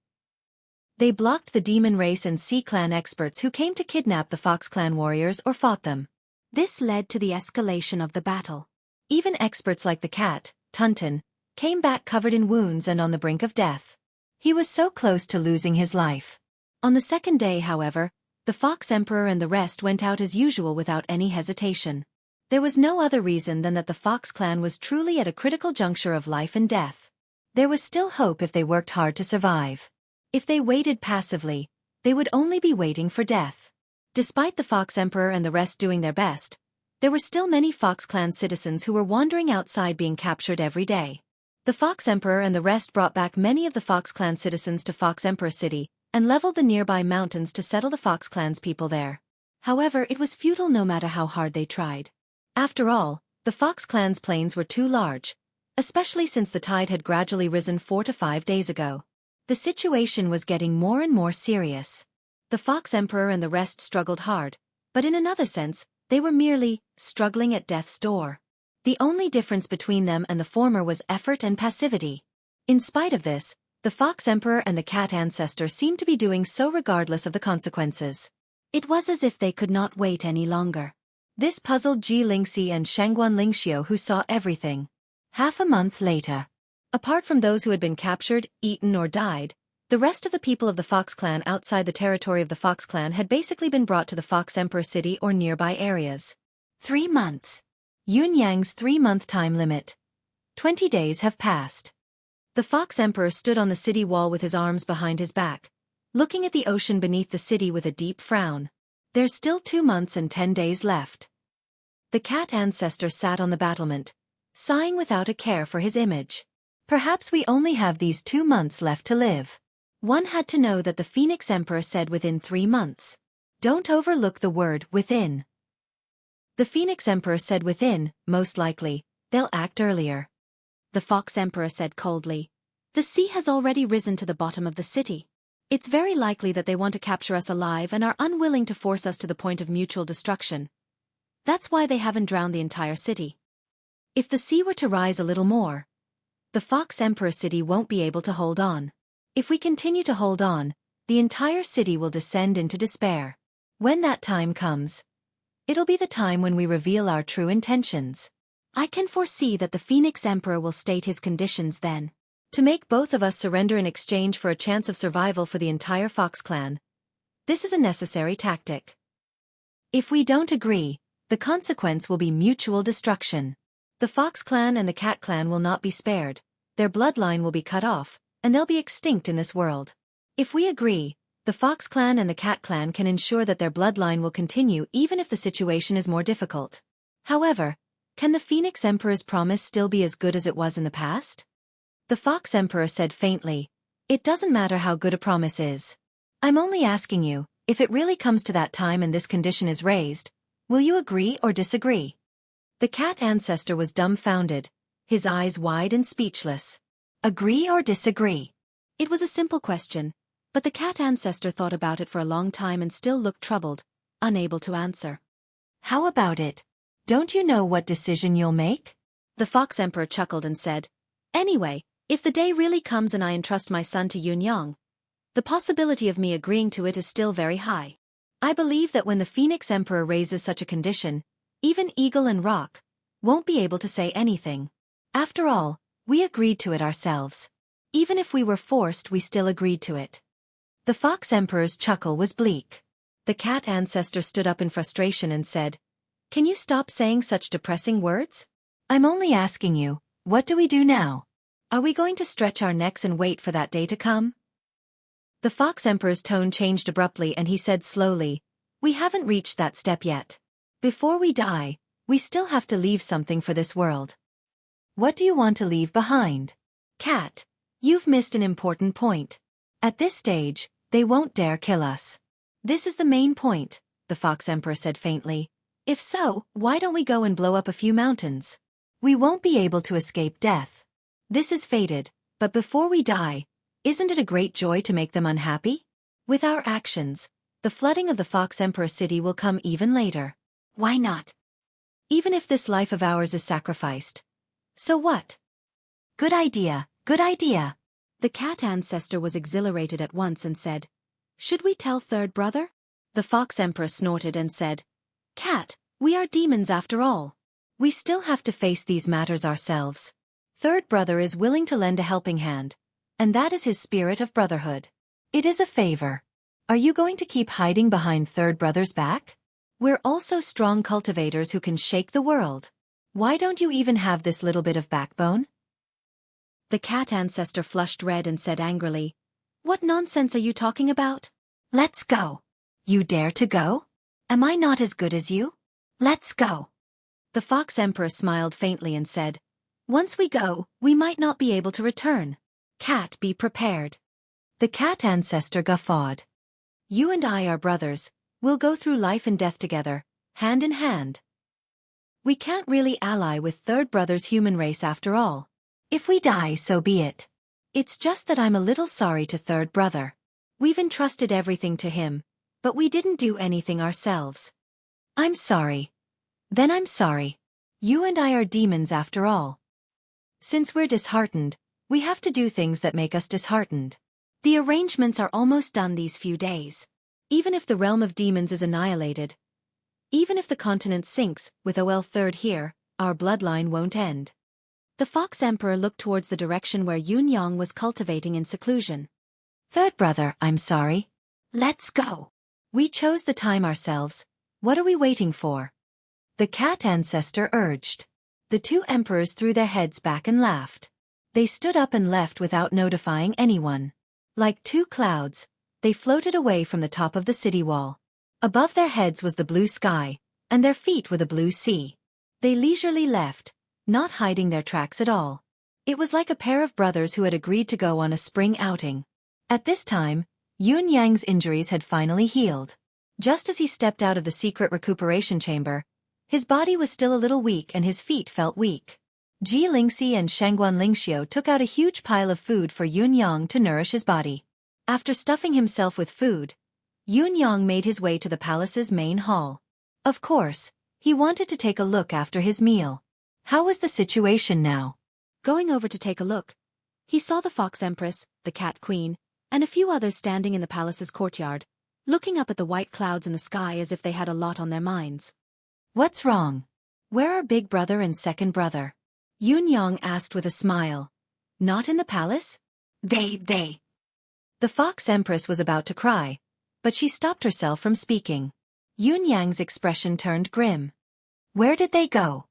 They blocked the demon race and Sea clan experts who came to kidnap the Fox clan warriors or fought them. This led to the escalation of the battle. Even experts like the Cat, Tunton, came back covered in wounds and on the brink of death. He was so close to losing his life. On the second day, however, the Fox Emperor and the rest went out as usual without any hesitation. There was no other reason than that the Fox clan was truly at a critical juncture of life and death. There was still hope if they worked hard to survive. If they waited passively, they would only be waiting for death. Despite the Fox Emperor and the rest doing their best, there were still many Fox clan citizens who were wandering outside being captured every day. The Fox Emperor and the rest brought back many of the Fox clan citizens to Fox Emperor City, and leveled the nearby mountains to settle the Fox clan's people there. However, it was futile no matter how hard they tried. After all, the Fox clan's plains were too large, especially since the tide had gradually risen 4 to 5 days ago. The situation was getting more and more serious. The Fox Emperor and the rest struggled hard, but in another sense, they were merely struggling at death's door. The only difference between them and the former was effort and passivity. In spite of this, the Fox Emperor and the Cat Ancestor seemed to be doing so regardless of the consequences. It was as if they could not wait any longer. This puzzled Ji Lingxi and Shangguan Lingxiu, who saw everything. Half a month later. Apart from those who had been captured, eaten or died, the rest of the people of the Fox clan outside the territory of the Fox clan had basically been brought to the Fox Emperor City or nearby areas. 3 months. Yunyang's 3-month time limit. 20 days have passed. The Fox Emperor stood on the city wall with his arms behind his back, looking at the ocean beneath the city with a deep frown. There's still 2 months and 10 days left. The Cat Ancestor sat on the battlement, sighing without a care for his image. Perhaps we only have these 2 months left to live. One had to know that the Phoenix Emperor said within 3 months. Don't overlook the word within. The Phoenix Emperor said within, most likely, they'll act earlier. The Fox Emperor said coldly, the sea has already risen to the bottom of the city. It's very likely that they want to capture us alive and are unwilling to force us to the point of mutual destruction. That's why they haven't drowned the entire city. If the sea were to rise a little more, the Fox Emperor City won't be able to hold on. If we continue to hold on, the entire city will descend into despair. When that time comes, It'll be the time when we reveal our true intentions. I can foresee that the Phoenix Emperor will state his conditions then. To make both of us surrender in exchange for a chance of survival for the entire Fox clan. This is a necessary tactic. If we don't agree, the consequence will be mutual destruction. The Fox clan and the Cat clan will not be spared, their bloodline will be cut off, and they'll be extinct in this world. If we agree, the Fox clan and the Cat clan can ensure that their bloodline will continue even if the situation is more difficult. However, can the Phoenix Emperor's promise still be as good as it was in the past? The Fox Emperor said faintly, "It doesn't matter how good a promise is. I'm only asking you, if it really comes to that time and this condition is raised, will you agree or disagree?" The cat ancestor was dumbfounded, his eyes wide and speechless. Agree or disagree? It was a simple question, but the cat ancestor thought about it for a long time and still looked troubled, unable to answer. How about it? Don't you know what decision you'll make? The Fox Emperor chuckled and said, "Anyway, if the day really comes and I entrust my son to Yunyang, the possibility of me agreeing to it is still very high. I believe that when the Phoenix Emperor raises such a condition, even Eagle and Rock won't be able to say anything. After all, we agreed to it ourselves. Even if we were forced, we still agreed to it." The Fox Emperor's chuckle was bleak. The cat ancestor stood up in frustration and said, "Can you stop saying such depressing words? I'm only asking you, what do we do now? Are we going to stretch our necks and wait for that day to come?" The Fox Emperor's tone changed abruptly and he said slowly, "We haven't reached that step yet. Before we die, we still have to leave something for this world." "What do you want to leave behind?" "Cat, you've missed an important point. At this stage, they won't dare kill us." "This is the main point," the Fox Emperor said faintly. "If so, why don't we go and blow up a few mountains? We won't be able to escape death. This is fated, but before we die, isn't it a great joy to make them unhappy? With our actions, the flooding of the Fox Emperor city will come even later. Why not? Even if this life of ours is sacrificed. So what?" "Good idea, good idea." The cat ancestor was exhilarated at once and said, "Should we tell Third Brother?" The Fox Emperor snorted and said, "Cat, we are demons after all. We still have to face these matters ourselves. Third Brother is willing to lend a helping hand, and that is his spirit of brotherhood. It is a favor. Are you going to keep hiding behind Third Brother's back? We're also strong cultivators who can shake the world. Why don't you even have this little bit of backbone?" The cat ancestor flushed red and said angrily, "What nonsense are you talking about?" "Let's go." "You dare to go? Am I not as good as you? Let's go." The Fox Emperor smiled faintly and said, "Once we go, we might not be able to return. Cat, be prepared." The cat ancestor guffawed. "You and I are brothers, we'll go through life and death together, hand in hand. We can't really ally with Third Brother's human race after all. If we die, so be it. It's just that I'm a little sorry to Third Brother. We've entrusted everything to him, but we didn't do anything ourselves. I'm sorry. Then I'm sorry. You and I are demons after all. Since we're disheartened, we have to do things that make us disheartened. The arrangements are almost done these few days. Even if the realm of demons is annihilated, even if the continent sinks, with OL Third here, our bloodline won't end." The Fox Emperor looked towards the direction where Yunyang was cultivating in seclusion. "Third Brother, I'm sorry. Let's go. We chose the time ourselves. What are we waiting for?" The cat ancestor urged. The two emperors threw their heads back and laughed. They stood up and left without notifying anyone. Like two clouds, they floated away from the top of the city wall. Above their heads was the blue sky, and their feet were the blue sea. They leisurely left, not hiding their tracks at all. It was like a pair of brothers who had agreed to go on a spring outing. At this time, Yun Yang's injuries had finally healed. Just as he stepped out of the secret recuperation chamber, his body was still a little weak and his feet felt weak. Ji Lingxi and Shangguan Lingxiu took out a huge pile of food for Yun Yang to nourish his body. After stuffing himself with food, Yun Yang made his way to the palace's main hall. Of course, he wanted to take a look after his meal. How was the situation now? Going over to take a look, he saw the Fox Empress, the Cat Queen, and a few others standing in the palace's courtyard, looking up at the white clouds in the sky as if they had a lot on their minds. What's wrong? Where are big brother and second brother? Yunyang asked with a smile. Not in the palace? They. The Fox Empress was about to cry, but she stopped herself from speaking. Yunyang's expression turned grim. Where did they go?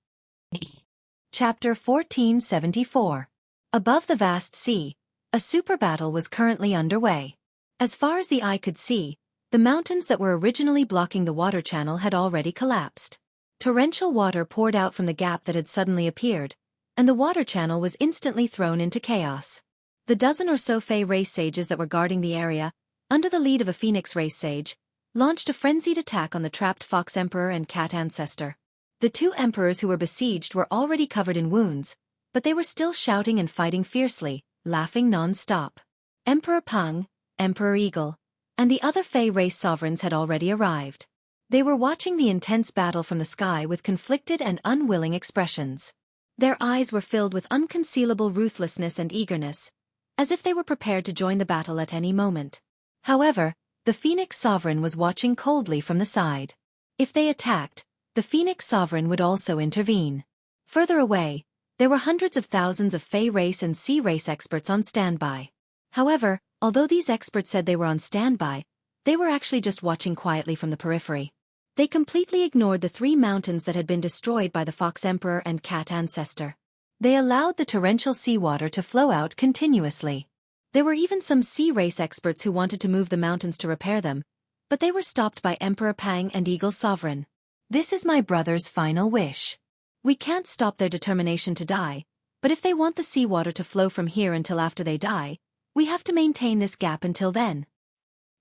Chapter 1474. Above the vast sea, a super battle was currently underway. As far as the eye could see, the mountains that were originally blocking the water channel had already collapsed. Torrential water poured out from the gap that had suddenly appeared, and the water channel was instantly thrown into chaos. The dozen or so Fey race sages that were guarding the area, under the lead of a Phoenix race sage, launched a frenzied attack on the trapped Fox Emperor and Cat Ancestor. The two emperors who were besieged were already covered in wounds, but they were still shouting and fighting fiercely, laughing non-stop. Emperor Peng, Emperor Eagle, and the other Fey race sovereigns had already arrived. They were watching the intense battle from the sky with conflicted and unwilling expressions. Their eyes were filled with unconcealable ruthlessness and eagerness, as if they were prepared to join the battle at any moment. However, the Phoenix Sovereign was watching coldly from the side. If they attacked, the Phoenix Sovereign would also intervene. Further away, there were hundreds of thousands of Fey race and Sea race experts on standby. However, although these experts said they were on standby, they were actually just watching quietly from the periphery. They completely ignored the 3 mountains that had been destroyed by the Fox Emperor and Cat Ancestor. They allowed the torrential seawater to flow out continuously. There were even some Sea race experts who wanted to move the mountains to repair them, but they were stopped by Emperor Pang and Eagle Sovereign. This is my brother's final wish. We can't stop their determination to die, but if they want the seawater to flow from here until after they die, we have to maintain this gap until then.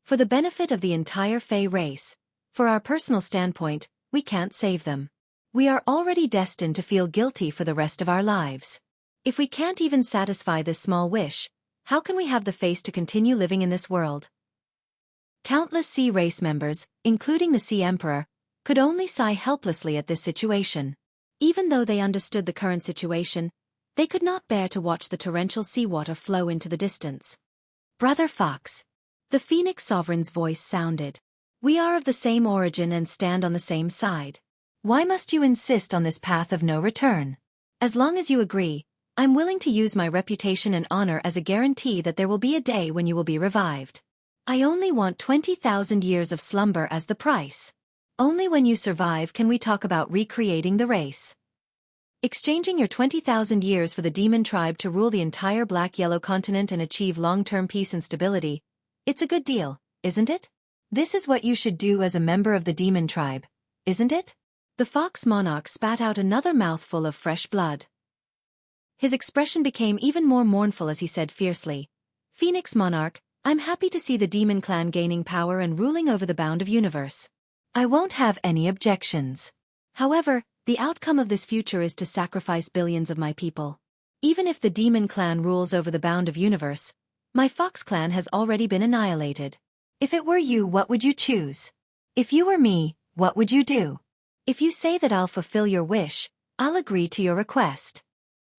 For the benefit of the entire Fey race, for our personal standpoint, we can't save them. We are already destined to feel guilty for the rest of our lives. If we can't even satisfy this small wish, how can we have the face to continue living in this world? Countless Sea race members, including the Sea Emperor, could only sigh helplessly at this situation. Even though they understood the current situation, they could not bear to watch the torrential seawater flow into the distance. Brother Fox. The Phoenix Sovereign's voice sounded. We are of the same origin and stand on the same side. Why must you insist on this path of no return? As long as you agree, I'm willing to use my reputation and honor as a guarantee that there will be a day when you will be revived. I only want 20,000 years of slumber as the price. Only when you survive can we talk about recreating the race. Exchanging your 20,000 years for the demon tribe to rule the entire black-yellow continent and achieve long-term peace and stability. It's a good deal, isn't it? This is what you should do as a member of the demon tribe, isn't it? The Fox Monarch spat out another mouthful of fresh blood. His expression became even more mournful as he said fiercely, Phoenix Monarch, I'm happy to see the demon clan gaining power and ruling over the bound of universe. I won't have any objections. However, the outcome of this future is to sacrifice billions of my people. Even if the demon clan rules over the bound of universe, my Fox clan has already been annihilated. If it were you, what would you choose? If you were me, what would you do? If you say that I'll fulfill your wish, I'll agree to your request.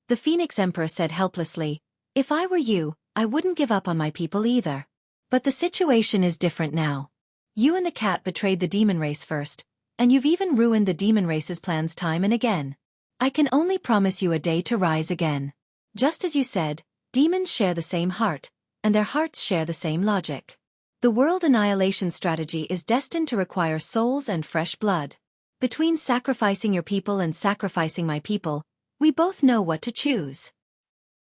The Phoenix Emperor said helplessly, if I were you, I wouldn't give up on my people either. But the situation is different now. You and the cat betrayed the demon race first, and you've even ruined the demon race's plans time and again. I can only promise you a day to rise again. Just as you said, demons share the same heart, and their hearts share the same logic. The world annihilation strategy is destined to require souls and fresh blood. Between sacrificing your people and sacrificing my people, we both know what to choose.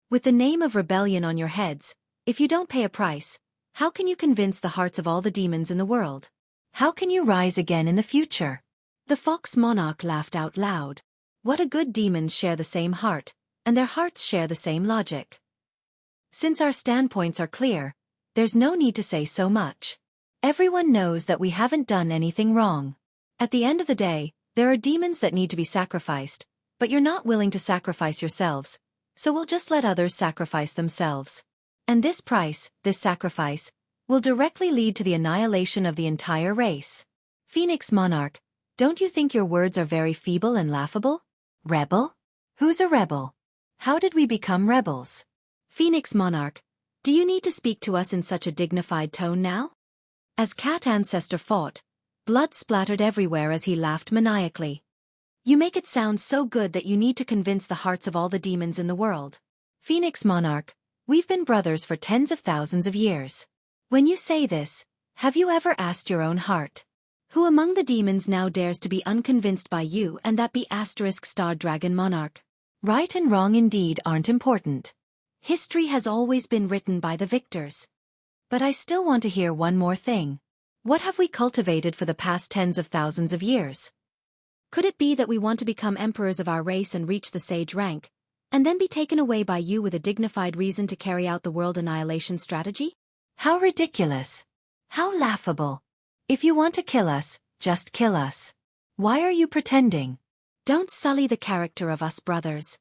With the name of rebellion on your heads, if you don't pay a price, how can you convince the hearts of all the demons in the world? How can you rise again in the future? The Fox Monarch laughed out loud. What a good demons share the same heart, and their hearts share the same logic. Since our standpoints are clear, there's no need to say so much. Everyone knows that we haven't done anything wrong. At the end of the day, there are demons that need to be sacrificed, but you're not willing to sacrifice yourselves, so we'll just let others sacrifice themselves. And this price, this sacrifice, will directly lead to the annihilation of the entire race. Phoenix Monarch, don't you think your words are very feeble and laughable? Rebel? Who's a rebel? How did we become rebels? Phoenix Monarch, do you need to speak to us in such a dignified tone now? As Cat Ancestor fought, blood splattered everywhere as he laughed maniacally. You make it sound so good that you need to convince the hearts of all the demons in the world. Phoenix Monarch, we've been brothers for tens of thousands of years. When you say this, have you ever asked your own heart? Who among the demons now dares to be unconvinced by you and that be *Star Dragon Monarch? Right and wrong indeed aren't important. History has always been written by the victors. But I still want to hear one more thing. What have we cultivated for the past tens of thousands of years? Could it be that we want to become emperors of our race and reach the sage rank, and then be taken away by you with a dignified reason to carry out the world annihilation strategy? How ridiculous. How laughable. If you want to kill us, just kill us. Why are you pretending? Don't sully the character of us brothers.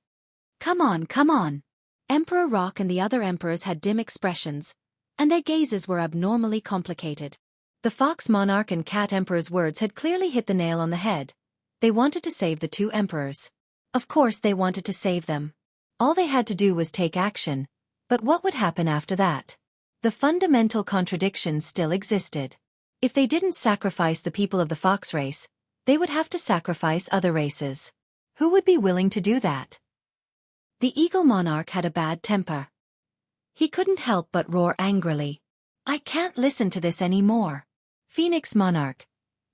Come on, come on. Emperor Rock and the other emperors had dim expressions, and their gazes were abnormally complicated. The Fox Monarch and Cat Emperor's words had clearly hit the nail on the head. They wanted to save the two emperors. Of course they wanted to save them. All they had to do was take action. But what would happen after that? The fundamental contradiction still existed. If they didn't sacrifice the people of the fox race, they would have to sacrifice other races. Who would be willing to do that? The Eagle Monarch had a bad temper. He couldn't help but roar angrily. I can't listen to this anymore. Phoenix Monarch,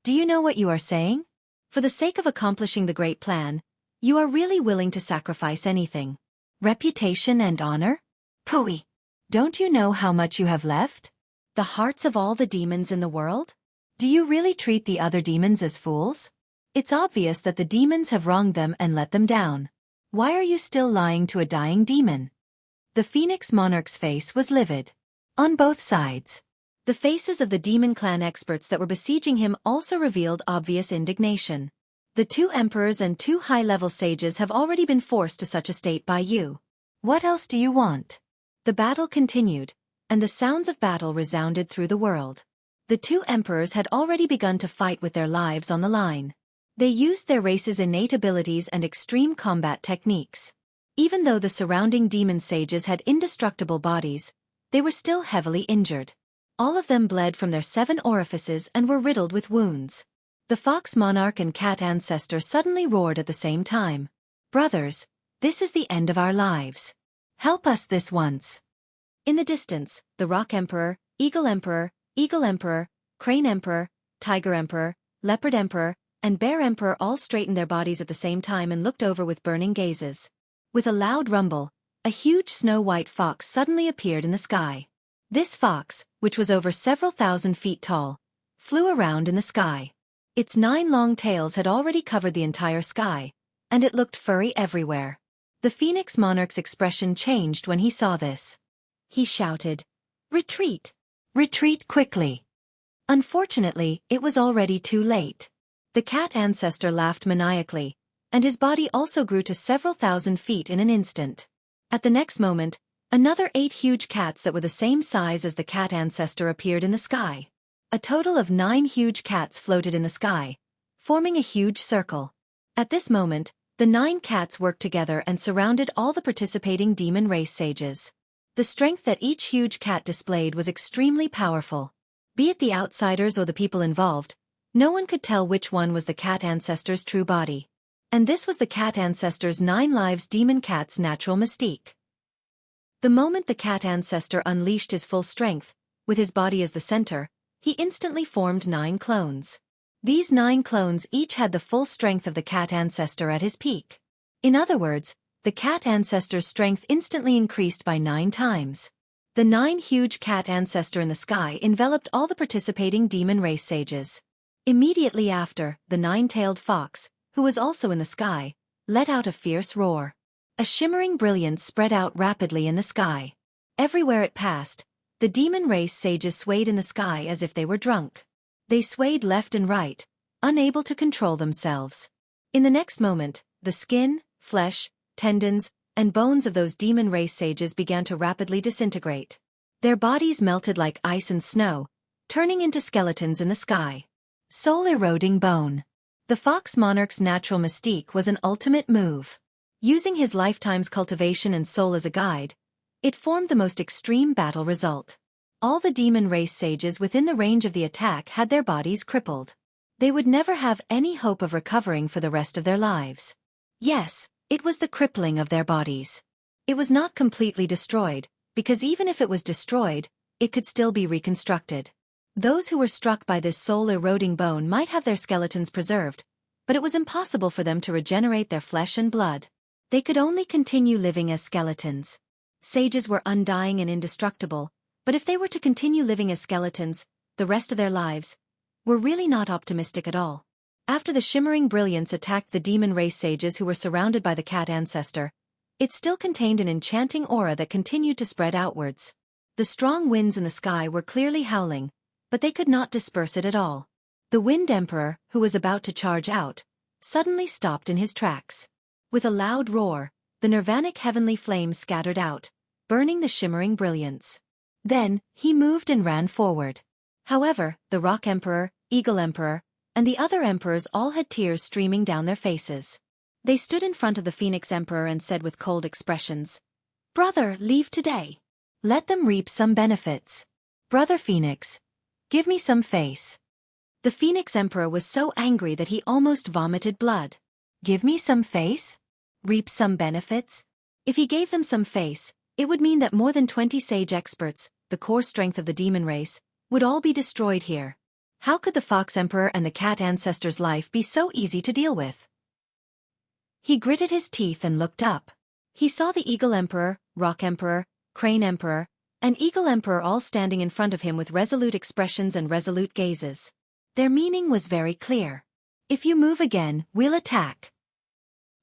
do you know what you are saying? For the sake of accomplishing the great plan, you are really willing to sacrifice anything. Reputation and honor? Pooey! Don't you know how much you have left? The hearts of all the demons in the world? Do you really treat the other demons as fools? It's obvious that the demons have wronged them and let them down. Why are you still lying to a dying demon? The Phoenix Monarch's face was livid. On both sides. The faces of the demon clan experts that were besieging him also revealed obvious indignation. The two emperors and two high-level sages have already been forced to such a state by you. What else do you want? The battle continued, and the sounds of battle resounded through the world. The two emperors had already begun to fight with their lives on the line. They used their race's innate abilities and extreme combat techniques. Even though the surrounding demon sages had indestructible bodies, they were still heavily injured. All of them bled from their 7 orifices and were riddled with wounds. The Fox Monarch and Cat Ancestor suddenly roared at the same time. Brothers, this is the end of our lives. Help us this once. In the distance, the Rock Emperor, Eagle Emperor, Crane Emperor, Tiger Emperor, Leopard Emperor, and Bear Emperor all straightened their bodies at the same time and looked over with burning gazes. With a loud rumble, a huge snow-white fox suddenly appeared in the sky. This fox, which was over several thousand feet tall, flew around in the sky. Its 9 long tails had already covered the entire sky, and it looked furry everywhere. The Phoenix Monarch's expression changed when he saw this. He shouted, "Retreat! Retreat quickly!" Unfortunately, it was already too late. The Cat Ancestor laughed maniacally, and his body also grew to several thousand feet in an instant. At the next moment, another 8 huge cats that were the same size as the Cat Ancestor appeared in the sky. A total of 9 huge cats floated in the sky, forming a huge circle. At this moment, the 9 cats worked together and surrounded all the participating demon race sages. The strength that each huge cat displayed was extremely powerful. Be it the outsiders or the people involved, no one could tell which one was the Cat Ancestor's true body. And this was the Cat Ancestor's 9 lives demon cat's natural mystique. The moment the Cat Ancestor unleashed his full strength, with his body as the center, he instantly formed 9 clones. These 9 clones each had the full strength of the Cat Ancestor at his peak. In other words, the Cat Ancestor's strength instantly increased by 9 times. The 9 huge Cat Ancestor in the sky enveloped all the participating demon race sages. Immediately after, the 9-tailed fox, who was also in the sky, let out a fierce roar. A shimmering brilliance spread out rapidly in the sky. Everywhere it passed, the demon race sages swayed in the sky as if they were drunk. They swayed left and right, unable to control themselves. In the next moment, the skin, flesh, tendons, and bones of those demon race sages began to rapidly disintegrate. Their bodies melted like ice and snow, turning into skeletons in the sky. Soul-eroding bone. The Fox Monarch's natural mystique was an ultimate move. Using his lifetime's cultivation and soul as a guide, it formed the most extreme battle result. All the demon race sages within the range of the attack had their bodies crippled. They would never have any hope of recovering for the rest of their lives. Yes, it was the crippling of their bodies. It was not completely destroyed, because even if it was destroyed, it could still be reconstructed. Those who were struck by this soul-eroding bone might have their skeletons preserved, but it was impossible for them to regenerate their flesh and blood. They could only continue living as skeletons. Sages were undying and indestructible, but if they were to continue living as skeletons, the rest of their lives, were really not optimistic at all. After the shimmering brilliance attacked the demon race sages who were surrounded by the cat ancestor, it still contained an enchanting aura that continued to spread outwards. The strong winds in the sky were clearly howling, but they could not disperse it at all. The Wind Emperor, who was about to charge out, suddenly stopped in his tracks. With a loud roar, the nirvanic heavenly flames scattered out, burning the shimmering brilliance. Then, he moved and ran forward. However, the Rock Emperor, Eagle Emperor, and the other emperors all had tears streaming down their faces. They stood in front of the Phoenix Emperor and said with cold expressions, "Brother, leave today. Let them reap some benefits. Brother Phoenix, give me some face." The Phoenix Emperor was so angry that he almost vomited blood. Give me some face? Reap some benefits? If he gave them some face, it would mean that more than 20 sage experts, the core strength of the demon race, would all be destroyed here. How could the Fox Emperor and the Cat Ancestor's life be so easy to deal with? He gritted his teeth and looked up. He saw the Eagle Emperor, Rock Emperor, Crane Emperor, and Eagle Emperor all standing in front of him with resolute expressions and resolute gazes. Their meaning was very clear. If you move again, we'll attack.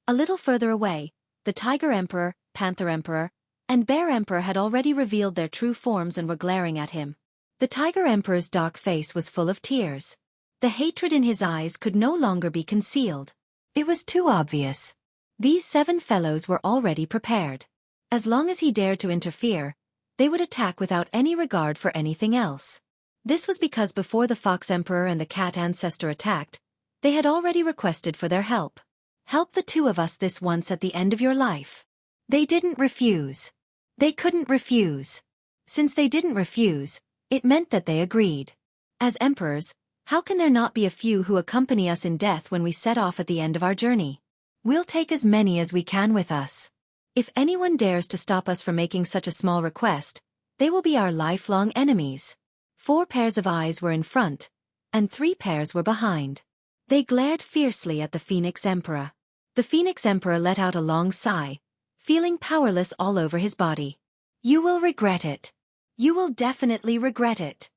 A little further away, the Tiger Emperor, Panther Emperor, and Bear Emperor had already revealed their true forms and were glaring at him. The Tiger Emperor's dark face was full of tears. The hatred in his eyes could no longer be concealed. It was too obvious. These 7 fellows were already prepared. As long as he dared to interfere, they would attack without any regard for anything else. This was because before the Fox Emperor and the Cat Ancestor attacked, they had already requested for their help. Help the 2 of us this once at the end of your life. They didn't refuse. They couldn't refuse. Since they didn't refuse, it meant that they agreed. As emperors, how can there not be a few who accompany us in death when we set off at the end of our journey? We'll take as many as we can with us. If anyone dares to stop us from making such a small request, they will be our lifelong enemies. 4 pairs of eyes were in front, and 3 pairs were behind. They glared fiercely at the Phoenix Emperor. The Phoenix Emperor let out a long sigh, feeling powerless all over his body. You will regret it. You will definitely regret it.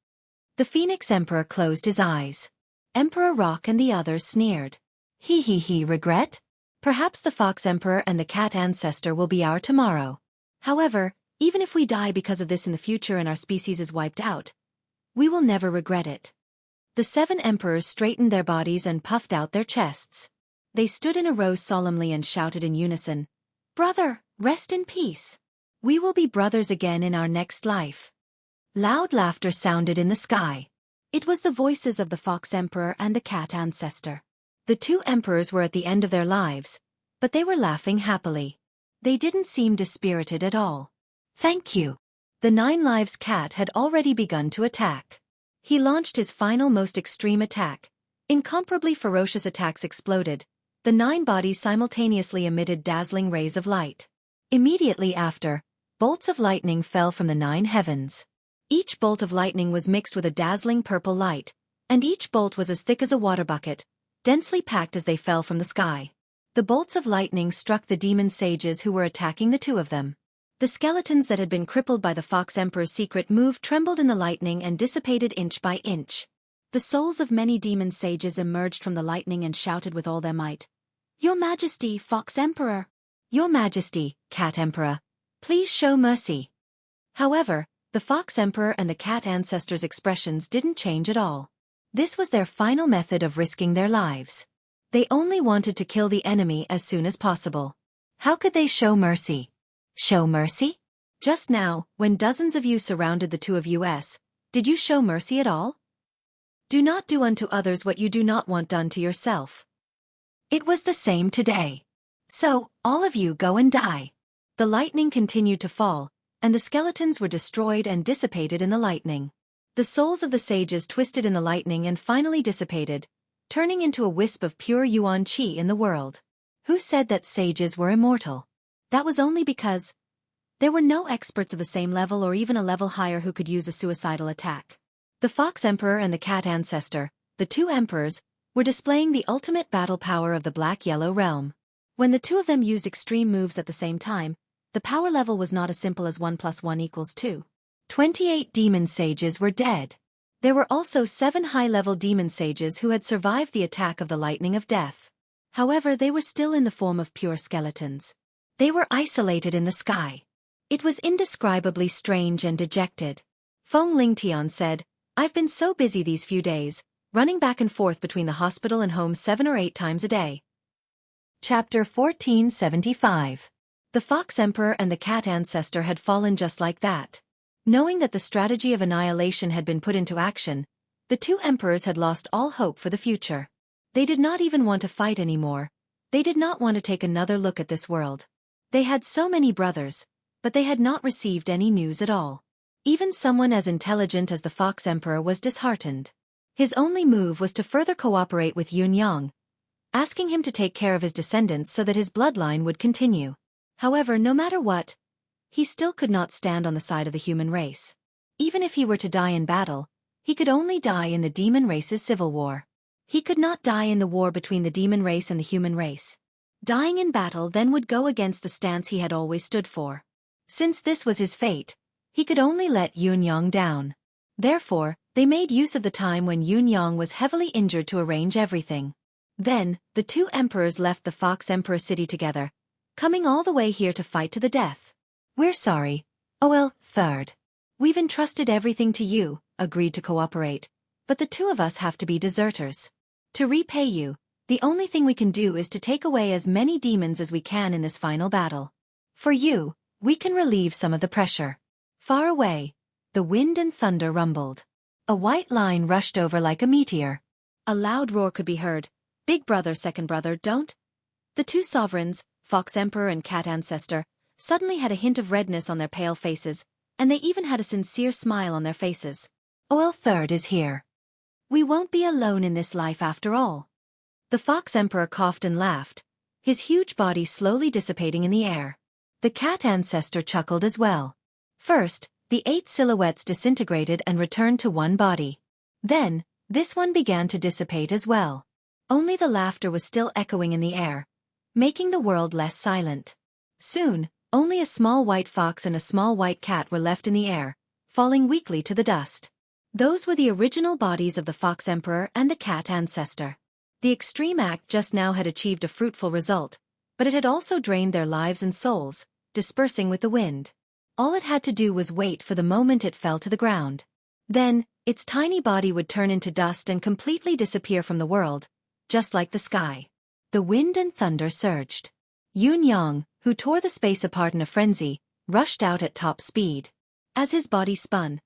The Phoenix Emperor closed his eyes. Emperor Rock and the others sneered. Regret? Perhaps the Fox Emperor and the Cat Ancestor will be our tomorrow. However, even if we die because of this in the future and our species is wiped out, we will never regret it. The 7 emperors straightened their bodies and puffed out their chests. They stood in a row solemnly and shouted in unison, "Brother, rest in peace. We will be brothers again in our next life." Loud laughter sounded in the sky. It was the voices of the Fox Emperor and the Cat Ancestor. The 2 emperors were at the end of their lives, but they were laughing happily. They didn't seem dispirited at all. Thank you. The 9 Lives Cat had already begun to attack. He launched his final most extreme attack. Incomparably ferocious attacks exploded. The 9 bodies simultaneously emitted dazzling rays of light. Immediately after, bolts of lightning fell from the 9 heavens. Each bolt of lightning was mixed with a dazzling purple light, and each bolt was as thick as a water bucket, densely packed as they fell from the sky. The bolts of lightning struck the demon sages who were attacking the 2 of them. The skeletons that had been crippled by the Fox Emperor's secret move trembled in the lightning and dissipated inch by inch. The souls of many demon sages emerged from the lightning and shouted with all their might, "Your Majesty, Fox Emperor! Your Majesty, Cat Emperor! Please show mercy!" However, the Fox Emperor and the Cat Ancestor's expressions didn't change at all. This was their final method of risking their lives. They only wanted to kill the enemy as soon as possible. How could they show mercy? Show mercy? Just now, when dozens of you surrounded the 2 of us, did you show mercy at all? Do not do unto others what you do not want done to yourself. It was the same today. So, all of you go and die. The lightning continued to fall, and the skeletons were destroyed and dissipated in the lightning. The souls of the sages twisted in the lightning and finally dissipated, turning into a wisp of pure yuan qi in the world. Who said that sages were immortal? That was only because there were no experts of the same level or even a level higher who could use a suicidal attack. The Fox Emperor and the Cat Ancestor, the two emperors, were displaying the ultimate battle power of the Black-Yellow realm. When the two of them used extreme moves at the same time, the power level was not as simple as 1 + 1 = 2. 28 demon sages were dead. There were also 7 high-level demon sages who had survived the attack of the Lightning of Death. However, they were still in the form of pure skeletons. They were isolated in the sky. It was indescribably strange and dejected. Feng Lingtian said, "I've been so busy these few days, running back and forth between the hospital and home 7 or 8 times a day." Chapter 1475. The Fox Emperor and the Cat Ancestor had fallen just like that. Knowing that the strategy of annihilation had been put into action, the two emperors had lost all hope for the future. They did not even want to fight anymore. They did not want to take another look at this world. They had so many brothers, but they had not received any news at all. Even someone as intelligent as the Fox Emperor was disheartened. His only move was to further cooperate with Yun Yang, asking him to take care of his descendants so that his bloodline would continue. However, no matter what, he still could not stand on the side of the human race. Even if he were to die in battle, he could only die in the demon race's civil war. He could not die in the war between the demon race and the human race. Dying in battle then would go against the stance he had always stood for. Since this was his fate, he could only let Yun Yang down. Therefore, they made use of the time when Yun Yang was heavily injured to arrange everything. Then, the two emperors left the Fox Emperor city together, coming all the way here to fight to the death. "We're sorry. OL, third. We've entrusted everything to you," agreed to cooperate, "but the two of us have to be deserters. To repay you, the only thing we can do is to take away as many demons as we can in this final battle. For you, we can relieve some of the pressure." Far away, the wind and thunder rumbled. A white line rushed over like a meteor. A loud roar could be heard. "Big brother, second brother, don't." The two sovereigns, Fox Emperor and Cat Ancestor, suddenly had a hint of redness on their pale faces, and they even had a sincere smile on their faces. OL third is here. We won't be alone in this life after all. The Fox Emperor coughed and laughed, his huge body slowly dissipating in the air. The Cat Ancestor chuckled as well. First, the 8 silhouettes disintegrated and returned to one body. Then, this one began to dissipate as well. Only the laughter was still echoing in the air, making the world less silent. Soon, only a small white fox and a small white cat were left in the air, falling weakly to the dust. Those were the original bodies of the Fox Emperor and the Cat Ancestor. The extreme act just now had achieved a fruitful result, but it had also drained their lives and souls, dispersing with the wind. All it had to do was wait for the moment it fell to the ground. Then, its tiny body would turn into dust and completely disappear from the world, just like the sky. The wind and thunder surged. Yun Yang, who tore the space apart in a frenzy, rushed out at top speed. As his body spun,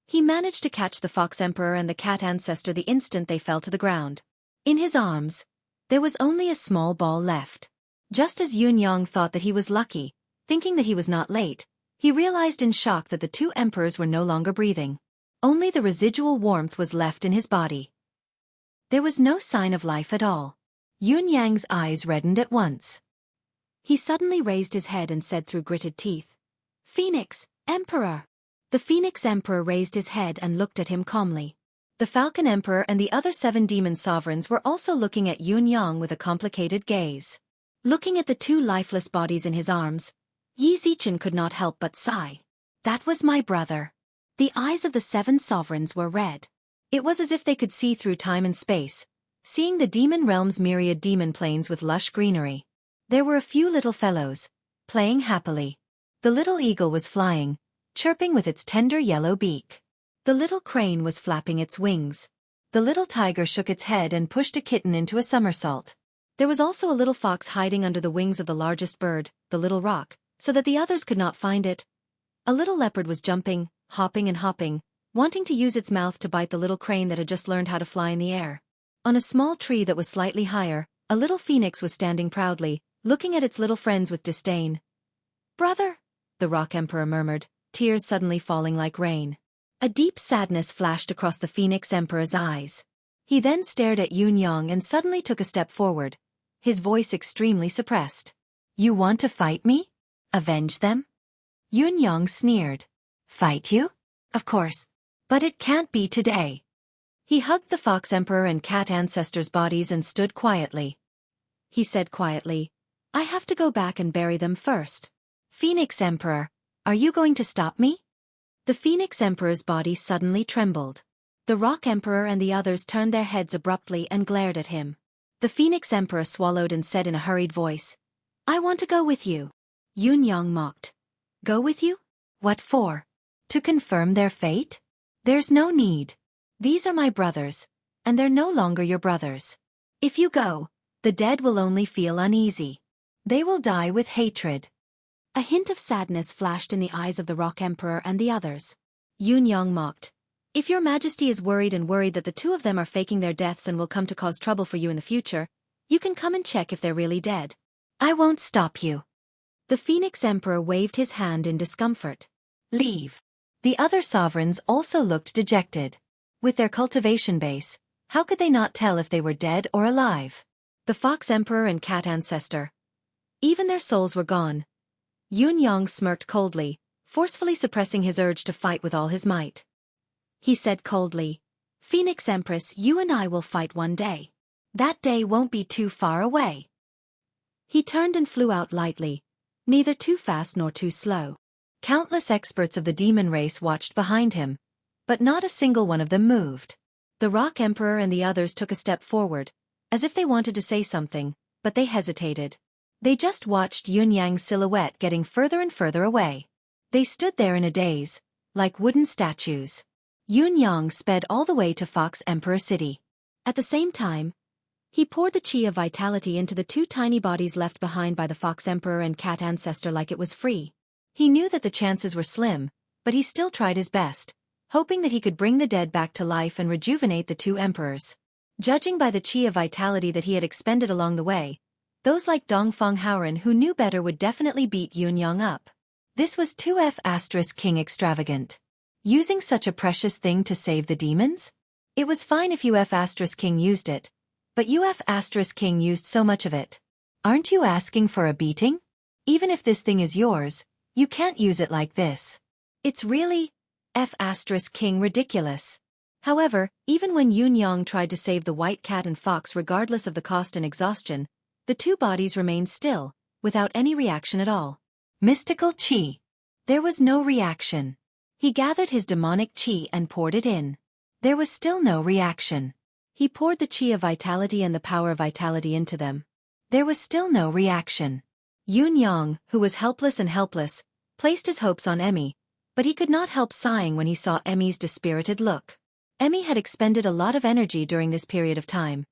he managed to catch the Fox Emperor and the Cat Ancestor the instant they fell to the ground. In his arms, there was only a small ball left. Just as Yun Yang thought that he was lucky, thinking that he was not late, he realized in shock that the two emperors were no longer breathing. Only the residual warmth was left in his body. There was no sign of life at all. Yun Yang's eyes reddened at once. He suddenly raised his head and said through gritted teeth, "Phoenix, Emperor!" The Phoenix Emperor raised his head and looked at him calmly. The Falcon Emperor and the other 7 demon sovereigns were also looking at Yun Yang with a complicated gaze. Looking at the 2 lifeless bodies in his arms, Yi Zichen could not help but sigh. "That was my brother." The eyes of the 7 sovereigns were red. It was as if they could see through time and space, seeing the demon realm's myriad demon plains with lush greenery. There were a few little fellows, playing happily. The little eagle was flying, chirping with its tender yellow beak. The little crane was flapping its wings. The little tiger shook its head and pushed a kitten into a somersault. There was also a little fox hiding under the wings of the largest bird, the little rock, so that the others could not find it. A little leopard was jumping, hopping and hopping, wanting to use its mouth to bite the little crane that had just learned how to fly in the air. On a small tree that was slightly higher, a little phoenix was standing proudly, looking at its little friends with disdain. "Brother," the Rock Emperor murmured, tears suddenly falling like rain. A deep sadness flashed across the Phoenix Emperor's eyes. He then stared at Yunyang and suddenly took a step forward, his voice extremely suppressed. You want to fight me? Avenge them? Yunyang sneered. Fight you? Of course. But it can't be today. He hugged the Fox Emperor and Cat Ancestor's bodies and stood quietly. He said quietly, I have to go back and bury them first. Phoenix Emperor, are you going to stop me? The Phoenix Emperor's body suddenly trembled. The Rock Emperor and the others turned their heads abruptly and glared at him. The Phoenix Emperor swallowed and said in a hurried voice, I want to go with you. Yunyang mocked. Go with you? What for? To confirm their fate? There's no need. These are my brothers, and they're no longer your brothers. If you go, the dead will only feel uneasy. They will die with hatred. A hint of sadness flashed in the eyes of the Rock Emperor and the others. Yunyang mocked. If your majesty is worried that the two of them are faking their deaths and will come to cause trouble for you in the future, you can come and check if they're really dead. I won't stop you. The Phoenix Emperor waved his hand in discomfort. Leave. The other sovereigns also looked dejected. With their cultivation base, how could they not tell if they were dead or alive? The Fox Emperor and Cat Ancestor. Even their souls were gone. Yunyang smirked coldly, forcefully suppressing his urge to fight with all his might. He said coldly, Phoenix Empress, you and I will fight one day. That day won't be too far away. He turned and flew out lightly, neither too fast nor too slow. Countless experts of the demon race watched behind him, but not a single one of them moved. The Rock Emperor and the others took a step forward, as if they wanted to say something, but they hesitated. They just watched Yunyang's silhouette getting further and further away. They stood there in a daze, like wooden statues. Yunyang sped all the way to Fox Emperor City. At the same time, he poured the chi of vitality into the two tiny bodies left behind by the Fox Emperor and Cat Ancestor like it was free. He knew that the chances were slim, but he still tried his best, hoping that he could bring the dead back to life and rejuvenate the two emperors. Judging by the chi of vitality that he had expended along the way, those like Dongfang Haoren who knew better would definitely beat Yunyang up. This was 2F** King extravagant. Using such a precious thing to save the demons? It was fine if UF** King used it, but UF** King used so much of it. Aren't you asking for a beating? Even if this thing is yours, you can't use it like this. It's really F** King ridiculous. However, even when Yunyang tried to save the white cat and fox regardless of the cost and exhaustion, the two bodies remained still, without any reaction at all. Mystical chi. There was no reaction. He gathered his demonic chi and poured it in. There was still no reaction. He poured the chi of vitality and the power of vitality into them. There was still no reaction. Yunyang, who was helpless, placed his hopes on Emmy, but he could not help sighing when he saw Emmy's dispirited look. Emmy had expended a lot of energy during this period of time,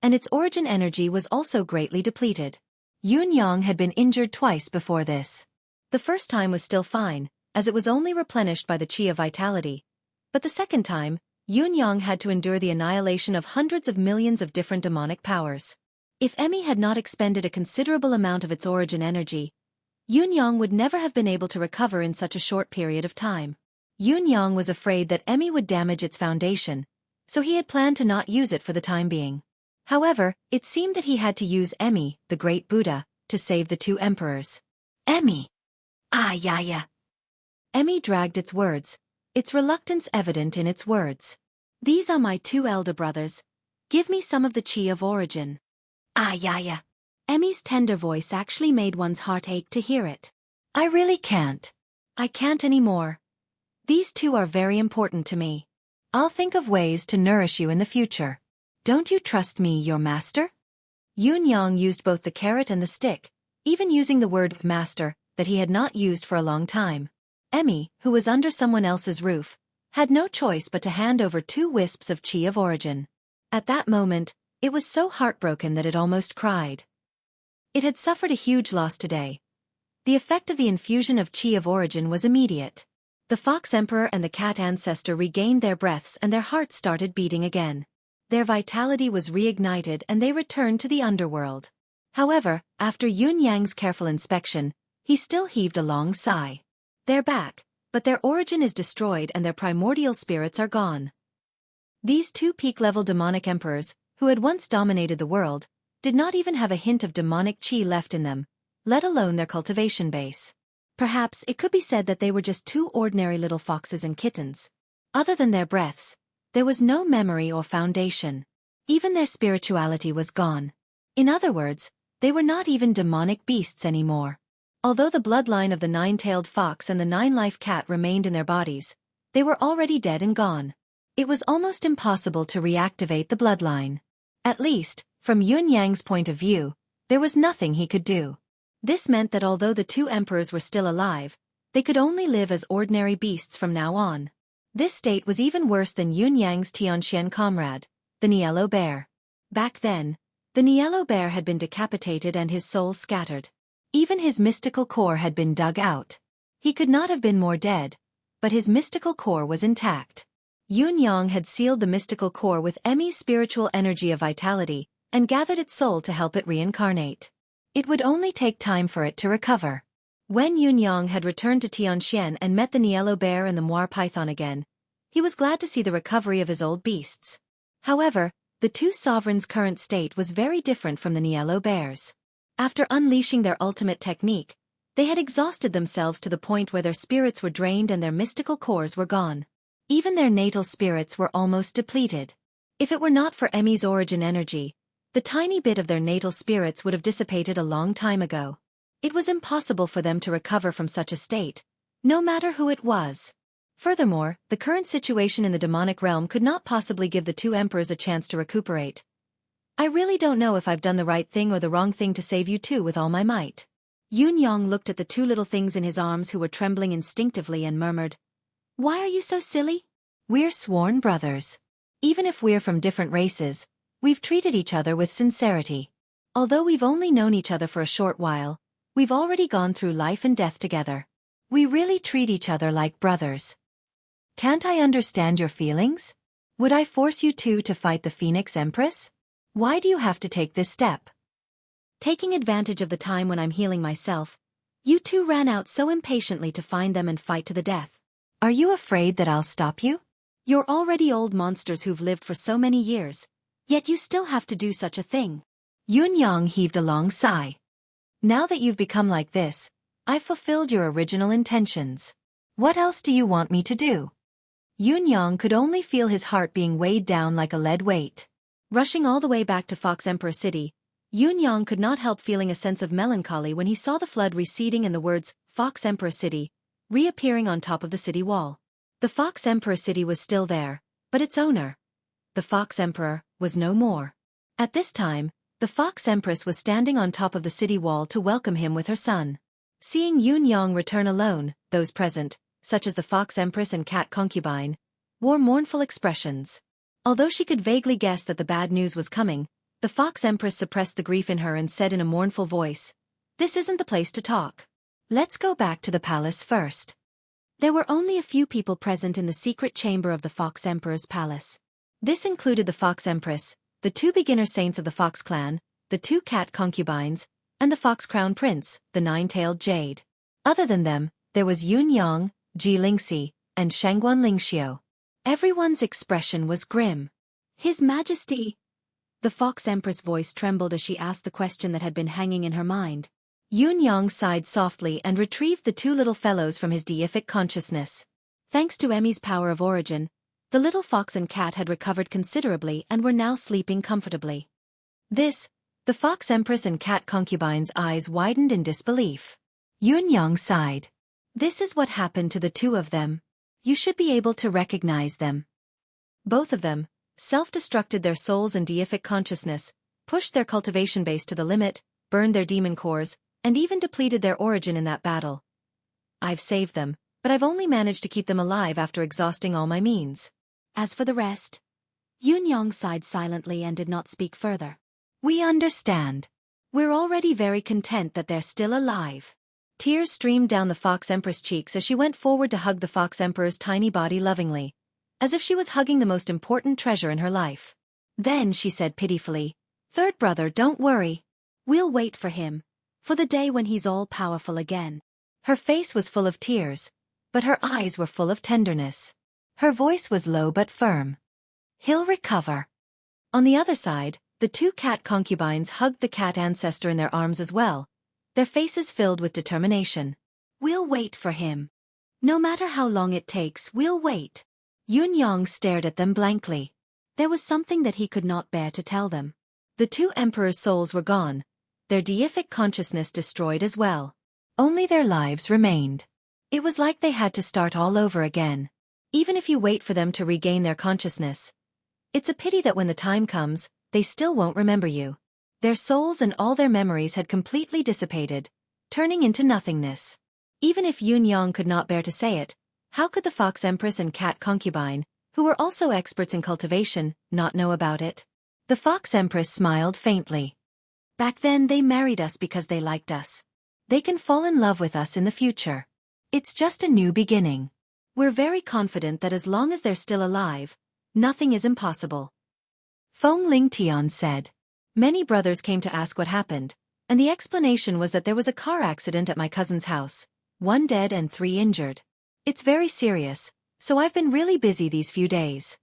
and its origin energy was also greatly depleted. Yunyang had been injured twice before this. The first time was still fine, as it was only replenished by the chi of vitality. But the second time, Yunyang had to endure the annihilation of hundreds of millions of different demonic powers. If Emmy had not expended a considerable amount of its origin energy, Yunyang would never have been able to recover in such a short period of time. Yunyang was afraid that Emmy would damage its foundation, so he had planned to not use it for the time being. However, it seemed that he had to use Emmy, the great Buddha, to save the two emperors. Emmy! Ah yeah. Emmy dragged its words, its reluctance evident in its words. These are my two elder brothers. Give me some of the chi of origin. Ah yeah. Emmy's tender voice actually made one's heart ache to hear it. I really can't. I can't anymore. These two are very important to me. I'll think of ways to nourish you in the future. Don't you trust me, your master? Yunyang used both the carrot and the stick, even using the word master that he had not used for a long time. Emmy, who was under someone else's roof, had no choice but to hand over 2 wisps of chi of origin. At that moment, it was so heartbroken that it almost cried. It had suffered a huge loss today. The effect of the infusion of chi of origin was immediate. The Fox Emperor and the Cat Ancestor regained their breaths and their hearts started beating again. Their vitality was reignited and they returned to the underworld. However, after Yunyang's careful inspection, he still heaved a long sigh. They're back, but their origin is destroyed and their primordial spirits are gone. These two peak-level demonic emperors, who had once dominated the world, did not even have a hint of demonic chi left in them, let alone their cultivation base. Perhaps it could be said that they were just two ordinary little foxes and kittens. Other than their breaths, there was no memory or foundation. Even their spirituality was gone. In other words, they were not even demonic beasts anymore. Although the bloodline of the nine-tailed fox and the nine-life cat remained in their bodies, they were already dead and gone. It was almost impossible to reactivate the bloodline. At least, from Yun Yang's point of view, there was nothing he could do. This meant that although the two emperors were still alive, they could only live as ordinary beasts from now on. This state was even worse than Yun Yang's Tianxian comrade, the Niello bear. Back then, the Niello bear had been decapitated and his soul scattered. Even his mystical core had been dug out. He could not have been more dead, but his mystical core was intact. Yun Yang had sealed the mystical core with Emmy's spiritual energy of vitality and gathered its soul to help it reincarnate. It would only take time for it to recover. When Yun Yang had returned to Tianxian and met the Niello bear and the Moir python again, he was glad to see the recovery of his old beasts. However, the two sovereigns' current state was very different from the Niello bears. After unleashing their ultimate technique, they had exhausted themselves to the point where their spirits were drained and their mystical cores were gone. Even their natal spirits were almost depleted. If it were not for Emmy's origin energy, the tiny bit of their natal spirits would have dissipated a long time ago. It was impossible for them to recover from such a state, no matter who it was. Furthermore, the current situation in the demonic realm could not possibly give the two emperors a chance to recuperate. I really don't know if I've done the right thing or the wrong thing to save you two with all my might. Yun Yang looked at the two little things in his arms who were trembling instinctively and murmured, "Why are you so silly? We're sworn brothers. Even if we're from different races, we've treated each other with sincerity. Although we've only known each other for a short while, we've already gone through life and death together. We really treat each other like brothers. Can't I understand your feelings? Would I force you two to fight the Phoenix Empress? Why do you have to take this step?" Taking advantage of the time when I'm healing myself, you two ran out so impatiently to find them and fight to the death. Are you afraid that I'll stop you? You're already old monsters who've lived for so many years, yet you still have to do such a thing. Yun Yang heaved a long sigh. Now that you've become like this, I've fulfilled your original intentions. What else do you want me to do? Yun Yang could only feel his heart being weighed down like a lead weight. Rushing all the way back to Fox Emperor City, Yun Yang could not help feeling a sense of melancholy when he saw the flood receding and the words, Fox Emperor City, reappearing on top of the city wall. The Fox Emperor City was still there, but its owner, the Fox Emperor, was no more. At this time, the Fox Empress was standing on top of the city wall to welcome him with her son. Seeing Yun Yang return alone, those present, such as the Fox Empress and cat concubine, wore mournful expressions. Although she could vaguely guess that the bad news was coming, the Fox Empress suppressed the grief in her and said in a mournful voice, "This isn't the place to talk. Let's go back to the palace first." There were only a few people present in the secret chamber of the Fox Emperor's palace. This included the Fox Empress, the two beginner saints of the Fox clan, the two cat concubines, and the Fox Crown Prince, the nine-tailed jade. Other than them, there was Yun Yang, Ji Lingxi, and Shangguan Lingxiu. Everyone's expression was grim. His Majesty. The Fox Empress' voice trembled as she asked the question that had been hanging in her mind. Yun Yang sighed softly and retrieved the two little fellows from his deific consciousness. Thanks to Emmy's power of origin, the little fox and cat had recovered considerably and were now sleeping comfortably. The Fox Empress and cat concubine's eyes widened in disbelief. Yun Yang sighed. This is what happened to the two of them. You should be able to recognize them. Both of them, self-destructed their souls and deific consciousness, pushed their cultivation base to the limit, burned their demon cores, and even depleted their origin in that battle. I've saved them, but I've only managed to keep them alive after exhausting all my means. As for the rest, Yun Yang sighed silently and did not speak further. We understand. We're already very content that they're still alive. Tears streamed down the Fox Empress' cheeks as she went forward to hug the Fox Emperor's tiny body lovingly, as if she was hugging the most important treasure in her life. Then she said pitifully, "Third brother, don't worry. We'll wait for him, for the day when he's all-powerful again." Her face was full of tears, but her eyes were full of tenderness. Her voice was low but firm. He'll recover. On the other side, the two cat concubines hugged the cat ancestor in their arms as well, their faces filled with determination. We'll wait for him. No matter how long it takes, we'll wait. Yunyang stared at them blankly. There was something that he could not bear to tell them. The two emperors' souls were gone, their deific consciousness destroyed as well. Only their lives remained. It was like they had to start all over again. Even if you wait for them to regain their consciousness, it's a pity that when the time comes, they still won't remember you. Their souls and all their memories had completely dissipated, turning into nothingness. Even if Yunyang could not bear to say it, how could the Fox Empress and Cat Concubine, who were also experts in cultivation, not know about it? The Fox Empress smiled faintly. Back then they married us because they liked us. They can fall in love with us in the future. It's just a new beginning. We're very confident that as long as they're still alive, nothing is impossible. Feng Lingtian said. Many brothers came to ask what happened, and the explanation was that there was a car accident at my cousin's house, 1 dead and 3 injured. It's very serious, so I've been really busy these few days.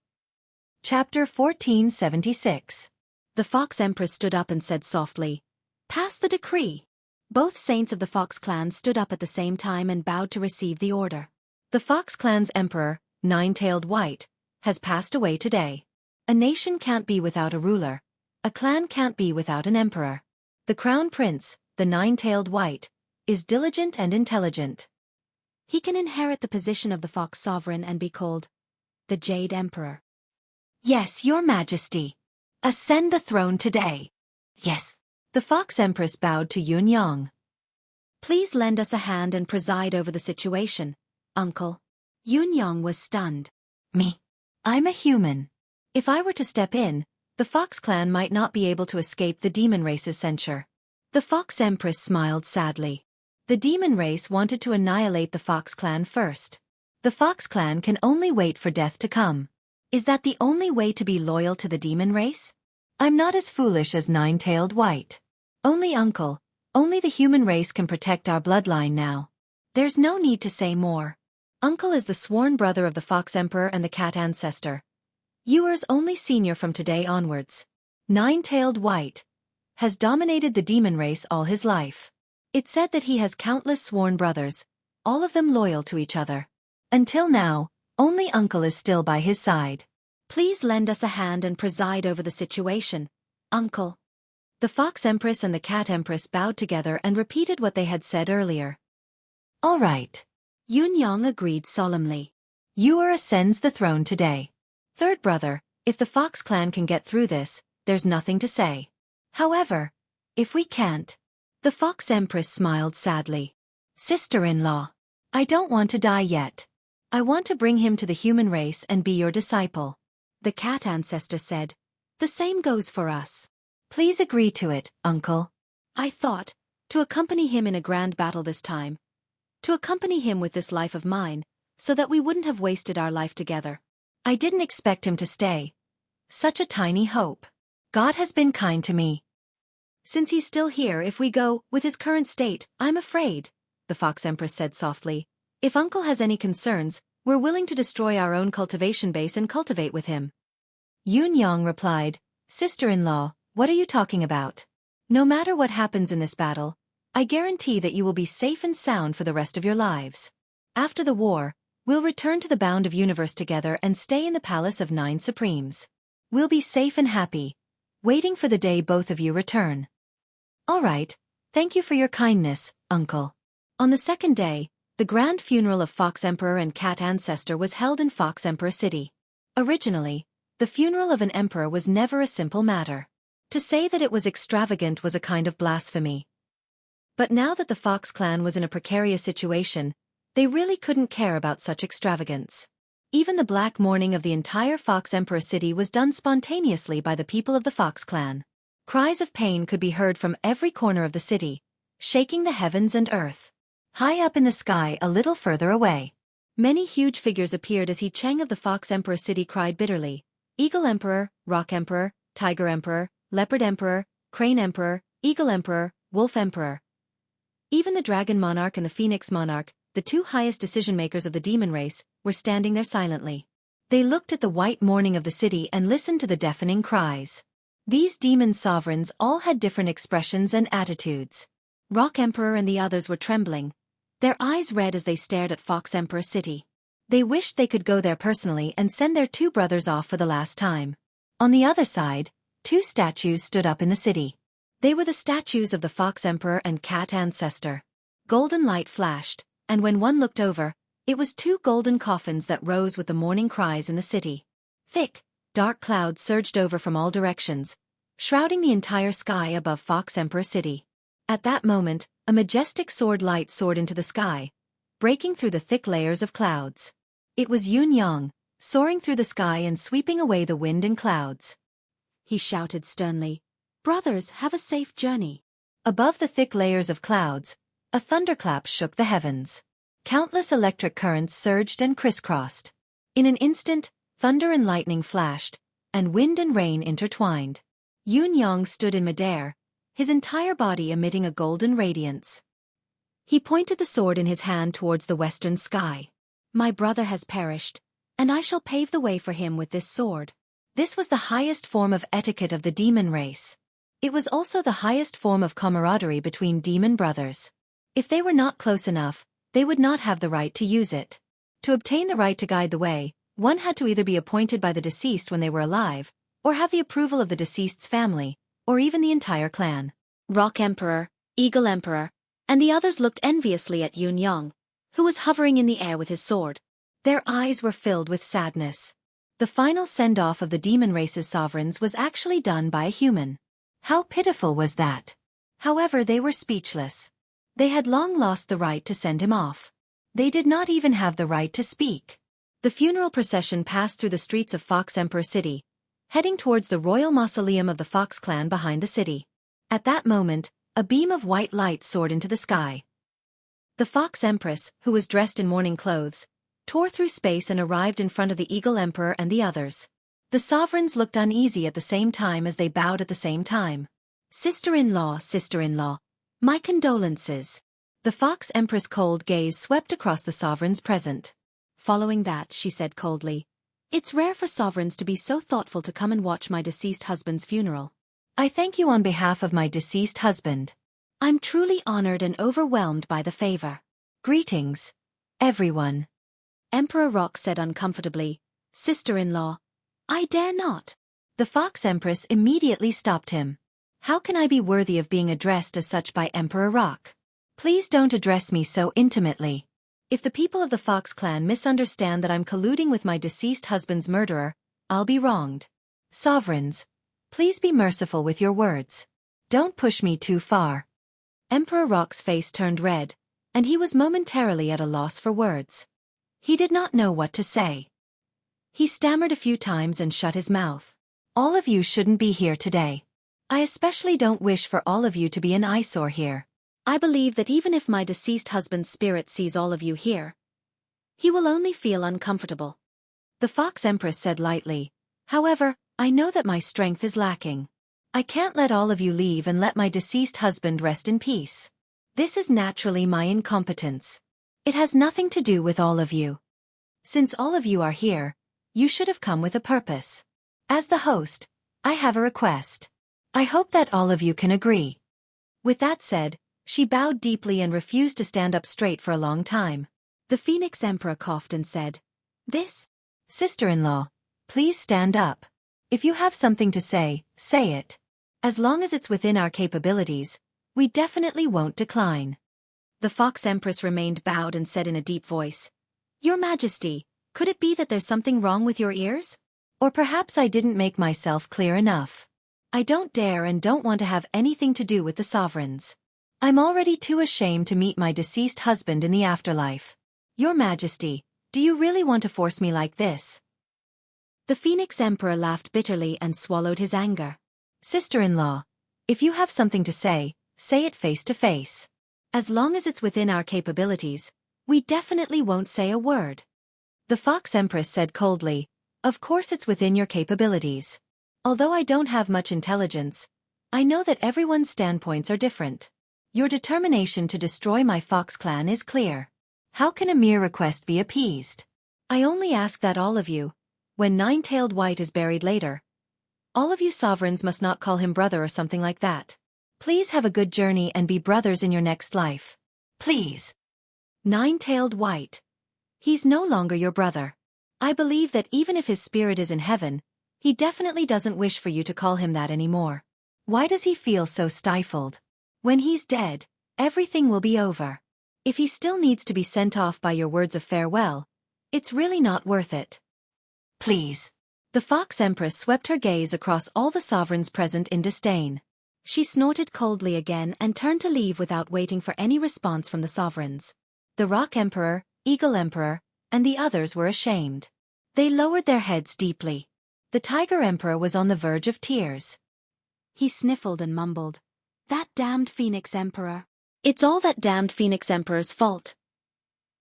Chapter 1476. The Fox Empress stood up and said softly, "Pass the decree." Both saints of the Fox clan stood up at the same time and bowed to receive the order. The Fox clan's emperor, Nine-Tailed White, has passed away today. A nation can't be without a ruler. A clan can't be without an emperor. The crown prince, the Nine-Tailed White, is diligent and intelligent. He can inherit the position of the Fox sovereign and be called the Jade Emperor. Yes, your majesty. Ascend the throne today. Yes. The Fox Empress bowed to Yunyang. Please lend us a hand and preside over the situation, uncle. Yunyang was stunned. Me? I'm a human. If I were to step in, the Fox clan might not be able to escape the demon race's censure. The Fox Empress smiled sadly. The demon race wanted to annihilate the Fox clan first. The Fox clan can only wait for death to come. Is that the only way to be loyal to the demon race? I'm not as foolish as Nine-Tailed White. Only uncle, only the human race can protect our bloodline now. There's no need to say more. Uncle is the sworn brother of the Fox Emperor and the Cat Ancestor. Yours only senior from today onwards. Nine-Tailed White has dominated the demon race all his life. It's said that he has countless sworn brothers, all of them loyal to each other. Until now, only uncle is still by his side. Please lend us a hand and preside over the situation, uncle. The Fox Empress and the Cat Empress bowed together and repeated what they had said earlier. All right. Yunyang agreed solemnly. Yuer ascends the throne today. Third brother, if the Fox clan can get through this, there's nothing to say. However, if we can't... The Fox Empress smiled sadly. Sister-in-law, I don't want to die yet. I want to bring him to the human race and be your disciple. The Cat Ancestor said. The same goes for us. Please agree to it, uncle. I thought, to accompany him in a grand battle this time. To accompany him with this life of mine, so that we wouldn't have wasted our life together. I didn't expect him to stay. Such a tiny hope. God has been kind to me. Since he's still here, if we go, with his current state, I'm afraid, the Fox Empress said softly. If uncle has any concerns, we're willing to destroy our own cultivation base and cultivate with him. Yunyang replied, Sister-in-law, what are you talking about? No matter what happens in this battle, I guarantee that you will be safe and sound for the rest of your lives. After the war, we'll return to the bound of universe together and stay in the palace of 9 supremes. We'll be safe and happy, waiting for the day both of you return. All right, thank you for your kindness, uncle. On the second day, the grand funeral of Fox Emperor and Cat Ancestor was held in Fox Emperor City. Originally, the funeral of an emperor was never a simple matter. To say that it was extravagant was a kind of blasphemy. But now that the Fox clan was in a precarious situation, they really couldn't care about such extravagance. Even the black mourning of the entire Fox Emperor City was done spontaneously by the people of the Fox clan. Cries of pain could be heard from every corner of the city, shaking the heavens and earth. High up in the sky a little further away, many huge figures appeared as He Cheng of the Fox Emperor City cried bitterly. Eagle Emperor, Rock Emperor, Tiger Emperor, Leopard Emperor, Crane Emperor, Eagle Emperor, Wolf Emperor. Even the Dragon Monarch and the Phoenix Monarch, the two highest decision-makers of the demon race, were standing there silently. They looked at the white morning of the city and listened to the deafening cries. These demon sovereigns all had different expressions and attitudes. Rock Emperor and the others were trembling, their eyes red as they stared at Fox Emperor City. They wished they could go there personally and send their two brothers off for the last time. On the other side, two statues stood up in the city. They were the statues of the Fox Emperor and Cat Ancestor. Golden light flashed, and when one looked over, it was two golden coffins that rose with the morning cries in the city. Thick, dark clouds surged over from all directions, shrouding the entire sky above Fox Emperor City. At that moment, a majestic sword light soared into the sky, breaking through the thick layers of clouds. It was Yunyang, soaring through the sky and sweeping away the wind and clouds. He shouted sternly, "Brothers, have a safe journey." Above the thick layers of clouds, a thunderclap shook the heavens. Countless electric currents surged and crisscrossed. In an instant, thunder and lightning flashed, and wind and rain intertwined. Yunyang stood in midair, his entire body emitting a golden radiance. He pointed the sword in his hand towards the western sky. "My brother has perished, and I shall pave the way for him with this sword." This was the highest form of etiquette of the demon race. It was also the highest form of camaraderie between demon brothers. If they were not close enough, they would not have the right to use it. To obtain the right to guide the way, one had to either be appointed by the deceased when they were alive, or have the approval of the deceased's family, or even the entire clan. Rock Emperor, Eagle Emperor, and the others looked enviously at Yunyang, who was hovering in the air with his sword. Their eyes were filled with sadness. The final send-off of the demon race's sovereigns was actually done by a human. How pitiful was that? However, they were speechless. They had long lost the right to send him off. They did not even have the right to speak. The funeral procession passed through the streets of Fox Emperor City, heading towards the royal mausoleum of the Fox clan behind the city. At that moment, a beam of white light soared into the sky. The Fox Empress, who was dressed in mourning clothes, tore through space and arrived in front of the Eagle Emperor and the others. The sovereigns looked uneasy at the same time as they bowed at the same time. Sister-in-law, sister-in-law, my condolences." The Fox Empress' cold gaze swept across the sovereigns present. Following that, she said coldly, "It's rare for sovereigns to be so thoughtful to come and watch my deceased husband's funeral. I thank you on behalf of my deceased husband. I'm truly honored and overwhelmed by the favor. Greetings, everyone." Emperor Rock said uncomfortably, "Sister-in-law, I dare not." The Fox Empress immediately stopped him. "How can I be worthy of being addressed as such by Emperor Rock? Please don't address me so intimately. If the people of the Fox clan misunderstand that I'm colluding with my deceased husband's murderer, I'll be wronged. Sovereigns, please be merciful with your words. Don't push me too far." Emperor Rock's face turned red, and he was momentarily at a loss for words. He did not know what to say. He stammered a few times and shut his mouth. "All of you shouldn't be here today. I especially don't wish for all of you to be an eyesore here. I believe that even if my deceased husband's spirit sees all of you here, he will only feel uncomfortable." The Fox Empress said lightly, "However, I know that my strength is lacking. I can't let all of you leave and let my deceased husband rest in peace. This is naturally my incompetence. It has nothing to do with all of you. Since all of you are here, you should have come with a purpose. As the host, I have a request. I hope that all of you can agree." With that said, she bowed deeply and refused to stand up straight for a long time. The Phoenix Emperor coughed and said, "This?" "Sister-in-law, please stand up. If you have something to say, say it. As long as it's within our capabilities, we definitely won't decline." The Fox Empress remained bowed and said in a deep voice, "Your Majesty, could it be that there's something wrong with your ears? Or perhaps I didn't make myself clear enough. I don't dare and don't want to have anything to do with the sovereigns. I'm already too ashamed to meet my deceased husband in the afterlife. Your Majesty, do you really want to force me like this?" The Phoenix Emperor laughed bitterly and swallowed his anger. "Sister-in-law, if you have something to say it face to face. As long as it's within our capabilities, we definitely won't say a word." The Fox Empress said coldly, "Of course it's within your capabilities. Although I don't have much intelligence, I know that everyone's standpoints are different. Your determination to destroy my Fox clan is clear. How can a mere request be appeased? I only ask that all of you, when Nine-Tailed White is buried later. All of you sovereigns must not call him brother or something like that. Please have a good journey and be brothers in your next life. Please. Nine-Tailed White. He's no longer your brother. I believe that even if his spirit is in heaven, he definitely doesn't wish for you to call him that anymore. Why does he feel so stifled? When he's dead, everything will be over. If he still needs to be sent off by your words of farewell, it's really not worth it. Please. The Fox Empress swept her gaze across all the sovereigns present in disdain. She snorted coldly again and turned to leave without waiting for any response from the sovereigns. The Rock Emperor, Eagle Emperor, and the others were ashamed. They lowered their heads deeply. The Tiger Emperor was on the verge of tears. He sniffled and mumbled, "That damned Phoenix Emperor. It's all that damned Phoenix Emperor's fault."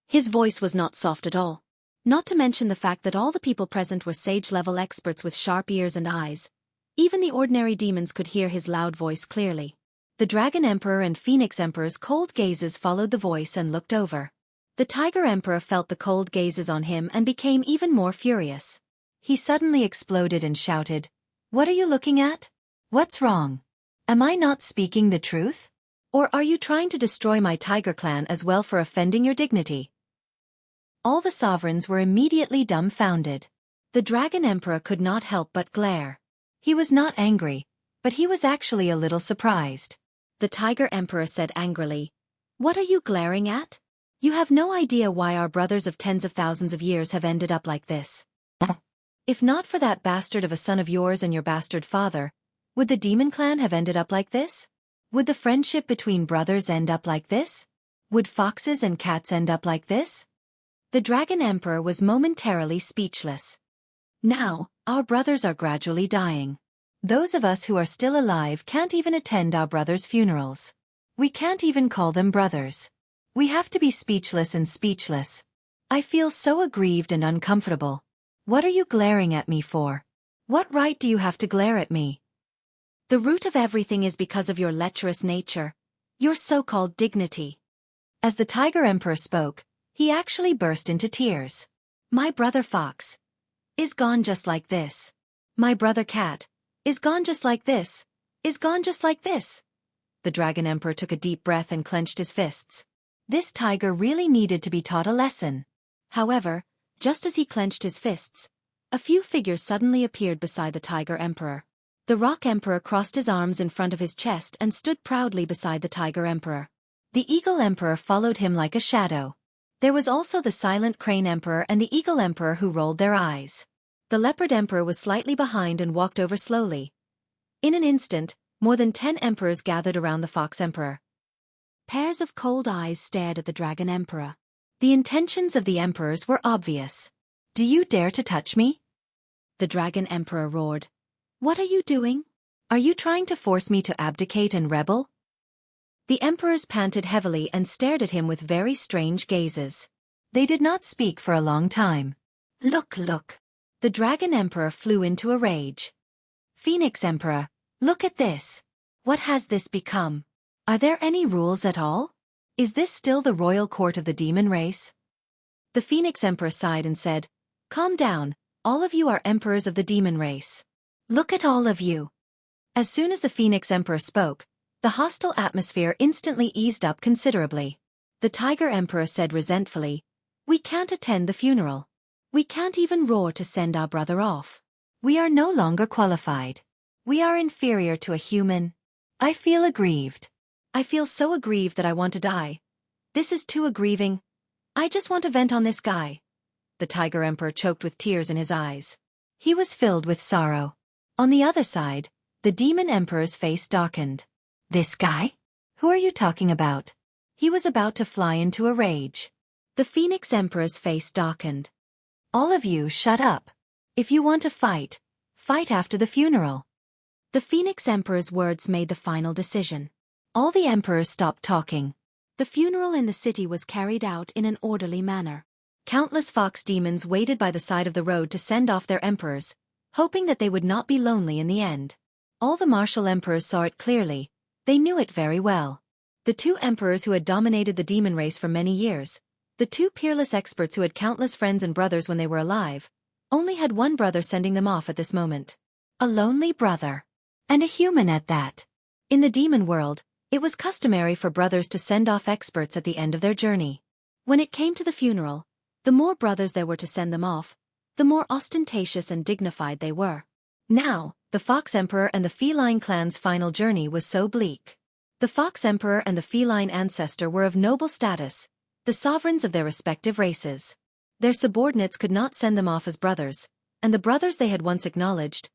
His voice was not soft at all. Not to mention the fact that all the people present were sage-level experts with sharp ears and eyes. Even the ordinary demons could hear his loud voice clearly. The Dragon Emperor and Phoenix Emperor's cold gazes followed the voice and looked over. The Tiger Emperor felt the cold gazes on him and became even more furious. He suddenly exploded and shouted, "What are you looking at? What's wrong? Am I not speaking the truth? Or are you trying to destroy my Tiger clan as well for offending your dignity?" All the sovereigns were immediately dumbfounded. The Dragon Emperor could not help but glare. He was not angry, but he was actually a little surprised. The Tiger Emperor said angrily, "What are you glaring at? You have no idea why our brothers of tens of thousands of years have ended up like this. If not for that bastard of a son of yours and your bastard father, would the demon clan have ended up like this? Would the friendship between brothers end up like this? Would foxes and cats end up like this?" The Dragon Emperor was momentarily speechless. "Now, our brothers are gradually dying. Those of us who are still alive can't even attend our brothers' funerals. We can't even call them brothers. We have to be speechless and speechless. I feel so aggrieved and uncomfortable. What are you glaring at me for? What right do you have to glare at me? The root of everything is because of your lecherous nature, your so-called dignity." As the Tiger Emperor spoke, he actually burst into tears. "My brother Fox is gone just like this. My brother Cat is gone just like this, is gone just like this." The Dragon Emperor took a deep breath and clenched his fists. This tiger really needed to be taught a lesson. However, just as he clenched his fists, a few figures suddenly appeared beside the Tiger Emperor. The Rock Emperor crossed his arms in front of his chest and stood proudly beside the Tiger Emperor. The Eagle Emperor followed him like a shadow. There was also the Silent Crane Emperor and the Eagle Emperor who rolled their eyes. The Leopard Emperor was slightly behind and walked over slowly. In an instant, more than 10 emperors gathered around the Fox Emperor. Pairs of cold eyes stared at the Dragon Emperor. The intentions of the emperors were obvious. "Do you dare to touch me?" The Dragon Emperor roared. "What are you doing? Are you trying to force me to abdicate and rebel?" The emperors panted heavily and stared at him with very strange gazes. They did not speak for a long time. "Look, look." The Dragon Emperor flew into a rage. "Phoenix Emperor, look at this. What has this become? Are there any rules at all? Is this still the royal court of the demon race?" The Phoenix Emperor sighed and said, "Calm down, all of you are emperors of the demon race. Look at all of you." As soon as the Phoenix Emperor spoke, the hostile atmosphere instantly eased up considerably. The Tiger Emperor said resentfully, "We can't attend the funeral. We can't even roar to send our brother off. We are no longer qualified. We are inferior to a human. I feel aggrieved. I feel so aggrieved that I want to die. This is too aggrieving. I just want to vent on this guy." The Tiger Emperor choked with tears in his eyes. He was filled with sorrow. On the other side, the Demon Emperor's face darkened. "This guy? Who are you talking about?" He was about to fly into a rage. The Phoenix Emperor's face darkened. "All of you shut up. If you want to fight, fight after the funeral." The Phoenix Emperor's words made the final decision. All the emperors stopped talking. The funeral in the city was carried out in an orderly manner. Countless fox demons waited by the side of the road to send off their emperors, hoping that they would not be lonely in the end. All the martial emperors saw it clearly. They knew it very well. The two emperors who had dominated the demon race for many years, the two peerless experts who had countless friends and brothers when they were alive, only had one brother sending them off at this moment. A lonely brother. And a human at that. In the demon world, it was customary for brothers to send off experts at the end of their journey. When it came to the funeral, the more brothers there were to send them off, the more ostentatious and dignified they were. Now, the Fox Emperor and the feline clan's final journey was so bleak. The Fox Emperor and the feline ancestor were of noble status, the sovereigns of their respective races. Their subordinates could not send them off as brothers, and the brothers they had once acknowledged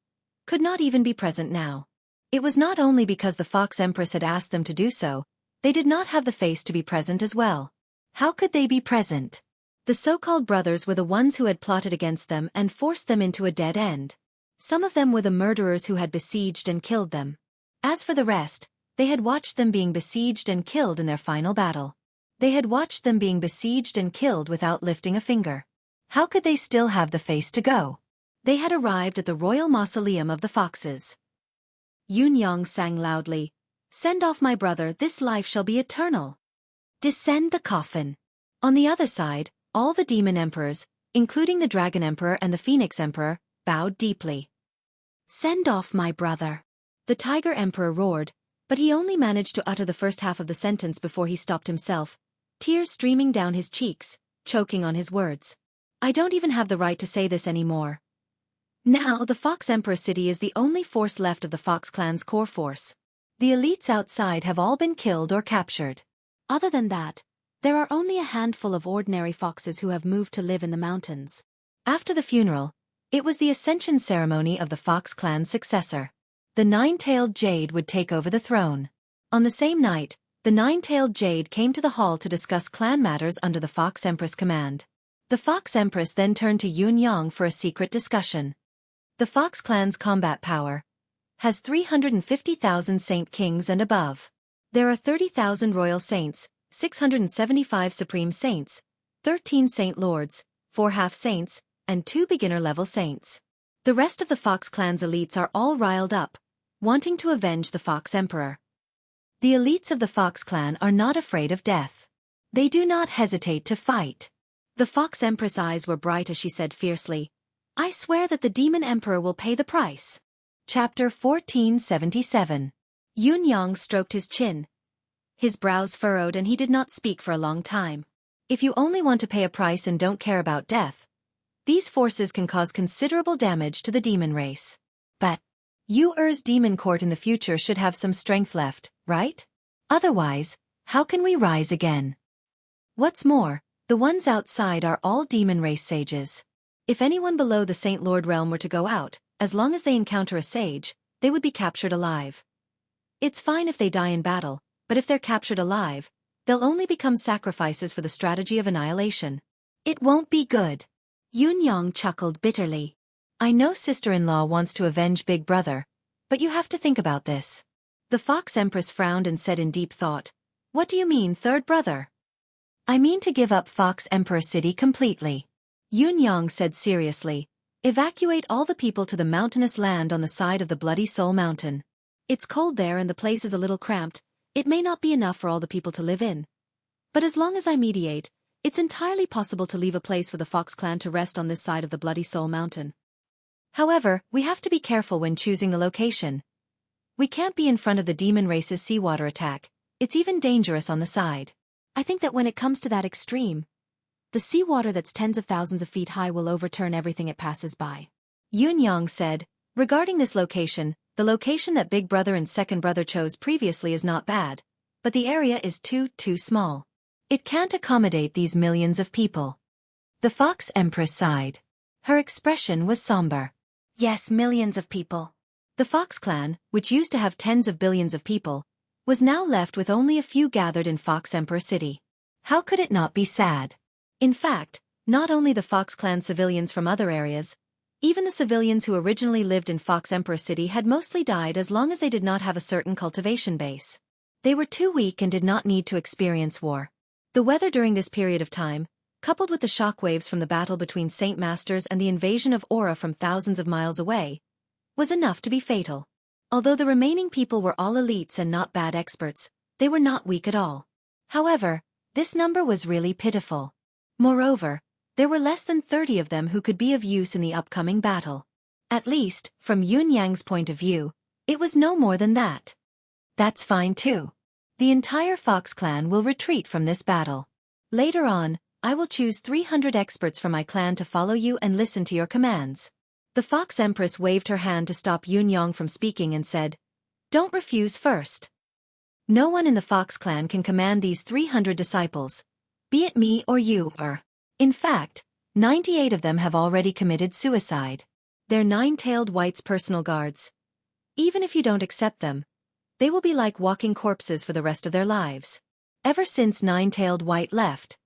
could not even be present now. It was not only because the Fox Empress had asked them to do so, they did not have the face to be present as well. How could they be present? The so-called brothers were the ones who had plotted against them and forced them into a dead end. Some of them were the murderers who had besieged and killed them. As for the rest, they had watched them being besieged and killed in their final battle. They had watched them being besieged and killed without lifting a finger. How could they still have the face to go? They had arrived at the royal mausoleum of the foxes. Yunyang sang loudly, "Send off my brother, this life shall be eternal." Descend the coffin. On the other side, all the demon emperors, including the dragon emperor and the phoenix emperor, bowed deeply. "Send off my brother." The tiger emperor roared, but he only managed to utter the first half of the sentence before he stopped himself, tears streaming down his cheeks, choking on his words. I don't even have the right to say this anymore. Now the Fox Emperor City is the only force left of the Fox clan's core force. The elites outside have all been killed or captured. Other than that, there are only a handful of ordinary foxes who have moved to live in the mountains. After the funeral, it was the ascension ceremony of the Fox clan's successor. The nine-tailed jade would take over the throne. On the same night, the nine-tailed jade came to the hall to discuss clan matters under the Fox Empress command. The Fox Empress then turned to Yunyang for a secret discussion. The Fox clan's combat power has 350,000 Saint Kings and above. There are 30,000 Royal Saints, 675 Supreme Saints, 13 Saint Lords, 4 Half Saints, and 2 beginner-level Saints. The rest of the Fox clan's elites are all riled up, wanting to avenge the Fox Emperor. The elites of the Fox clan are not afraid of death. They do not hesitate to fight. The Fox Empress' eyes were bright as she said fiercely, "I swear that the Demon Emperor will pay the price." Chapter 1477. Yunyang stroked his chin. His brows furrowed and he did not speak for a long time. If you only want to pay a price and don't care about death, these forces can cause considerable damage to the demon race. But Yu'er's demon court in the future should have some strength left, right? Otherwise, how can we rise again? What's more, the ones outside are all demon race sages. If anyone below the Saint Lord realm were to go out, as long as they encounter a sage, they would be captured alive. It's fine if they die in battle, but if they're captured alive, they'll only become sacrifices for the strategy of annihilation. It won't be good. Yunyang chuckled bitterly. I know sister-in-law wants to avenge Big Brother, but you have to think about this. The Fox Empress frowned and said in deep thought, What do you mean, third brother? I mean to give up Fox Emperor City completely. Yunyang said seriously, Evacuate all the people to the mountainous land on the side of the Bloody Soul Mountain. It's cold there and the place is a little cramped, it may not be enough for all the people to live in. But as long as I mediate, it's entirely possible to leave a place for the Fox clan to rest on this side of the Bloody Soul Mountain. However, we have to be careful when choosing the location. We can't be in front of the demon race's seawater attack, it's even dangerous on the side. I think that when it comes to that extreme, the seawater that's tens of thousands of feet high will overturn everything it passes by. Yunyang said, regarding this location, the location that Big Brother and Second Brother chose previously is not bad, but the area is too small. It can't accommodate these millions of people. The Fox Empress sighed. Her expression was somber. Yes, millions of people. The Fox clan, which used to have tens of billions of people, was now left with only a few gathered in Fox Emperor City. How could it not be sad? In fact, not only the Fox clan civilians from other areas, even the civilians who originally lived in Fox Emperor City had mostly died as long as they did not have a certain cultivation base. They were too weak and did not need to experience war. The weather during this period of time, coupled with the shockwaves from the battle between Saint Masters and the invasion of Aura from thousands of miles away, was enough to be fatal. Although the remaining people were all elites and not bad experts, they were not weak at all. However, this number was really pitiful. Moreover, There were less than 30 of them who could be of use in the upcoming battle. At least, from Yun Yang's point of view, it was no more than that. That's fine too. The entire Fox clan will retreat from this battle. Later on, I will choose 300 experts from my clan to follow you and listen to your commands. The Fox Empress waved her hand to stop Yun Yang from speaking and said, "Don't refuse first. No one in the Fox clan can command these 300 disciples, be it me or you or. In fact, 98 of them have already committed suicide. They're nine-tailed white's personal guards. Even if you don't accept them, they will be like walking corpses for the rest of their lives. Ever since nine-tailed white left,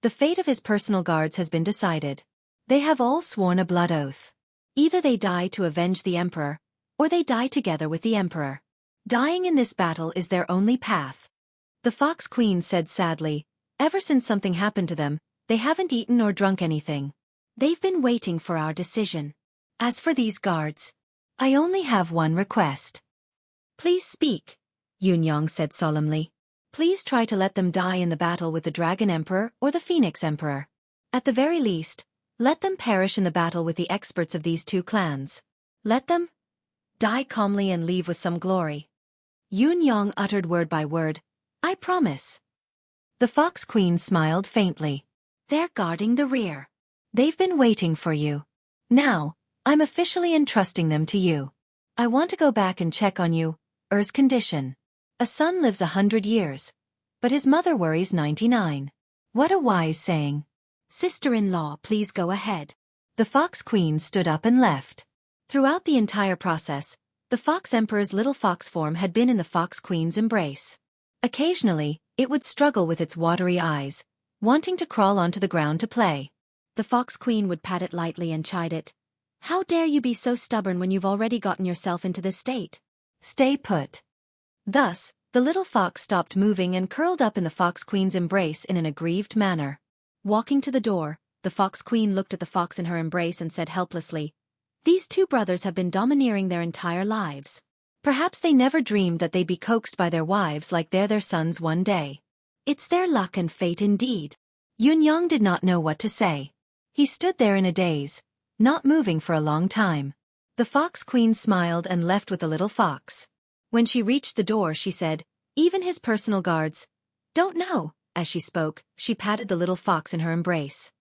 the fate of his personal guards has been decided. They have all sworn a blood oath. Either they die to avenge the emperor, or they die together with the emperor. Dying in this battle is their only path." The Fox Queen said sadly, "Ever since something happened to them, they haven't eaten or drunk anything. They've been waiting for our decision. As for these guards, I only have one request." "Please speak," Yun Yang said solemnly. "Please try to let them die in the battle with the Dragon Emperor or the Phoenix Emperor. At the very least, let them perish in the battle with the experts of these two clans. Let them die calmly and leave with some glory." Yun Yang uttered word by word, "I promise." The Fox Queen smiled faintly. "They're guarding the rear. They've been waiting for you. Now, I'm officially entrusting them to you. I want to go back and check on you, Er's condition. A son lives 100 years, but his mother worries 99. What a wise saying. Sister-in-law, please go ahead." The Fox Queen stood up and left. Throughout the entire process, the Fox Emperor's little fox form had been in the Fox Queen's embrace. Occasionally, it would struggle with its watery eyes, wanting to crawl onto the ground to play. The Fox Queen would pat it lightly and chide it. "How dare you be so stubborn when you've already gotten yourself into this state? Stay put." Thus, the little fox stopped moving and curled up in the Fox Queen's embrace in an aggrieved manner. Walking to the door, the Fox Queen looked at the fox in her embrace and said helplessly, "These two brothers have been domineering their entire lives. Perhaps they never dreamed that they'd be coaxed by their wives like they're their sons one day. It's their luck and fate indeed." Yun Yang did not know what to say. He stood there in a daze, not moving for a long time. The Fox Queen smiled and left with the little fox. When she reached the door, she said, "Even his personal guards don't know." As she spoke, she patted the little fox in her embrace.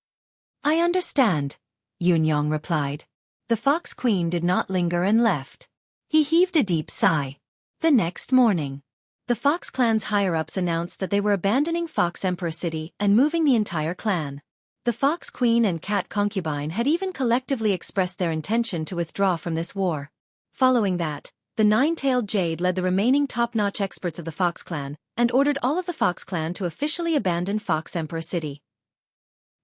"I understand," Yun Yang replied. The Fox Queen did not linger and left. He heaved a deep sigh. The next morning, the Fox clan's higher-ups announced that they were abandoning Fox Emperor City and moving the entire clan. The Fox Queen and Cat Concubine had even collectively expressed their intention to withdraw from this war. Following that, the Nine-Tailed Jade led the remaining top-notch experts of the Fox clan and ordered all of the Fox clan to officially abandon Fox Emperor City.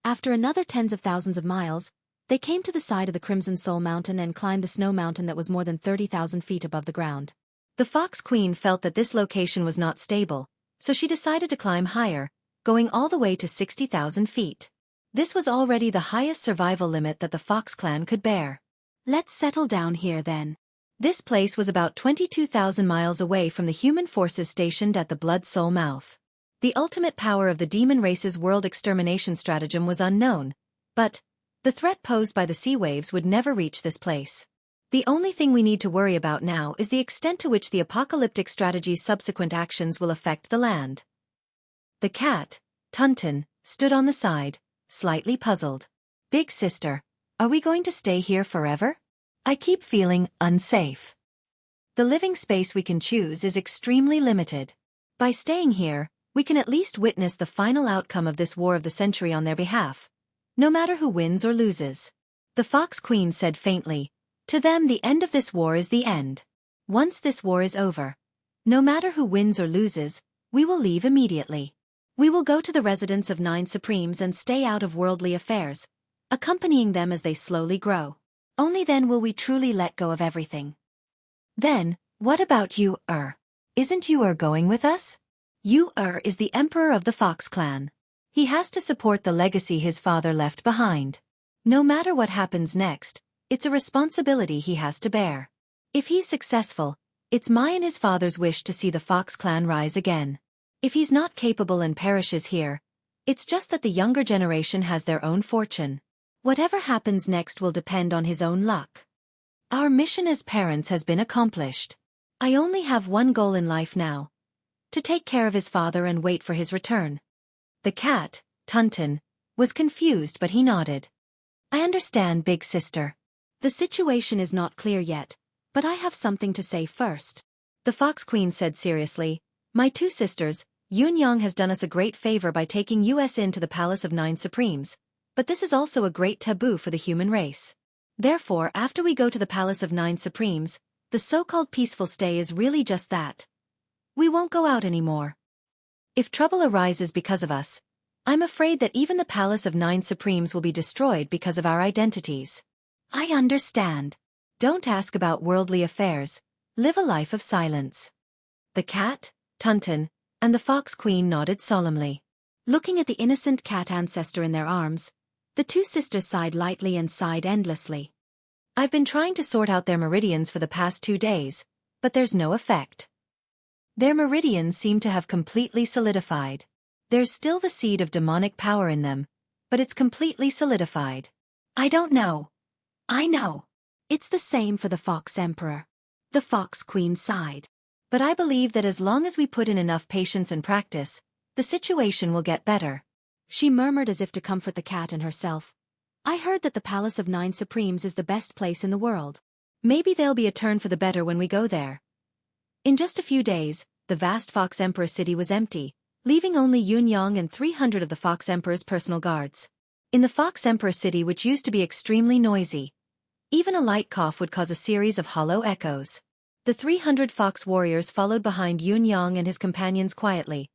After another tens of thousands of miles, they came to the side of the Crimson Soul Mountain and climbed the snow mountain that was more than 30,000 feet above the ground. The Fox Queen felt that this location was not stable, so she decided to climb higher, going all the way to 60,000 feet. This was already the highest survival limit that the Fox clan could bear. "Let's settle down here then." This place was about 22,000 miles away from the human forces stationed at the Blood Soul Mouth. The ultimate power of the demon race's world extermination stratagem was unknown, but the threat posed by the sea waves would never reach this place. The only thing we need to worry about now is the extent to which the apocalyptic strategy's subsequent actions will affect the land. The cat, Tunton, stood on the side, slightly puzzled. "Big sister, are we going to stay here forever? I keep feeling unsafe." "The living space we can choose is extremely limited. By staying here, we can at least witness the final outcome of this war of the century on their behalf, no matter who wins or loses." The Fox Queen said faintly, "To them the end of this war is the end. Once this war is over, no matter who wins or loses, we will leave immediately. We will go to the residence of 9 Supremes and stay out of worldly affairs, accompanying them as they slowly grow. Only then will we truly let go of everything." "Then, what about you, Isn't you going with us?" "You is the emperor of the Fox clan. He has to support the legacy his father left behind. No matter what happens next, it's a responsibility he has to bear. If he's successful, it's my and his father's wish to see the Fox clan rise again. If he's not capable and perishes here, It's just that the younger generation has their own fortune. Whatever happens next will depend on his own luck. Our mission as parents has been accomplished. I only have one goal in life now: to take care of his father and wait for his return. The cat, Tunton, was confused, but he nodded. I understand, big sister. The situation is not clear yet, but I have something to say first. The Fox Queen said seriously, my two sisters, Yunyang has done us a great favor by taking us into the Palace of Nine Supremes, but this is also a great taboo for the human race. Therefore, after we go to the Palace of Nine Supremes, the so-called peaceful stay is really just that. We won't go out anymore. If trouble arises because of us, I'm afraid that even the Palace of Nine Supremes will be destroyed because of our identities. I understand. Don't ask about worldly affairs. Live a life of silence. The cat, Tunton, and the Fox Queen nodded solemnly. Looking at the innocent cat ancestor in their arms, the two sisters sighed lightly and sighed endlessly. I've been trying to sort out their meridians for the past 2 days, but there's no effect. Their meridians seem to have completely solidified. There's still the seed of demonic power in them, but it's completely solidified. I don't know. I know. It's the same for the Fox Emperor. The Fox Queen sighed. But I believe that as long as we put in enough patience and practice, the situation will get better. She murmured as if to comfort the cat and herself. I heard that the Palace of Nine Supremes is the best place in the world. Maybe there'll be a turn for the better when we go there. In just a few days, the vast Fox Emperor city was empty, leaving only Yunyang and 300 of the Fox Emperor's personal guards. In the Fox Emperor city, which used to be extremely noisy, even a light cough would cause a series of hollow echoes. The 300 fox warriors followed behind Yunyang and his companions quietly,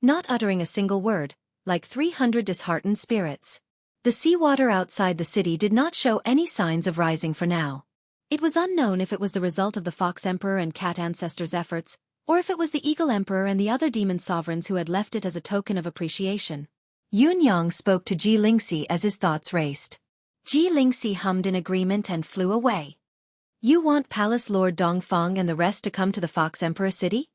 not uttering a single word, like 300 disheartened spirits. The seawater outside the city did not show any signs of rising for now. It was unknown if it was the result of the Fox Emperor and Cat Ancestor's efforts, or if it was the Eagle Emperor and the other demon sovereigns who had left it as a token of appreciation. Yunyang spoke to Ji Lingxi as his thoughts raced. Ji Lingxi hummed in agreement and flew away. You want Palace Lord Dongfang and the rest to come to the Fox Emperor city?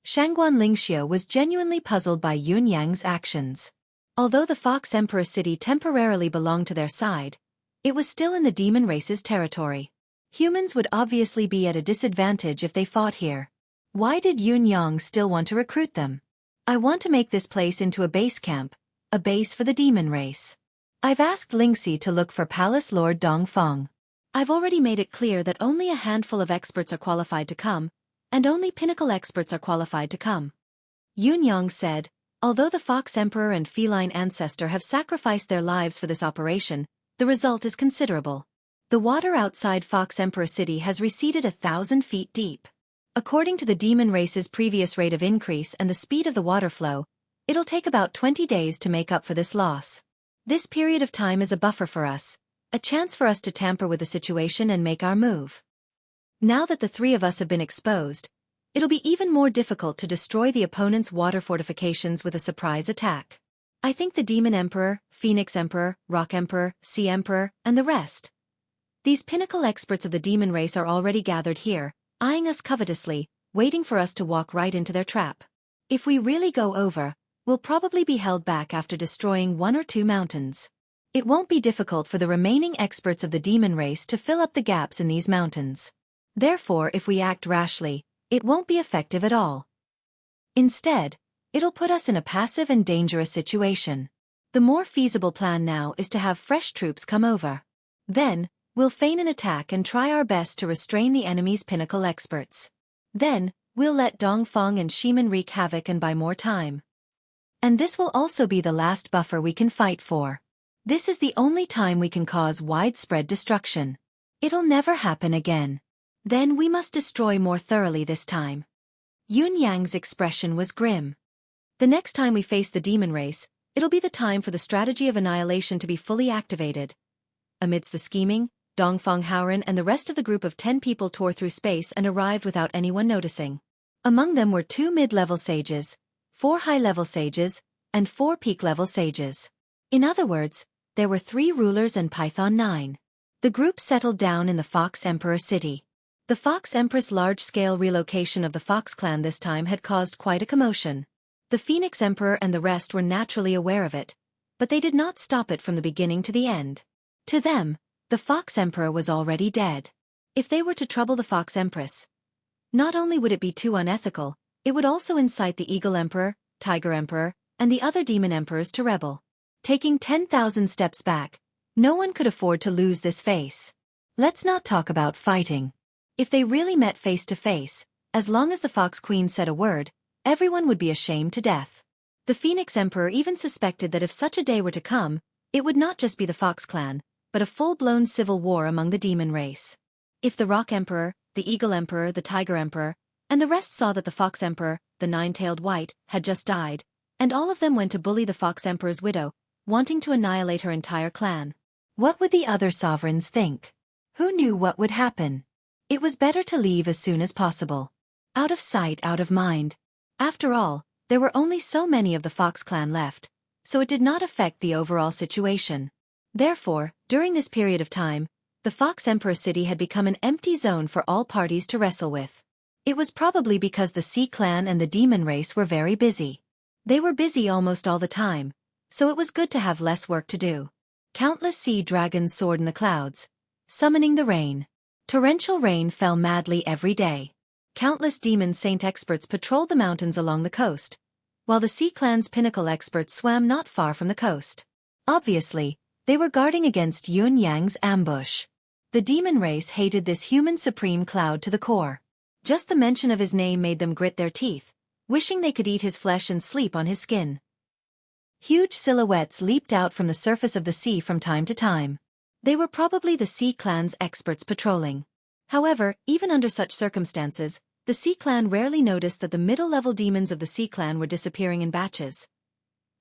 Shangguan Lingxiu was genuinely puzzled by Yunyang's actions. Although the Fox Emperor city temporarily belonged to their side, it was still in the demon race's territory. Humans would obviously be at a disadvantage if they fought here. Why did Yunyang still want to recruit them? I want to make this place into a base camp, a base for the demon race. I've asked Lingxi to look for Palace Lord Dongfang. I've already made it clear that only a handful of experts are qualified to come, and only pinnacle experts are qualified to come. Yunyang said, although the Fox Emperor and Feline Ancestor have sacrificed their lives for this operation, the result is considerable. The water outside Fox Emperor City has receded 1,000 feet deep. According to the demon race's previous rate of increase and the speed of the water flow, it'll take about 20 days to make up for this loss. This period of time is a buffer for us, a chance for us to tamper with the situation and make our move. Now that the three of us have been exposed, it'll be even more difficult to destroy the opponent's water fortifications with a surprise attack. I think the Demon Emperor, Phoenix Emperor, Rock Emperor, Sea Emperor, and the rest. These pinnacle experts of the demon race are already gathered here, eyeing us covetously, waiting for us to walk right into their trap. If we really go over, we'll probably be held back after destroying 1 or 2 mountains. It won't be difficult for the remaining experts of the demon race to fill up the gaps in these mountains. Therefore, if we act rashly, it won't be effective at all. Instead, it'll put us in a passive and dangerous situation. The more feasible plan now is to have fresh troops come over. Then, we'll feign an attack and try our best to restrain the enemy's pinnacle experts. Then, we'll let Dongfang and Shiman wreak havoc and buy more time. And this will also be the last buffer we can fight for. This is the only time we can cause widespread destruction. It'll never happen again. Then we must destroy more thoroughly this time. Yunyang's expression was grim. The next time we face the demon race, it'll be the time for the strategy of annihilation to be fully activated. Amidst the scheming, Dongfang Haoren and the rest of the group of 10 people tore through space and arrived without anyone noticing. Among them were 2 mid-level sages, 4 high-level sages, and 4 peak-level sages. In other words, there were 3 rulers and Python 9. The group settled down in the Fox Emperor city. The Fox Empress' large-scale relocation of the Fox clan this time had caused quite a commotion. The The Phoenix Emperor and the rest were naturally aware of it, but they did not stop it from the beginning to the end. To them, the Fox Emperor was already dead. If they were to trouble the Fox Empress, not only would it be too unethical, it would also incite the Eagle Emperor, Tiger Emperor, and the other demon emperors to rebel. Taking 10,000 steps back, no one could afford to lose this face. Let's not talk about fighting. If they really met face to face, as long as the Fox Queen said a word, everyone would be ashamed to death. The Phoenix Emperor even suspected that if such a day were to come, it would not just be the Fox clan, but a full-blown civil war among the demon race. If the Rock Emperor, the Eagle Emperor, the Tiger Emperor, and the rest saw that the Fox Emperor, the Nine-Tailed White, had just died, and all of them went to bully the Fox Emperor's widow, wanting to annihilate her entire clan, what would the other sovereigns think? Who knew what would happen? It was better to leave as soon as possible. Out of sight, out of mind. After all, there were only so many of the Fox clan left, so it did not affect the overall situation. Therefore, during this period of time, the Fox Emperor city had become an empty zone for all parties to wrestle with. It was probably because the Sea clan and the demon race were very busy. They were busy almost all the time, so it was good to have less work to do. Countless sea dragons soared in the clouds, summoning the rain. Torrential rain fell madly every day. Countless demon saint experts patrolled the mountains along the coast, while the Sea clan's pinnacle experts swam not far from the coast. Obviously, they were guarding against Yun Yang's ambush. The demon race hated this human supreme cloud to the core. Just the mention of his name made them grit their teeth, wishing they could eat his flesh and sleep on his skin. Huge silhouettes leaped out from the surface of the sea from time to time. They were probably the Sea clan's experts patrolling. However, even under such circumstances, the Sea clan rarely noticed that the middle-level demons of the Sea clan were disappearing in batches.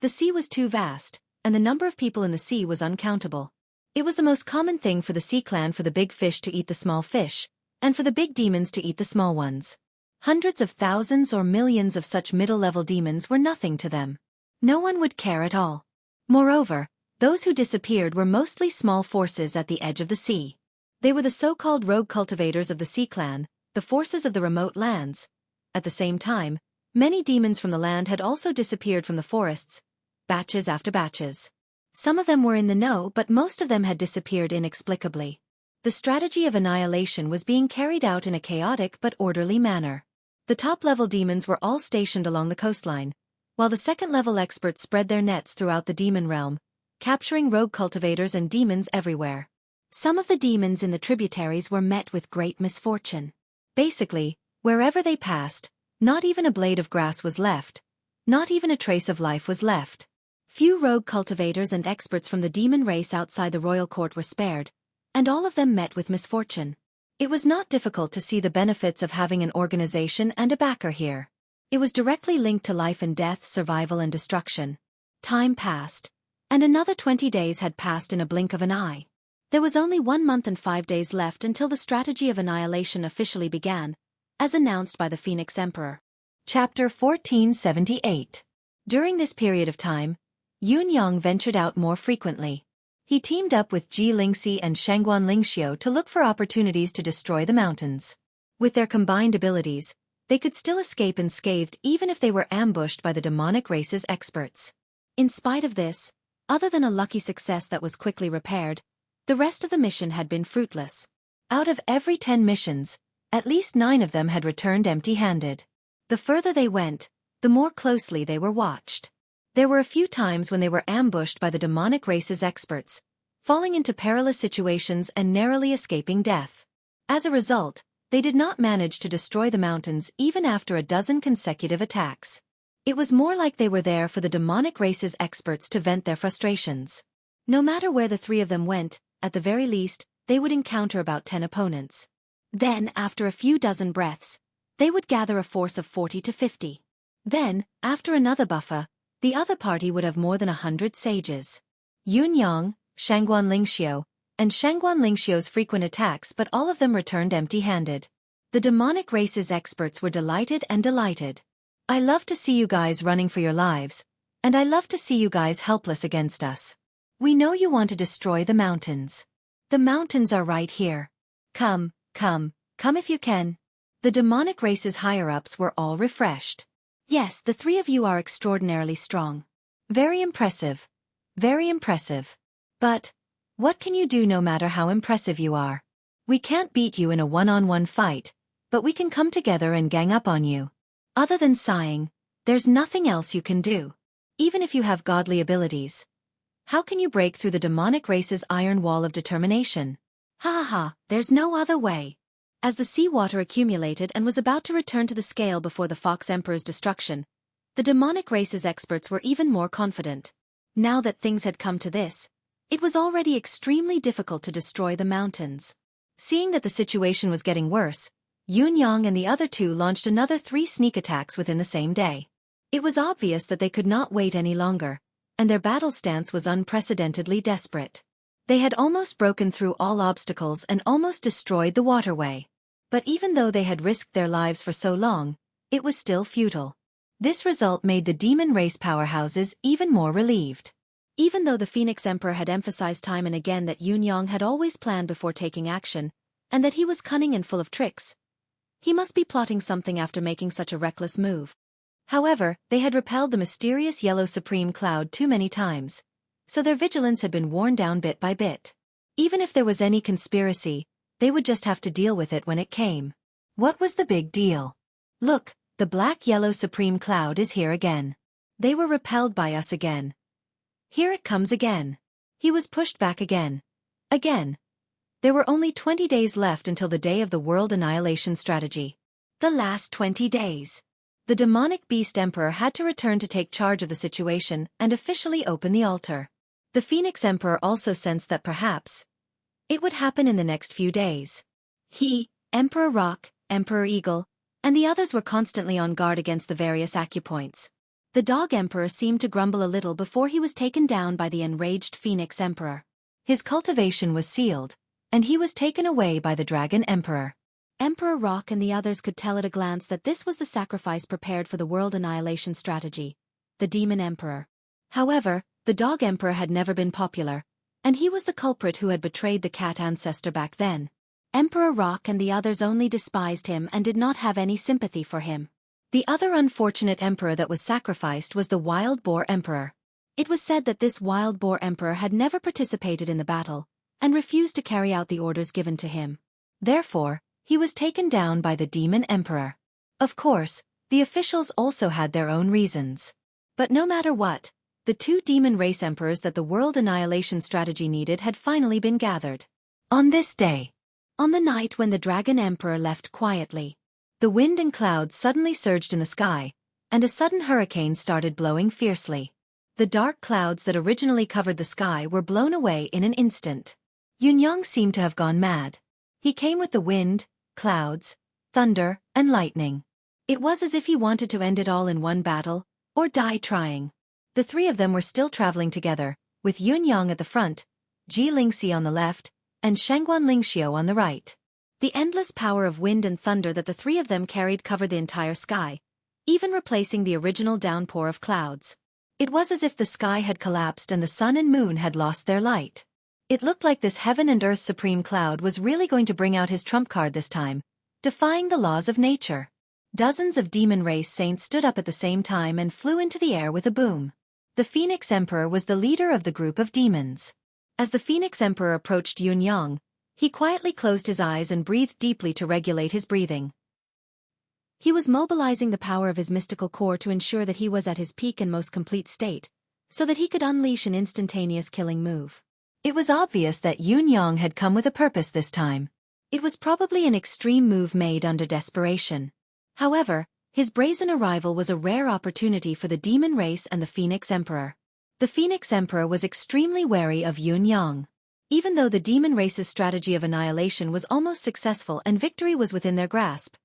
The sea was too vast, and the number of people in the sea was uncountable. It was the most common thing for the Sea clan for the big fish to eat the small fish, and for the big demons to eat the small ones. Hundreds of thousands or millions of such middle-level demons were nothing to them. No one would care at all. Moreover, those who disappeared were mostly small forces at the edge of the sea. They were the so-called rogue cultivators of the Sea clan, the forces of the remote lands. At the same time, many demons from the land had also disappeared from the forests, batches after batches. Some of them were in the know, but most of them had disappeared inexplicably. The strategy of annihilation was being carried out in a chaotic but orderly manner. The top-level demons were all stationed along the coastline, while the second-level experts spread their nets throughout the demon realm, capturing rogue cultivators and demons everywhere. Some of the demons in the tributaries were met with great misfortune. Basically, wherever they passed, not even a blade of grass was left, not even a trace of life was left. Few rogue cultivators and experts from the demon race outside the royal court were spared, and all of them met with misfortune. It was not difficult to see the benefits of having an organization and a backer here. It was directly linked to life and death, survival and destruction. Time passed, and another 20 days had passed in a blink of an eye. There was only 1 month and 5 days left until the strategy of annihilation officially began, as announced by the Phoenix Emperor. Chapter 1478. During this period of time, Yun Yang ventured out more frequently. He teamed up with Ji Lingxi and Shangguan Lingxiu to look for opportunities to destroy the mountains. With their combined abilities, they could still escape unscathed even if they were ambushed by the demonic race's experts. In spite of this, other than a lucky success that was quickly repaired, the rest of the mission had been fruitless. Out of every 10 missions, at least 9 of them had returned empty-handed. The further they went, the more closely they were watched. There were a few times when they were ambushed by the demonic race's experts, falling into perilous situations and narrowly escaping death. As a result, they did not manage to destroy the mountains even after a dozen consecutive attacks. It was more like they were there for the demonic race's experts to vent their frustrations. No matter where the 3 of them went, at the very least, they would encounter about 10 opponents. Then, after a few dozen breaths, they would gather a force of 40 to 50. Then, after another buffer, the other party would have more than 100 sages. Yun Yang, Shangguan Lingxiu, and Shangguan Lingxiu's frequent attacks, but all of them returned empty-handed. The demonic race's experts were delighted and delighted. I love to see you guys running for your lives, and I love to see you guys helpless against us. We know you want to destroy the mountains. The mountains are right here. Come if you can. The demonic race's higher-ups were all refreshed. Yes, the three of you are extraordinarily strong. Very impressive. Very impressive. But what can you do no matter how impressive you are? We can't beat you in a one-on-one fight, but we can come together and gang up on you. Other than sighing, there's nothing else you can do. Even if you have godly abilities, how can you break through the demonic race's iron wall of determination? Ha ha ha, there's no other way. As the seawater accumulated and was about to return to the scale before the Fox Emperor's destruction, the demonic race's experts were even more confident. Now that things had come to this, it was already extremely difficult to destroy the mountains. Seeing that the situation was getting worse, Yunyang and the other two launched another 3 sneak attacks within the same day. It was obvious that they could not wait any longer, and their battle stance was unprecedentedly desperate. They had almost broken through all obstacles and almost destroyed the waterway. But even though they had risked their lives for so long, it was still futile. This result made the demon race powerhouses even more relieved. Even though the Phoenix Emperor had emphasized time and again that Yunyang had always planned before taking action, and that he was cunning and full of tricks, he must be plotting something after making such a reckless move. However, they had repelled the mysterious yellow supreme cloud too many times, so their vigilance had been worn down bit by bit. Even if there was any conspiracy, they would just have to deal with it when it came. What was the big deal? Look, the black-yellow supreme cloud is here again. They were repelled by us again. Here it comes again. He was pushed back again. Again. There were only 20 days left until the day of the world annihilation strategy. The last 20 days. The demonic beast emperor had to return to take charge of the situation and officially open the altar. The Phoenix Emperor also sensed that perhaps it would happen in the next few days. He, Emperor Rock, Emperor Eagle, and the others were constantly on guard against the various acupoints. The Dog Emperor seemed to grumble a little before he was taken down by the enraged Phoenix Emperor. His cultivation was sealed, and he was taken away by the Dragon Emperor. Emperor Rock and the others could tell at a glance that this was the sacrifice prepared for the world annihilation strategy, the Demon Emperor. However, the Dog Emperor had never been popular, and he was the culprit who had betrayed the cat ancestor back then. Emperor Rock and the others only despised him and did not have any sympathy for him. The other unfortunate emperor that was sacrificed was the Wild Boar Emperor. It was said that this Wild Boar Emperor had never participated in the battle, and refused to carry out the orders given to him. Therefore, he was taken down by the Demon Emperor. Of course, the officials also had their own reasons. But no matter what, the 2 demon race emperors that the world annihilation strategy needed had finally been gathered. On this day, on the night when the Dragon Emperor left quietly, the wind and clouds suddenly surged in the sky, and a sudden hurricane started blowing fiercely. The dark clouds that originally covered the sky were blown away in an instant. Yunyang seemed to have gone mad. He came with the wind, clouds, thunder, and lightning. It was as if he wanted to end it all in one battle, or die trying. The 3 of them were still traveling together, with Yunyang at the front, Ji Lingxi on the left, and Shangguan Lingxiu on the right. The endless power of wind and thunder that the 3 of them carried covered the entire sky, even replacing the original downpour of clouds. It was as if the sky had collapsed and the sun and moon had lost their light. It looked like this heaven and earth supreme cloud was really going to bring out his trump card this time, defying the laws of nature. Dozens of demon race saints stood up at the same time and flew into the air with a boom. The Phoenix Emperor was the leader of the group of demons. As the Phoenix Emperor approached Yunyang, he quietly closed his eyes and breathed deeply to regulate his breathing. He was mobilizing the power of his mystical core to ensure that he was at his peak and most complete state, so that he could unleash an instantaneous killing move. It was obvious that Yunyang had come with a purpose this time. It was probably an extreme move made under desperation. However, his brazen arrival was a rare opportunity for the demon race and the Phoenix Emperor. The Phoenix Emperor was extremely wary of Yunyang. Even though the demon race's strategy of annihilation was almost successful and victory was within their grasp,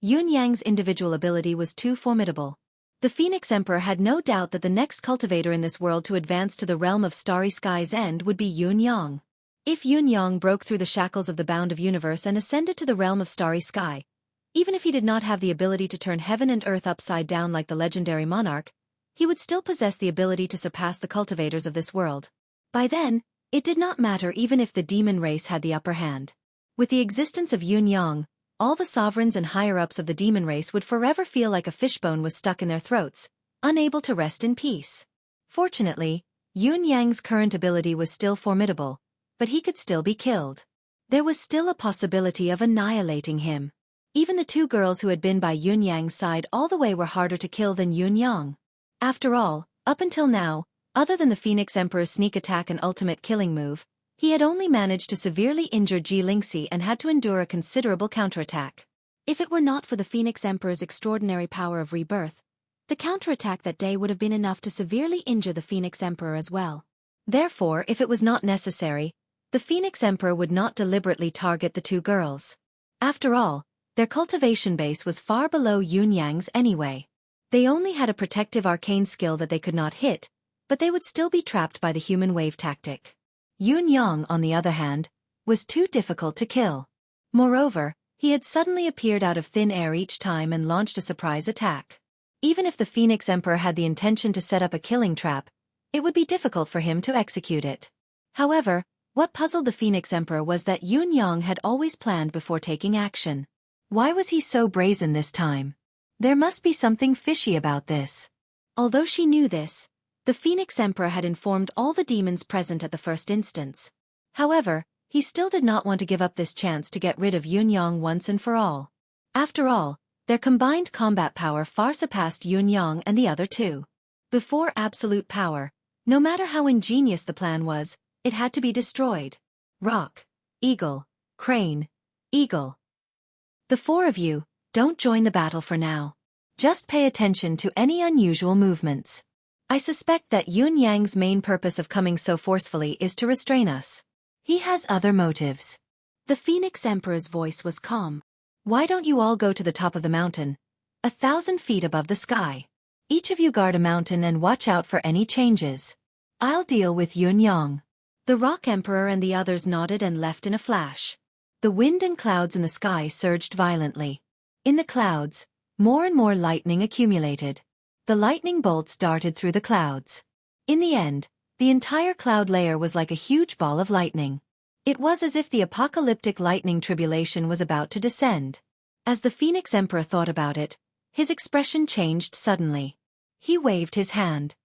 Yunyang's individual ability was too formidable. The Phoenix Emperor had no doubt that the next cultivator in this world to advance to the realm of Starry Sky's End would be Yunyang. If Yunyang broke through the shackles of the bound of universe and ascended to the realm of Starry Sky, even if he did not have the ability to turn heaven and earth upside down like the legendary monarch, he would still possess the ability to surpass the cultivators of this world. By then, it did not matter even if the demon race had the upper hand. With the existence of Yunyang, all the sovereigns and higher-ups of the demon race would forever feel like a fishbone was stuck in their throats, unable to rest in peace. Fortunately, Yun Yang's current ability was still formidable, but he could still be killed. There was still a possibility of annihilating him. Even the two girls who had been by Yun Yang's side all the way were harder to kill than Yun Yang. After all, up until now, other than the Phoenix Emperor's sneak attack and ultimate killing move, he had only managed to severely injure Ji Lingxi and had to endure a considerable counterattack. If it were not for the Phoenix Emperor's extraordinary power of rebirth, the counterattack that day would have been enough to severely injure the Phoenix Emperor as well. Therefore, if it was not necessary, the Phoenix Emperor would not deliberately target the two girls. After all, their cultivation base was far below Yun Yang's anyway. They only had a protective arcane skill that they could not hit, but they would still be trapped by the human wave tactic. Yun Yang, on the other hand, was too difficult to kill. Moreover, he had suddenly appeared out of thin air each time and launched a surprise attack. Even if the Phoenix Emperor had the intention to set up a killing trap, it would be difficult for him to execute it. However, what puzzled the Phoenix Emperor was that Yun Yang had always planned before taking action. Why was he so brazen this time? There must be something fishy about this. Although she knew this, the Phoenix Emperor had informed all the demons present at the first instance. However, he still did not want to give up this chance to get rid of Yun Yang once and for all. After all, their combined combat power far surpassed Yun Yang and the other two. Before absolute power, no matter how ingenious the plan was, it had to be destroyed. Rock, Eagle, Crane, Eagle. The four of you, don't join the battle for now. Just pay attention to any unusual movements. I suspect that Yun Yang's main purpose of coming so forcefully is to restrain us. He has other motives. The Phoenix Emperor's voice was calm. Why don't you all go to the top of the mountain, 1,000 feet above the sky? Each of you guard a mountain and watch out for any changes. I'll deal with Yun Yang. The Rock Emperor and the others nodded and left in a flash. The wind and clouds in the sky surged violently. In the clouds, more and more lightning accumulated. The lightning bolts darted through the clouds. In the end, the entire cloud layer was like a huge ball of lightning. It was as if the apocalyptic lightning tribulation was about to descend. As the Phoenix Emperor thought about it, his expression changed suddenly. He waved his hand.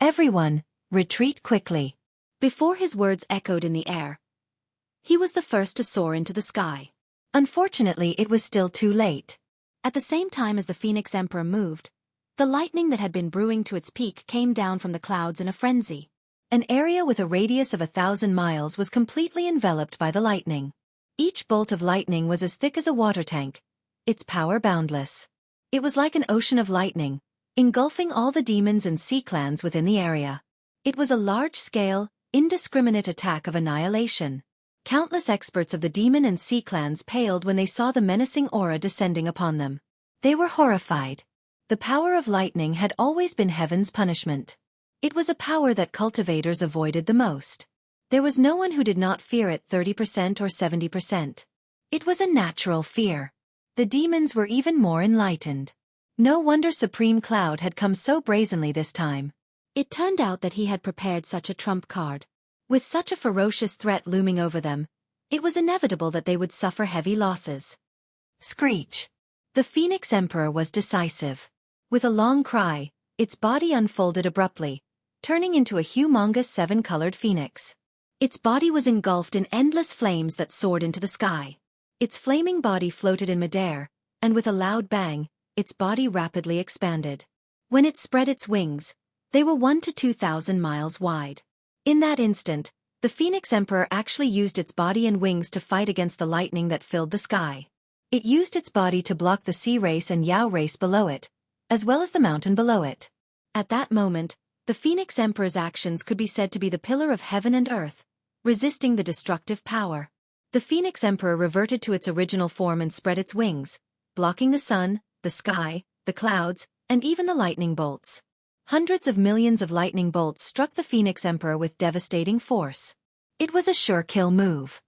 Everyone, retreat quickly. Before his words echoed in the air, he was the first to soar into the sky. Unfortunately, it was still too late. At the same time as the Phoenix Emperor moved, the lightning that had been brewing to its peak came down from the clouds in a frenzy. An area with a radius of 1,000 miles was completely enveloped by the lightning. Each bolt of lightning was as thick as a water tank, its power boundless. It was like an ocean of lightning, engulfing all the demons and sea clans within the area. It was a large-scale, indiscriminate attack of annihilation. Countless experts of the demon and sea clans paled when they saw the menacing aura descending upon them. They were horrified. The power of lightning had always been heaven's punishment. It was a power that cultivators avoided the most. There was no one who did not fear it 30% or 70%. It was a natural fear. The demons were even more enlightened. No wonder Supreme Cloud had come so brazenly this time. It turned out that he had prepared such a trump card. With such a ferocious threat looming over them, it was inevitable that they would suffer heavy losses. Screech! The Phoenix Emperor was decisive. With a long cry, its body unfolded abruptly, turning into a humongous 7-colored phoenix. Its body was engulfed in endless flames that soared into the sky. Its flaming body floated in midair, and with a loud bang, its body rapidly expanded. When it spread its wings, they were 1,000 to 2,000 miles wide. In that instant, the Phoenix Emperor actually used its body and wings to fight against the lightning that filled the sky. It used its body to block the sea race and Yao race below it, as well as the mountain below it. At that moment, the Phoenix Emperor's actions could be said to be the pillar of heaven and earth, resisting the destructive power. The Phoenix Emperor reverted to its original form and spread its wings, blocking the sun, the sky, the clouds, and even the lightning bolts. Hundreds of millions of lightning bolts struck the Phoenix Emperor with devastating force. It was a sure kill move.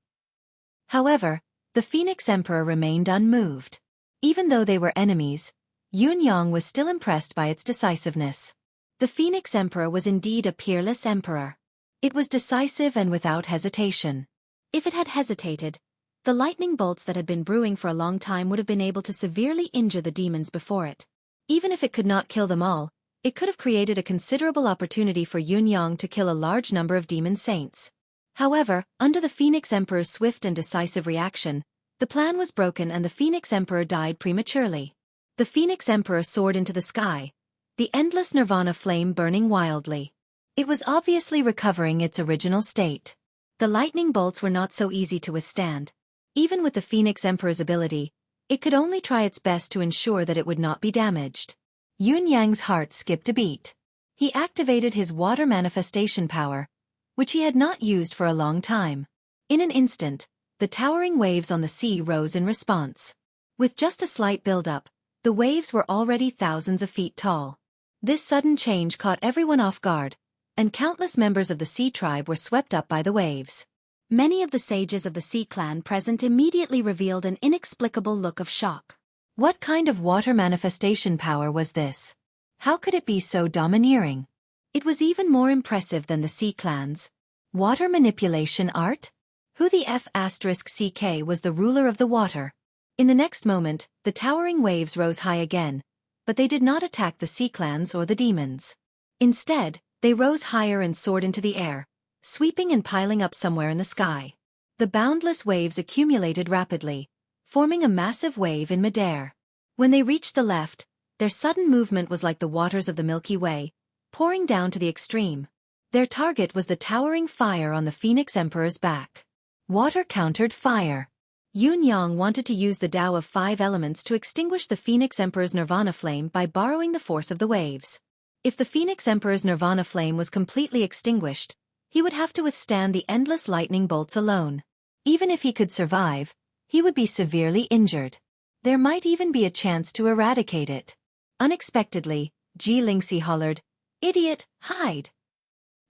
However, the Phoenix Emperor remained unmoved. Even though they were enemies, Yun Yang was still impressed by its decisiveness. The Phoenix Emperor was indeed a peerless emperor. It was decisive and without hesitation. If it had hesitated, The lightning bolts that had been brewing for a long time would have been able to severely injure the demons before it. Even if it could not kill them all, it could have created a considerable opportunity for Yunyang to kill a large number of demon saints. However, under the Phoenix Emperor's swift and decisive reaction, the plan was broken and the Phoenix Emperor died prematurely. The Phoenix Emperor soared into the sky, the endless nirvana flame burning wildly. It was obviously recovering its original state. The lightning bolts were not so easy to withstand. Even with the Phoenix Emperor's ability, it could only try its best to ensure that it would not be damaged. Yunyang's heart skipped a beat. He activated his water manifestation power, which he had not used for a long time. In an instant, the towering waves on the sea rose in response. With just a slight build-up, the waves were already thousands of feet tall. This sudden change caught everyone off guard, and countless members of the Sea Tribe were swept up by the waves. Many of the sages of the Sea Clan present immediately revealed an inexplicable look of shock. What kind of water manifestation power was this? How could it be so domineering? It was even more impressive than the Sea Clan's water manipulation art? Who the F***CK was the ruler of the water? In the next moment, the towering waves rose high again, but they did not attack the Sea Clans or the demons. Instead, they rose higher and soared into the air, sweeping and piling up somewhere in the sky. The boundless waves accumulated rapidly, forming a massive wave in midair. When they reached the left, their sudden movement was like the waters of the Milky Way, pouring down to the extreme. Their target was the towering fire on the Phoenix Emperor's back. Water countered fire. Yunyang wanted to use the Tao of 5 elements to extinguish the Phoenix Emperor's nirvana flame by borrowing the force of the waves. If the Phoenix Emperor's nirvana flame was completely extinguished, he would have to withstand the endless lightning bolts alone. Even if he could survive, he would be severely injured. There might even be a chance to eradicate it. Unexpectedly, Ji Lingxi hollered, "Idiot, hide!"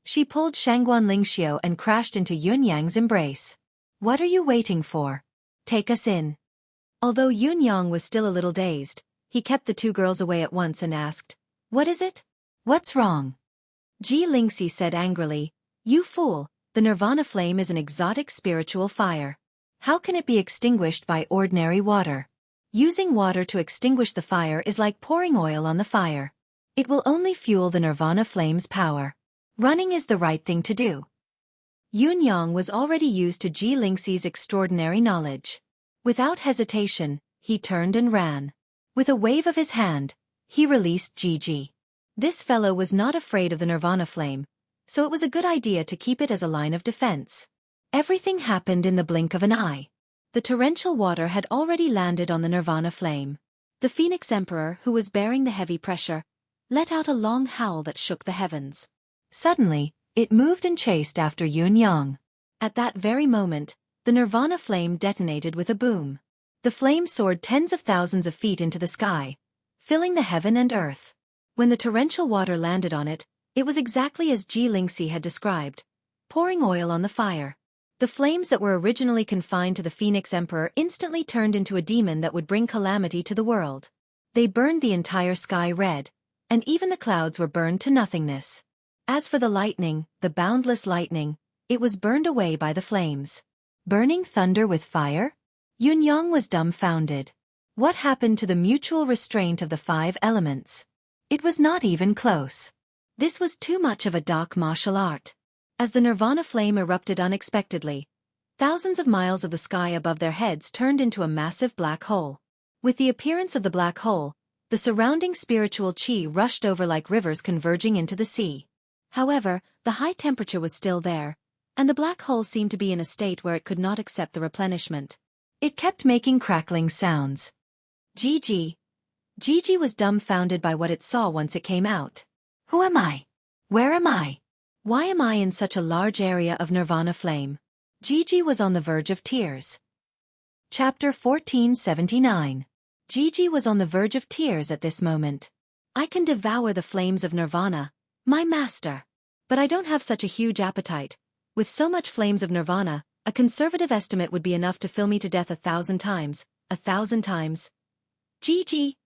She pulled Shangguan Lingxiu and crashed into Yunyang's embrace. "What are you waiting for? Take us in." Although Yunyang was still a little dazed, he kept the two girls away at once and asked, "What is it? What's wrong?" Ji Lingxi said angrily, "You fool, the nirvana flame is an exotic spiritual fire. How can it be extinguished by ordinary water? Using water to extinguish the fire is like pouring oil on the fire. It will only fuel the nirvana flame's power. Running is the right thing to do." Yunyang was already used to Ji Lingxi's extraordinary knowledge. Without hesitation, he turned and ran. With a wave of his hand, he released Ji. This fellow was not afraid of the nirvana flame, so it was a good idea to keep it as a line of defense. Everything happened in the blink of an eye. The torrential water had already landed on the nirvana flame. The Phoenix Emperor, who was bearing the heavy pressure, let out a long howl that shook the heavens. Suddenly, it moved and chased after Yunyang. At that very moment, the nirvana flame detonated with a boom. The flame soared tens of thousands of feet into the sky, filling the heaven and earth. When the torrential water landed on it, it was exactly as Ji Lingxi had described, pouring oil on the fire. The flames that were originally confined to the Phoenix Emperor instantly turned into a demon that would bring calamity to the world. They burned the entire sky red, and even the clouds were burned to nothingness. As for the lightning, the boundless lightning, it was burned away by the flames. Burning thunder with fire? Yunyang was dumbfounded. What happened to the mutual restraint of the 5 elements? It was not even close. This was too much of a dark martial art. As the nirvana flame erupted unexpectedly, thousands of miles of the sky above their heads turned into a massive black hole. With the appearance of the black hole, the surrounding spiritual chi rushed over like rivers converging into the sea. However, the high temperature was still there, and the black hole seemed to be in a state where it could not accept the replenishment. It kept making crackling sounds. Gigi was dumbfounded by what it saw once it came out. Who am I? Where am I? Why am I in such a large area of nirvana flame? Gigi was on the verge of tears. Chapter 1479. Gigi was on the verge of tears at this moment. I can devour the flames of nirvana, my master. But I don't have such a huge appetite. With so much flames of nirvana, a conservative estimate would be enough to fill me to death 1,000 times, 1,000 times. Gigi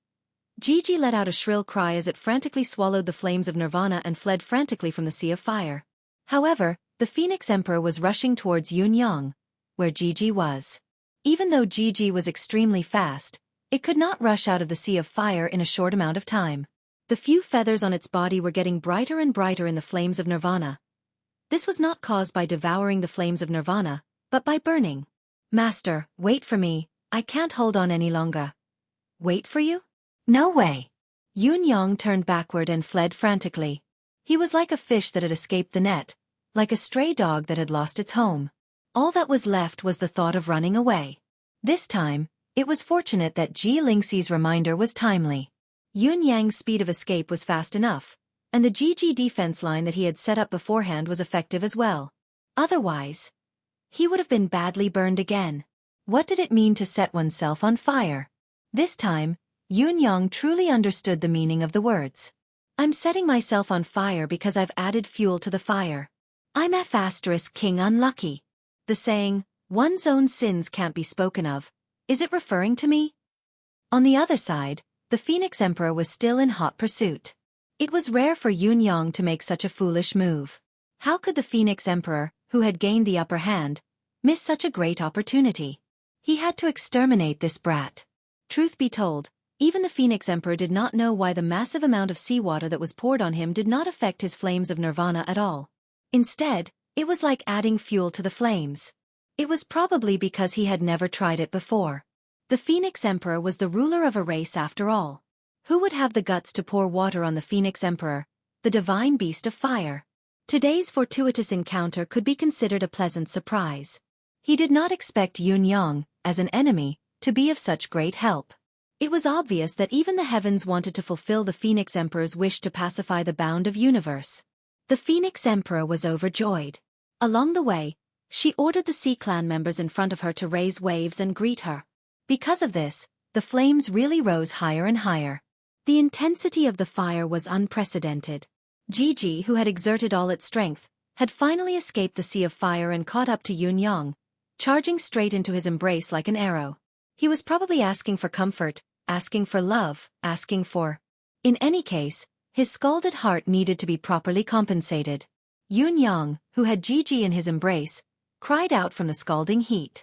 let out a shrill cry as it frantically swallowed the flames of nirvana and fled frantically from the sea of fire. However, the Phoenix Emperor was rushing towards Yunyang, where Gigi was. Even though Gigi was extremely fast, it could not rush out of the sea of fire in a short amount of time. The few feathers on its body were getting brighter and brighter in the flames of nirvana. This was not caused by devouring the flames of nirvana, but by burning. Master, wait for me, I can't hold on any longer. Wait for you? No way. Yunyang turned backward and fled frantically. He was like a fish that had escaped the net, like a stray dog that had lost its home. All that was left was the thought of running away. This time, it was fortunate that Ji Lingxi's reminder was timely. Yunyang's speed of escape was fast enough, and the Gigi defense line that he had set up beforehand was effective as well. Otherwise, he would have been badly burned again. What did it mean to set oneself on fire? This time, Yunyang truly understood the meaning of the words. I'm setting myself on fire because I've added fuel to the fire. I'm King unlucky. The saying, one's own sins can't be spoken of, is it referring to me? On the other side, the Phoenix Emperor was still in hot pursuit. It was rare for Yunyang to make such a foolish move. How could the Phoenix Emperor, who had gained the upper hand, miss such a great opportunity? He had to exterminate this brat. Truth be told, even the Phoenix Emperor did not know why the massive amount of seawater that was poured on him did not affect his flames of nirvana at all. Instead, it was like adding fuel to the flames. It was probably because he had never tried it before. The Phoenix Emperor was the ruler of a race after all. Who would have the guts to pour water on the Phoenix Emperor, the divine beast of fire? Today's fortuitous encounter could be considered a pleasant surprise. He did not expect Yunyang, as an enemy, to be of such great help. It was obvious that even the heavens wanted to fulfill the Phoenix Emperor's wish to pacify the bound of universe. The Phoenix Emperor was overjoyed. Along the way, she ordered the Sea Clan members in front of her to raise waves and greet her. Because of this, the flames really rose higher and higher. The intensity of the fire was unprecedented. Gigi, who had exerted all its strength, had finally escaped the sea of fire and caught up to Yunyang, charging straight into his embrace like an arrow. He was probably asking for comfort, asking for love, asking for... In any case, his scalded heart needed to be properly compensated. Yunyang, who had Gigi in his embrace, cried out from the scalding heat.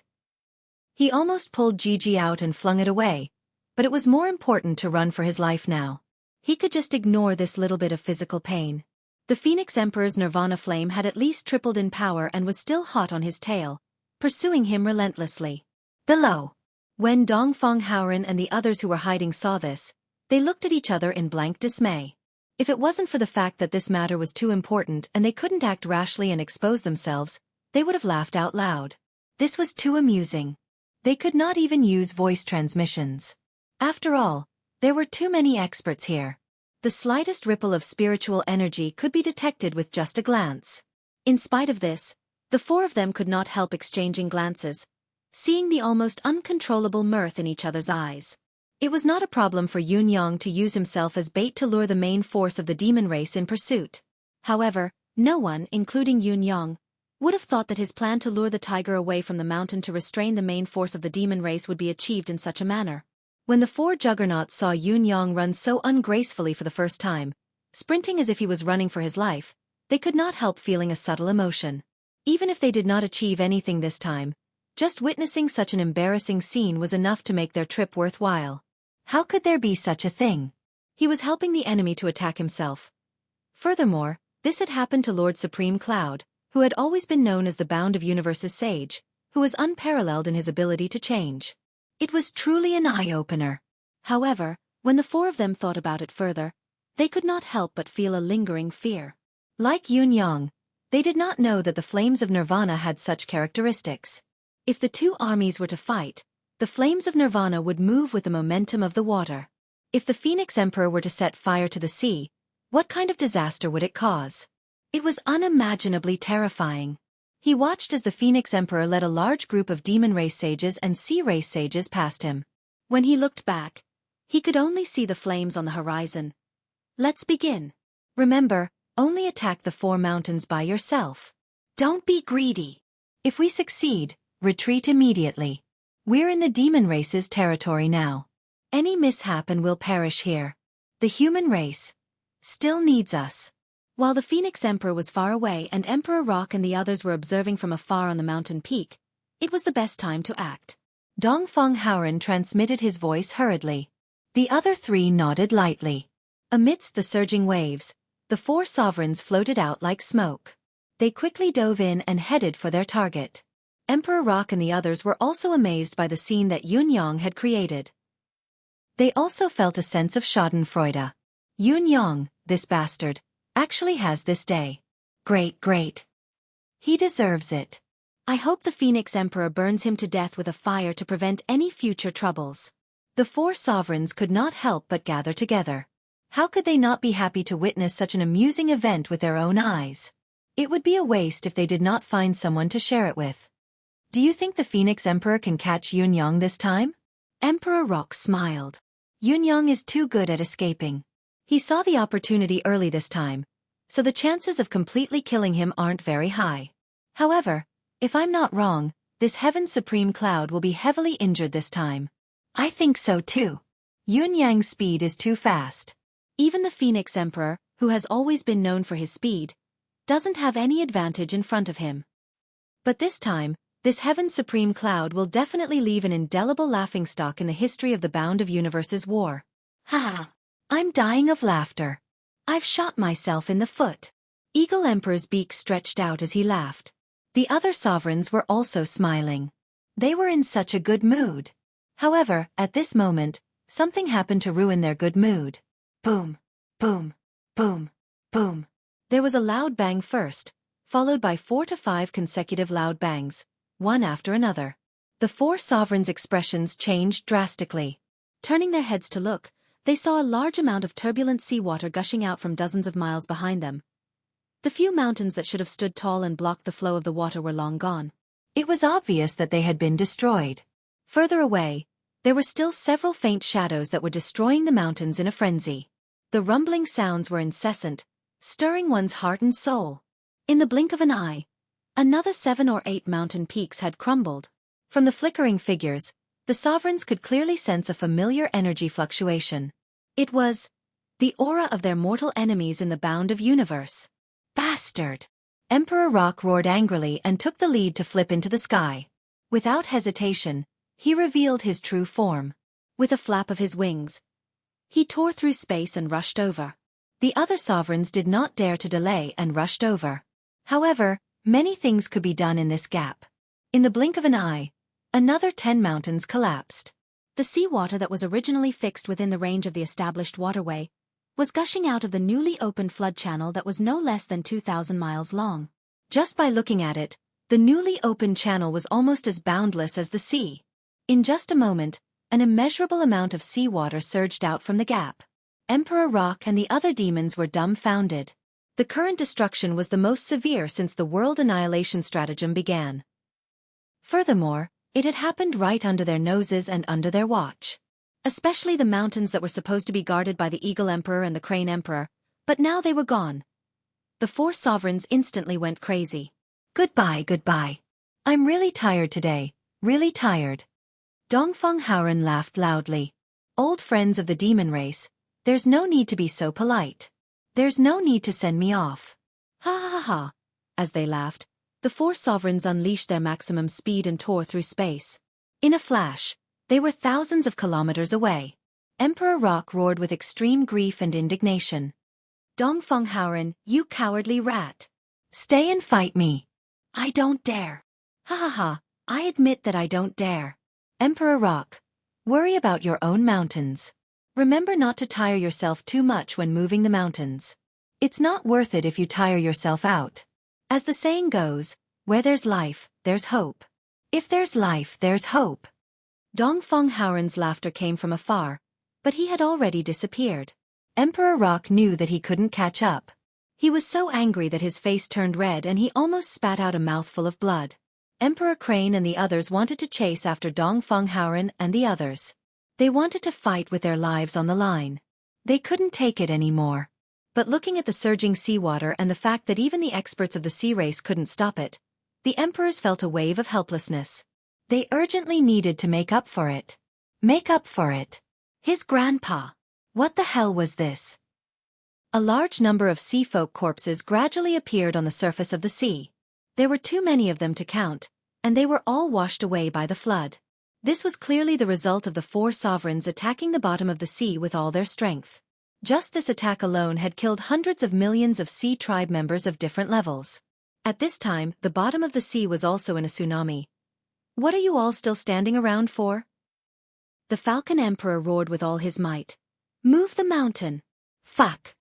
He almost pulled Gigi out and flung it away, but it was more important to run for his life now. He could just ignore this little bit of physical pain. The Phoenix Emperor's nirvana flame had at least tripled in power and was still hot on his tail, pursuing him relentlessly. Below. When Dongfang Haoren and the others who were hiding saw this, they looked at each other in blank dismay. If it wasn't for the fact that this matter was too important and they couldn't act rashly and expose themselves, they would have laughed out loud. This was too amusing. They could not even use voice transmissions. After all, there were too many experts here. The slightest ripple of spiritual energy could be detected with just a glance. In spite of this, the four of them could not help exchanging glances, seeing the almost uncontrollable mirth in each other's eyes. It was not a problem for Yunyang to use himself as bait to lure the main force of the demon race in pursuit. However, no one, including Yunyang, would have thought that his plan to lure the tiger away from the mountain to restrain the main force of the demon race would be achieved in such a manner. When the four juggernauts saw Yunyang run so ungracefully for the first time, sprinting as if he was running for his life, they could not help feeling a subtle emotion. Even if they did not achieve anything this time, just witnessing such an embarrassing scene was enough to make their trip worthwhile. How could there be such a thing? He was helping the enemy to attack himself. Furthermore, this had happened to Lord Supreme Cloud, who had always been known as the Bound of Universe's sage, who was unparalleled in his ability to change. It was truly an eye-opener. However, when the four of them thought about it further, they could not help but feel a lingering fear. Like Yunyang, they did not know that the flames of nirvana had such characteristics. If the two armies were to fight, the flames of nirvana would move with the momentum of the water. If the Phoenix Emperor were to set fire to the sea, what kind of disaster would it cause? It was unimaginably terrifying. He watched as the Phoenix Emperor led a large group of demon race sages and sea race sages past him. When he looked back, he could only see the flames on the horizon. Let's begin. Remember, only attack the four mountains by yourself. Don't be greedy. If we succeed, retreat immediately. We're in the demon race's territory now. Any mishap and we'll perish here. The human race still needs us. While the Phoenix Emperor was far away and Emperor Rock and the others were observing from afar on the mountain peak, it was the best time to act. Dongfeng Haoren transmitted his voice hurriedly. The other three nodded lightly. Amidst the surging waves, the four sovereigns floated out like smoke. They quickly dove in and headed for their target. Emperor Rock and the others were also amazed by the scene that Yunyang had created. They also felt a sense of schadenfreude. Yunyang, this bastard, actually has this day. Great. He deserves it. I hope the Phoenix Emperor burns him to death with a fire to prevent any future troubles. The four sovereigns could not help but gather together. How could they not be happy to witness such an amusing event with their own eyes? It would be a waste if they did not find someone to share it with. Do you think the Phoenix Emperor can catch Yunyang this time? Emperor Rock smiled. Yunyang is too good at escaping. He saw the opportunity early this time, so the chances of completely killing him aren't very high. However, if I'm not wrong, this Heaven's Supreme Cloud will be heavily injured this time. I think so too. Yunyang's speed is too fast. Even the Phoenix Emperor, who has always been known for his speed, doesn't have any advantage in front of him. But this time, this Heaven's Supreme Cloud will definitely leave an indelible laughingstock in the history of the Bound of Universes war. Ha! I'm dying of laughter. I've shot myself in the foot. Eagle Emperor's beak stretched out as he laughed. The other sovereigns were also smiling. They were in such a good mood. However, at this moment, something happened to ruin their good mood. Boom, boom, boom, boom. There was a loud bang first, followed by 4 to 5 consecutive loud bangs, one after another. The four sovereigns' expressions changed drastically. Turning their heads to look, they saw a large amount of turbulent seawater gushing out from dozens of miles behind them. The few mountains that should have stood tall and blocked the flow of the water were long gone. It was obvious that they had been destroyed. Further away, there were still several faint shadows that were destroying the mountains in a frenzy. The rumbling sounds were incessant, stirring one's heart and soul. In the blink of an eye, another 7 or 8 mountain peaks had crumbled. From the flickering figures, the sovereigns could clearly sense a familiar energy fluctuation. It was the aura of their mortal enemies in the Bound of Universe. Bastard! Emperor Rock roared angrily and took the lead to flip into the sky. Without hesitation, he revealed his true form. With a flap of his wings, he tore through space and rushed over. The other sovereigns did not dare to delay and rushed over. However, many things could be done in this gap. In the blink of an eye, another 10 mountains collapsed. The seawater that was originally fixed within the range of the established waterway was gushing out of the newly opened flood channel that was no less than 2,000 miles long. Just by looking at it, the newly opened channel was almost as boundless as the sea. In just a moment, an immeasurable amount of seawater surged out from the gap. Emperor Rock and the other demons were dumbfounded. The current destruction was the most severe since the world annihilation stratagem began. Furthermore, it had happened right under their noses and under their watch. Especially the mountains that were supposed to be guarded by the Eagle Emperor and the Crane Emperor, but now they were gone. The four sovereigns instantly went crazy. Goodbye. I'm really tired today, really tired. Dongfeng Haoren laughed loudly. Old friends of the demon race, there's no need to be so polite. There's no need to send me off. Ha ha ha ha. As they laughed, the four sovereigns unleashed their maximum speed and tore through space. In a flash, they were thousands of kilometers away. Emperor Rock roared with extreme grief and indignation. Dongfeng Haoren, you cowardly rat. Stay and fight me. I don't dare. Ha ha ha, I admit that I don't dare. Emperor Rock, worry about your own mountains. Remember not to tire yourself too much when moving the mountains. It's not worth it if you tire yourself out. As the saying goes, where there's life, there's hope. If there's life, there's hope. Dongfeng Haoren's laughter came from afar, but he had already disappeared. Emperor Rock knew that he couldn't catch up. He was so angry that his face turned red and he almost spat out a mouthful of blood. Emperor Crane and the others wanted to chase after Dongfeng Haoren and the others. They wanted to fight with their lives on the line. They couldn't take it anymore. But looking at the surging seawater and the fact that even the experts of the sea race couldn't stop it, the emperors felt a wave of helplessness. They urgently needed to make up for it. Make up for it. His grandpa. What the hell was this? A large number of sea folk corpses gradually appeared on the surface of the sea. There were too many of them to count, and they were all washed away by the flood. This was clearly the result of the four sovereigns attacking the bottom of the sea with all their strength. Just this attack alone had killed hundreds of millions of sea tribe members of different levels. At this time, the bottom of the sea was also in a tsunami. What are you all still standing around for? The Falcon Emperor roared with all his might. Move the mountain. Fuck.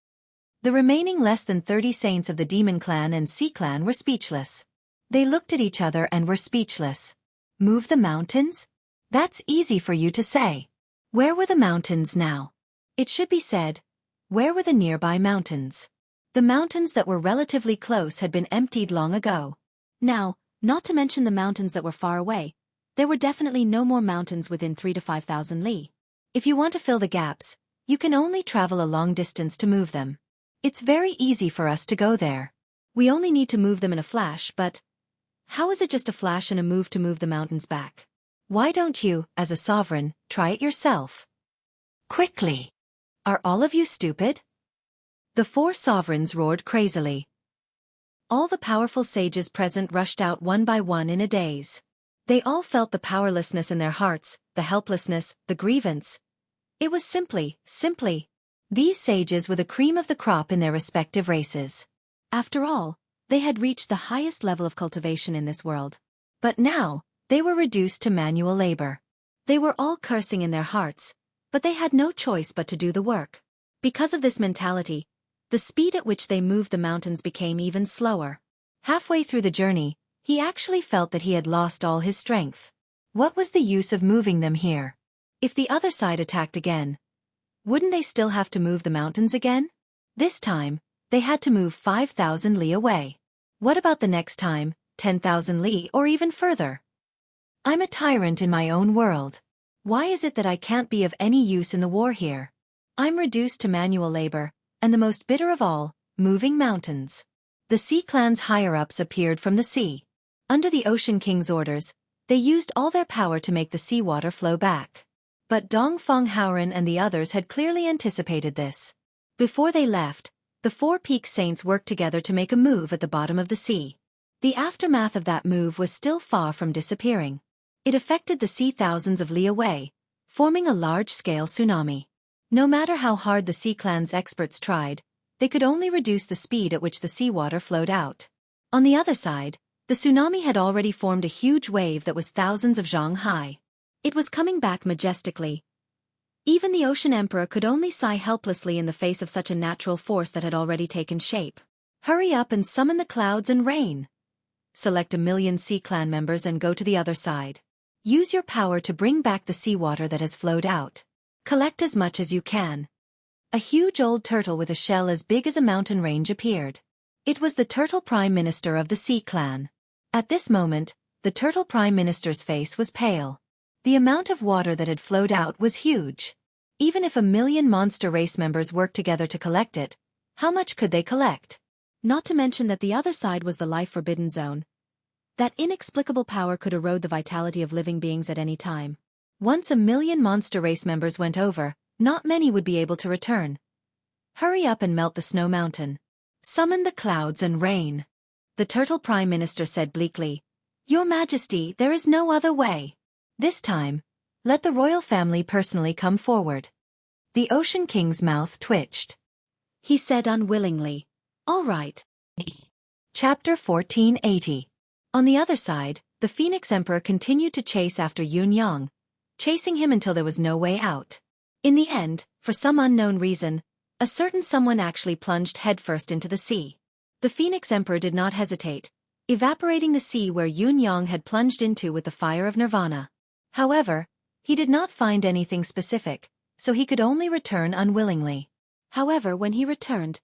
The remaining less than 30 saints of the Demon Clan and Sea Clan were speechless. They looked at each other and were speechless. Move the mountains? That's easy for you to say. Where were the mountains now? It should be said, where were the nearby mountains? The mountains that were relatively close had been emptied long ago. Now, not to mention the mountains that were far away, there were definitely no more mountains within 3,000 to 5,000 li. If you want to fill the gaps, you can only travel a long distance to move them. It's very easy for us to go there. We only need to move them in a flash, but how is it just a flash and a move to move the mountains back? Why don't you, as a sovereign, try it yourself? Quickly! Are all of you stupid? The four sovereigns roared crazily. All the powerful sages present rushed out one by one in a daze. They all felt the powerlessness in their hearts, the helplessness, the grievance. It was simply. These sages were the cream of the crop in their respective races. After all, they had reached the highest level of cultivation in this world. But now, they were reduced to manual labor. They were all cursing in their hearts, but they had no choice but to do the work. Because of this mentality, the speed at which they moved the mountains became even slower. Halfway through the journey, he actually felt that he had lost all his strength. What was the use of moving them here? If the other side attacked again, wouldn't they still have to move the mountains again? This time, they had to move 5,000 li away. What about the next time, 10,000 li or even further? I'm a tyrant in my own world. Why is it that I can't be of any use in the war here? I'm reduced to manual labor, and the most bitter of all, moving mountains. The Sea Clan's higher-ups appeared from the sea. Under the Ocean King's orders, they used all their power to make the seawater flow back. But Dongfeng Haoren and the others had clearly anticipated this. Before they left, the Four Peak Saints worked together to make a move at the bottom of the sea. The aftermath of that move was still far from disappearing. It affected the sea thousands of li away, forming a large-scale tsunami. No matter how hard the Sea Clan's experts tried, they could only reduce the speed at which the seawater flowed out. On the other side, the tsunami had already formed a huge wave that was thousands of zhang high. It was coming back majestically. Even the Ocean Emperor could only sigh helplessly in the face of such a natural force that had already taken shape. Hurry up and summon the clouds and rain. Select 1,000,000 Sea Clan members and go to the other side. Use your power to bring back the seawater that has flowed out. Collect as much as you can. A huge old turtle with a shell as big as a mountain range appeared. It was the Turtle Prime Minister of the Sea Clan. At this moment, the Turtle Prime Minister's face was pale. The amount of water that had flowed out was huge. Even if 1,000,000 monster race members worked together to collect it, how much could they collect? Not to mention that the other side was the life-forbidden zone. That inexplicable power could erode the vitality of living beings at any time. Once 1,000,000 monster race members went over, not many would be able to return. Hurry up and melt the snow mountain. Summon the clouds and rain. The Turtle Prime Minister said bleakly, Your Majesty, there is no other way. This time, let the royal family personally come forward. The Ocean King's mouth twitched. He said unwillingly, All right. Chapter 1480. On the other side, the Phoenix Emperor continued to chase after Yun Yang, chasing him until there was no way out. In the end, for some unknown reason, a certain someone actually plunged headfirst into the sea. The Phoenix Emperor did not hesitate, evaporating the sea where Yun Yang had plunged into with the fire of nirvana. However, he did not find anything specific, so he could only return unwillingly. However, when he returned,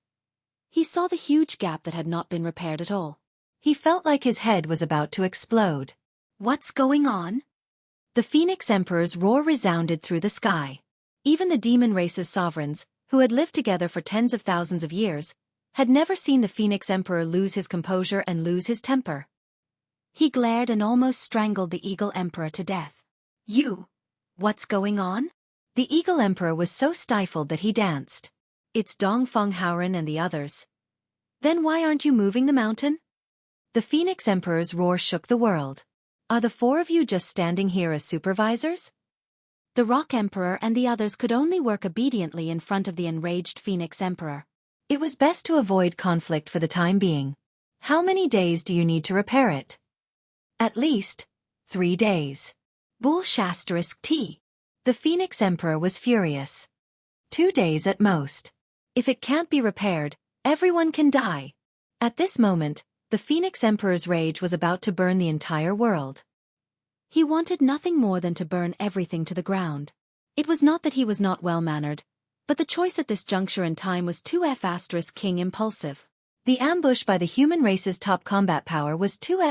he saw the huge gap that had not been repaired at all. He felt like his head was about to explode. What's going on? The Phoenix Emperor's roar resounded through the sky. Even the demon race's sovereigns, who had lived together for tens of thousands of years, had never seen the Phoenix Emperor lose his composure and lose his temper. He glared and almost strangled the Eagle Emperor to death. What's going on? The Eagle Emperor was so stifled that he danced. It's Dongfeng Haoren and the others. Then why aren't you moving the mountain? The Phoenix Emperor's roar shook the world. Are the four of you just standing here as supervisors? The Rock Emperor and the others could only work obediently in front of the enraged Phoenix Emperor. It was best to avoid conflict for the time being. How many days do you need to repair it? At least 3 days. Bull*T. The Phoenix Emperor was furious. 2 days at most. If it can't be repaired, everyone can die. At this moment, the Phoenix Emperor's rage was about to burn the entire world. He wanted nothing more than to burn everything to the ground. It was not that he was not well-mannered, but the choice at this juncture in time was too King impulsive. The ambush by the human race's top combat power was too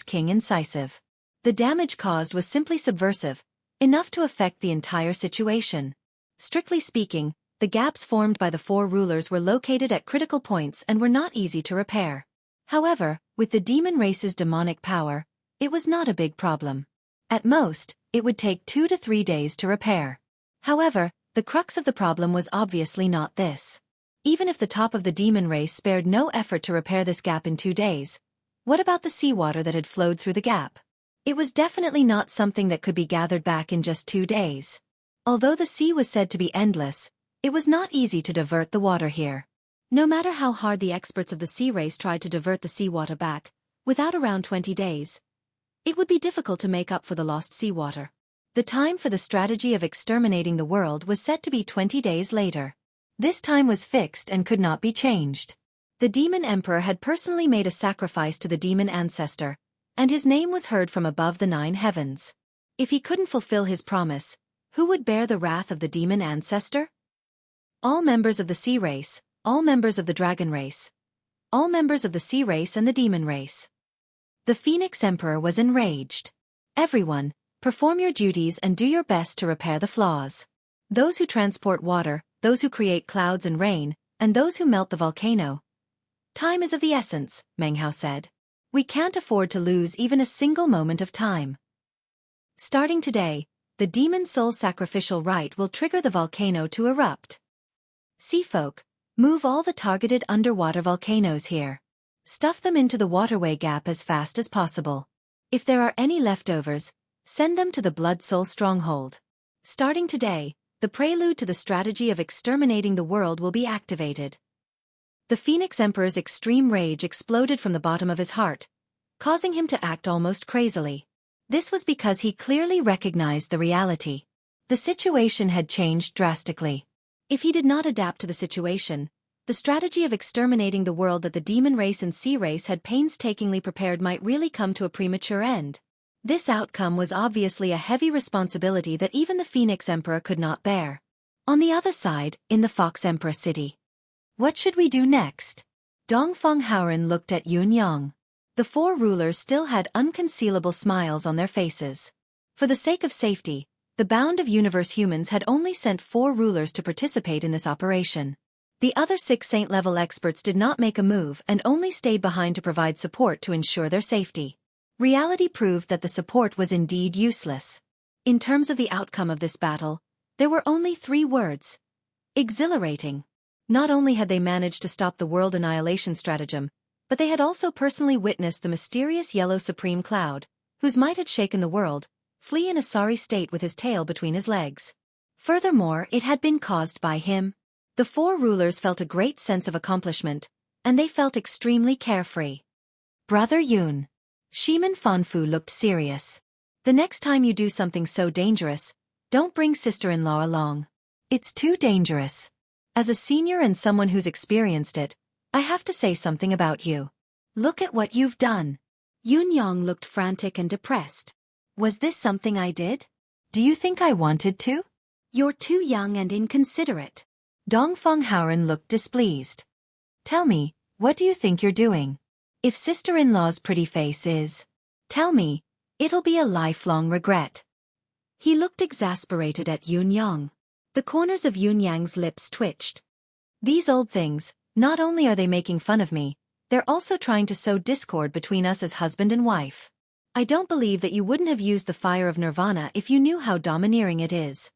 King incisive. The damage caused was simply subversive, enough to affect the entire situation. Strictly speaking, the gaps formed by the four rulers were located at critical points and were not easy to repair. However, with the demon race's demonic power, it was not a big problem. At most, it would take 2 to 3 days to repair. However, the crux of the problem was obviously not this. Even if the top of the demon race spared no effort to repair this gap in 2 days, what about the seawater that had flowed through the gap? It was definitely not something that could be gathered back in just 2 days. Although the sea was said to be endless, it was not easy to divert the water here. No matter how hard the experts of the sea race tried to divert the seawater back, without around 20 days, it would be difficult to make up for the lost seawater. The time for the strategy of exterminating the world was set to be 20 days later. This time was fixed and could not be changed. The Demon Emperor had personally made a sacrifice to the demon ancestor, and his name was heard from above the 9 heavens. If he couldn't fulfill his promise, who would bear the wrath of the demon ancestor? All members of the sea race, all members of the dragon race, all members of the sea race and the demon race. The Phoenix Emperor was enraged. Everyone, perform your duties and do your best to repair the flaws. Those who transport water, those who create clouds and rain, and those who melt the volcano. Time is of the essence, Meng Hao said. We can't afford to lose even a single moment of time. Starting today, the demon soul sacrificial rite will trigger the volcano to erupt. Sea folk, move all the targeted underwater volcanoes here. Stuff them into the waterway gap as fast as possible. If there are any leftovers, send them to the Blood Soul Stronghold. Starting today, the prelude to the strategy of exterminating the world will be activated. The Phoenix Emperor's extreme rage exploded from the bottom of his heart, causing him to act almost crazily. This was because he clearly recognized the reality. The situation had changed drastically. If he did not adapt to the situation, the strategy of exterminating the world that the demon race and sea race had painstakingly prepared might really come to a premature end. This outcome was obviously a heavy responsibility that even the Phoenix Emperor could not bear. On the other side, in the Fox Emperor city. What should we do next? Dongfeng Haoren looked at Yun Yang. The four rulers still had unconcealable smiles on their faces. For the sake of safety, the Bound of Universe humans had only sent 4 rulers to participate in this operation. The other 6 saint-level experts did not make a move and only stayed behind to provide support to ensure their safety. Reality proved that the support was indeed useless. In terms of the outcome of this battle, there were only 3 words. Exhilarating. Not only had they managed to stop the world annihilation stratagem, but they had also personally witnessed the mysterious yellow supreme cloud, whose might had shaken the world, flee in a sorry state with his tail between his legs. Furthermore, it had been caused by him. The 4 rulers felt a great sense of accomplishment, and they felt extremely carefree. Brother Yun. Shiman Fanfu looked serious. The next time you do something so dangerous, don't bring sister-in-law along. It's too dangerous. As a senior and someone who's experienced it, I have to say something about you. Look at what you've done. Yun Yang looked frantic and depressed. Was this something I did? Do you think I wanted to? You're too young and inconsiderate. Dongfeng Haoren looked displeased. Tell me, what do you think you're doing? If sister-in-law's pretty face is, tell me, it'll be a lifelong regret. He looked exasperated at Yun Yang. The corners of Yun Yang's lips twitched. These old things, not only are they making fun of me, they're also trying to sow discord between us as husband and wife. I don't believe that you wouldn't have used the fire of nirvana if you knew how domineering it is.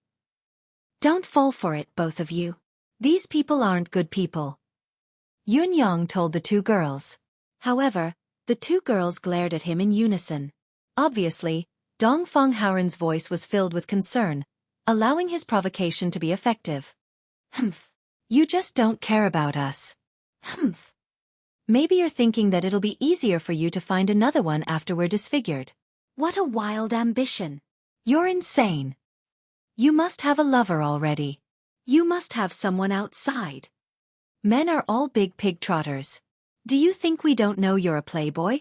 Don't fall for it, both of you. These people aren't good people. Yun Yang told the 2 girls. However, the 2 girls glared at him in unison. Obviously, Dongfeng Haoren's voice was filled with concern, allowing his provocation to be effective. Humph. You just don't care about us. Humph. Maybe you're thinking that it'll be easier for you to find another one after we're disfigured. What a wild ambition. You're insane. You must have a lover already. You must have someone outside. Men are all big pig trotters. Do you think we don't know you're a playboy?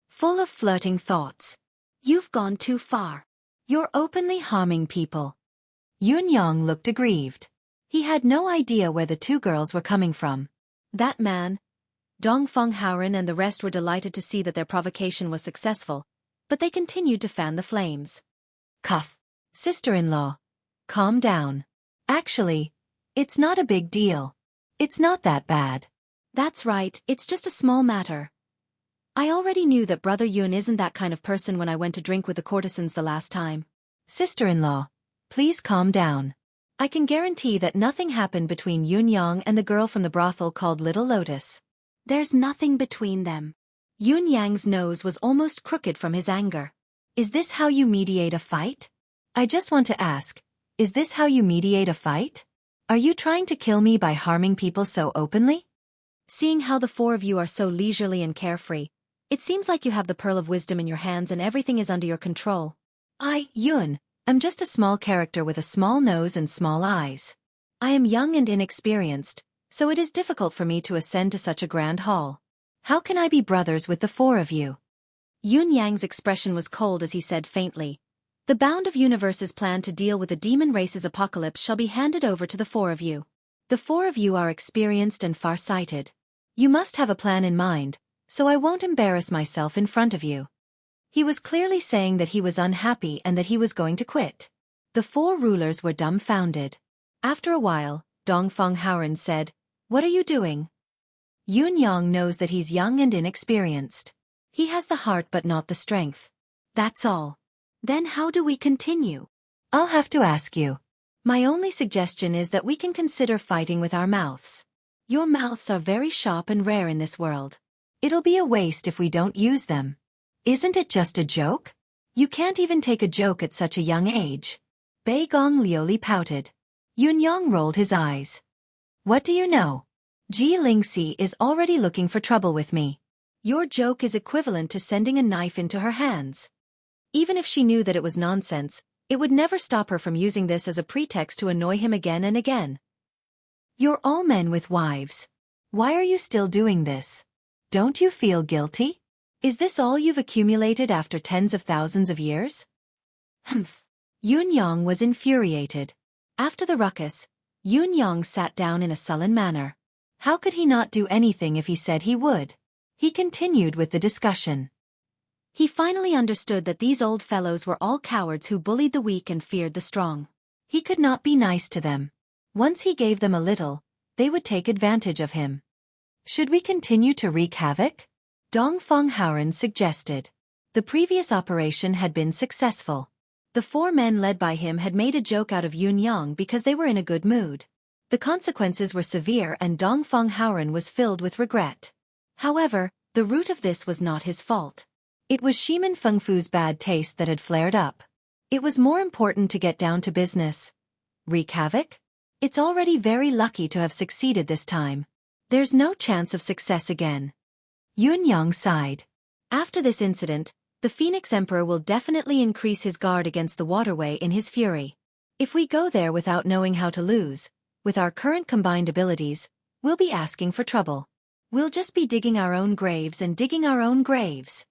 Full of flirting thoughts. You've gone too far. You're openly harming people. Yunyang looked aggrieved. He had no idea where the two girls were coming from. That man, Dongfeng Haoren, and the rest were delighted to see that their provocation was successful, but they continued to fan the flames. Cuff. Sister-in-law. Calm down. Actually, it's not a big deal. It's not that bad. That's right, it's just a small matter. I already knew that Brother Yun isn't that kind of person when I went to drink with the courtesans the last time. Sister-in-law, please calm down. I can guarantee that nothing happened between Yunyang and the girl from the brothel called Little Lotus. There's nothing between them. Yunyang's nose was almost crooked from his anger. Is this how you mediate a fight? I just want to ask, is this how you mediate a fight? Are you trying to kill me by harming people so openly? Seeing how the four of you are so leisurely and carefree, it seems like you have the pearl of wisdom in your hands and everything is under your control. Yun, I'm just a small character with a small nose and small eyes. I am young and inexperienced, so it is difficult for me to ascend to such a grand hall. How can I be brothers with the four of you? Yunyang's expression was cold as he said faintly, "The bound of universe's plan to deal with the demon race's apocalypse shall be handed over to the four of you. The four of you are experienced and far-sighted. You must have a plan in mind, so I won't embarrass myself in front of you." He was clearly saying that he was unhappy and that he was going to quit. The four rulers were dumbfounded. After a while, Dongfeng Haoren said, "What are you doing?" Yunyang knows that he's young and inexperienced. He has the heart but not the strength. That's all. Then how do we continue? I'll have to ask you. My only suggestion is that we can consider fighting with our mouths. Your mouths are very sharp and rare in this world. It'll be a waste if we don't use them. Isn't it just a joke? You can't even take a joke at such a young age. Bei Gong Liuli pouted. Yunyang rolled his eyes. What do you know? Ji Lingxi is already looking for trouble with me. Your joke is equivalent to sending a knife into her hands. Even if she knew that it was nonsense, it would never stop her from using this as a pretext to annoy him again and again. You're all men with wives. Why are you still doing this? Don't you feel guilty? Is this all you've accumulated after tens of thousands of years? Humph. Yunyang was infuriated. After the ruckus, Yunyang sat down in a sullen manner. How could he not do anything if he said he would? He continued with the discussion. He finally understood that these old fellows were all cowards who bullied the weak and feared the strong. He could not be nice to them. Once he gave them a little, they would take advantage of him. Should we continue to wreak havoc? Dongfeng Haoren suggested. The previous operation had been successful. The four men led by him had made a joke out of Yunyang because they were in a good mood. The consequences were severe and Dongfeng Haoren was filled with regret. However, the root of this was not his fault. It was Shimin Fengfu's bad taste that had flared up. It was more important to get down to business. Wreak havoc? It's already very lucky to have succeeded this time. There's no chance of success again. Yunyang sighed. After this incident, the Phoenix Emperor will definitely increase his guard against the waterway in his fury. If we go there without knowing how to lose, with our current combined abilities, we'll be asking for trouble. We'll just be digging our own graves and digging our own graves.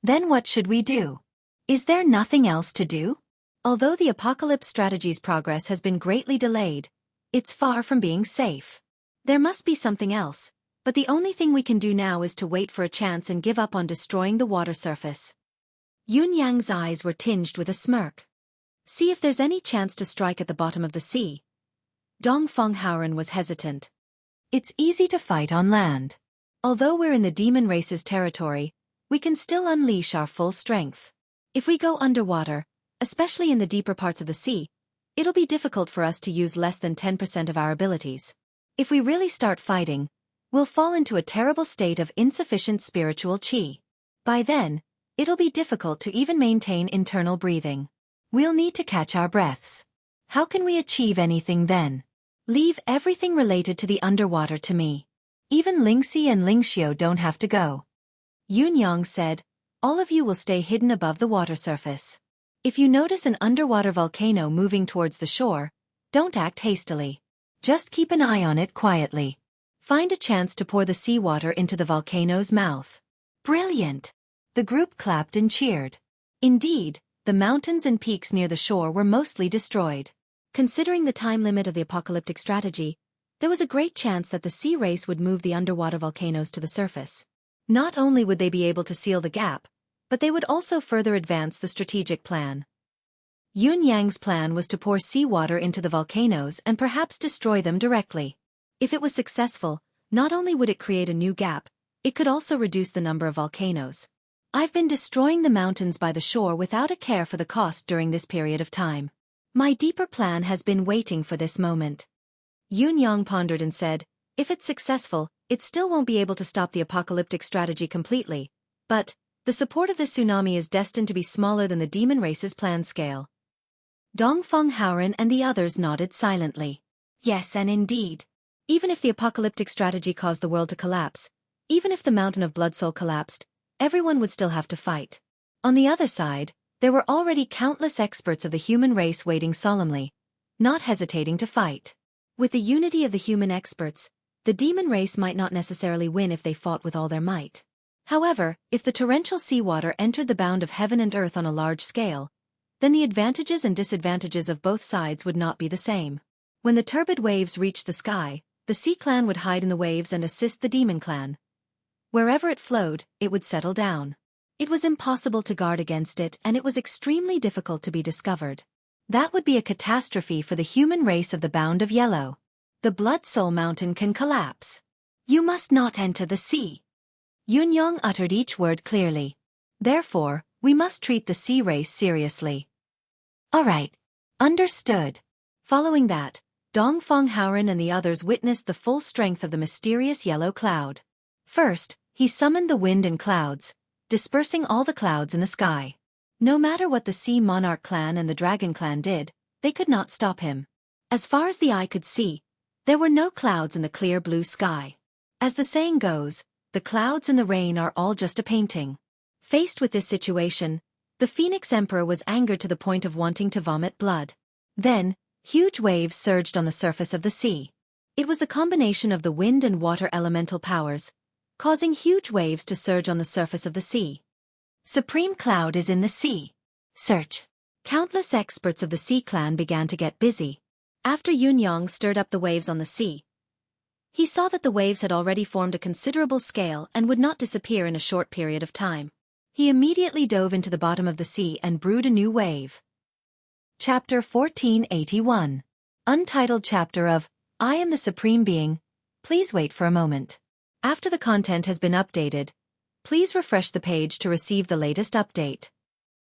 Then what should we do? Is there nothing else to do? Although the Apocalypse strategy's progress has been greatly delayed, it's far from being safe. There must be something else, but the only thing we can do now is to wait for a chance and give up on destroying the water surface. Yunyang's eyes were tinged with a smirk. See if there's any chance to strike at the bottom of the sea. Dongfeng Haoren was hesitant. It's easy to fight on land. Although we're in the demon race's territory, we can still unleash our full strength. If we go underwater, especially in the deeper parts of the sea, it'll be difficult for us to use less than 10% of our abilities. If we really start fighting, we'll fall into a terrible state of insufficient spiritual qi. By then, it'll be difficult to even maintain internal breathing. We'll need to catch our breaths. How can we achieve anything then? Leave everything related to the underwater to me. Even Lingxi and Lingxiu don't have to go. Yunyang said, all of you will stay hidden above the water surface. If you notice an underwater volcano moving towards the shore, don't act hastily. Just keep an eye on it quietly. Find a chance to pour the seawater into the volcano's mouth. Brilliant! The group clapped and cheered. Indeed, the mountains and peaks near the shore were mostly destroyed. Considering the time limit of the apocalyptic strategy, there was a great chance that the sea race would move the underwater volcanoes to the surface. Not only would they be able to seal the gap, but they would also further advance the strategic plan. Yun Yang's plan was to pour seawater into the volcanoes and perhaps destroy them directly. If it was successful, not only would it create a new gap, it could also reduce the number of volcanoes. I've been destroying the mountains by the shore without a care for the cost during this period of time. My deeper plan has been waiting for this moment. Yun Yang pondered and said, if it's successful, it still won't be able to stop the apocalyptic strategy completely. But, the support of this tsunami is destined to be smaller than the demon race's plan scale. Dongfeng Haoren and the others nodded silently. Yes, and indeed. Even if the apocalyptic strategy caused the world to collapse, even if the mountain of Blood Soul collapsed, everyone would still have to fight. On the other side, there were already countless experts of the human race waiting solemnly, not hesitating to fight. With the unity of the human experts, the demon race might not necessarily win if they fought with all their might. However, if the torrential seawater entered the bound of heaven and earth on a large scale, then the advantages and disadvantages of both sides would not be the same. When the turbid waves reached the sky, the Sea Clan would hide in the waves and assist the Demon Clan. Wherever it flowed, it would settle down. It was impossible to guard against it, and it was extremely difficult to be discovered. That would be a catastrophe for the human race of the Bound of Yellow. The Blood Soul Mountain can collapse. You must not enter the sea. Yunyang uttered each word clearly. Therefore, we must treat the sea race seriously. All right. Understood. Following that, Dongfeng Haoren and the others witnessed the full strength of the mysterious yellow cloud. First, he summoned the wind and clouds, dispersing all the clouds in the sky. No matter what the Sea Monarch clan and the Dragon clan did, they could not stop him. As far as the eye could see, there were no clouds in the clear blue sky. As the saying goes, the clouds and the rain are all just a painting. Faced with this situation, the Phoenix Emperor was angered to the point of wanting to vomit blood. Then, huge waves surged on the surface of the sea. It was the combination of the wind and water elemental powers, causing huge waves to surge on the surface of the sea. Supreme Cloud is in the sea. Search. Countless experts of the Sea Clan began to get busy. After Yunyang stirred up the waves on the sea, he saw that the waves had already formed a considerable scale and would not disappear in a short period of time. He immediately dove into the bottom of the sea and brewed a new wave. Chapter 1481. Untitled chapter of I Am the Supreme Being. Please wait for a moment. After the content has been updated, please refresh the page to receive the latest update.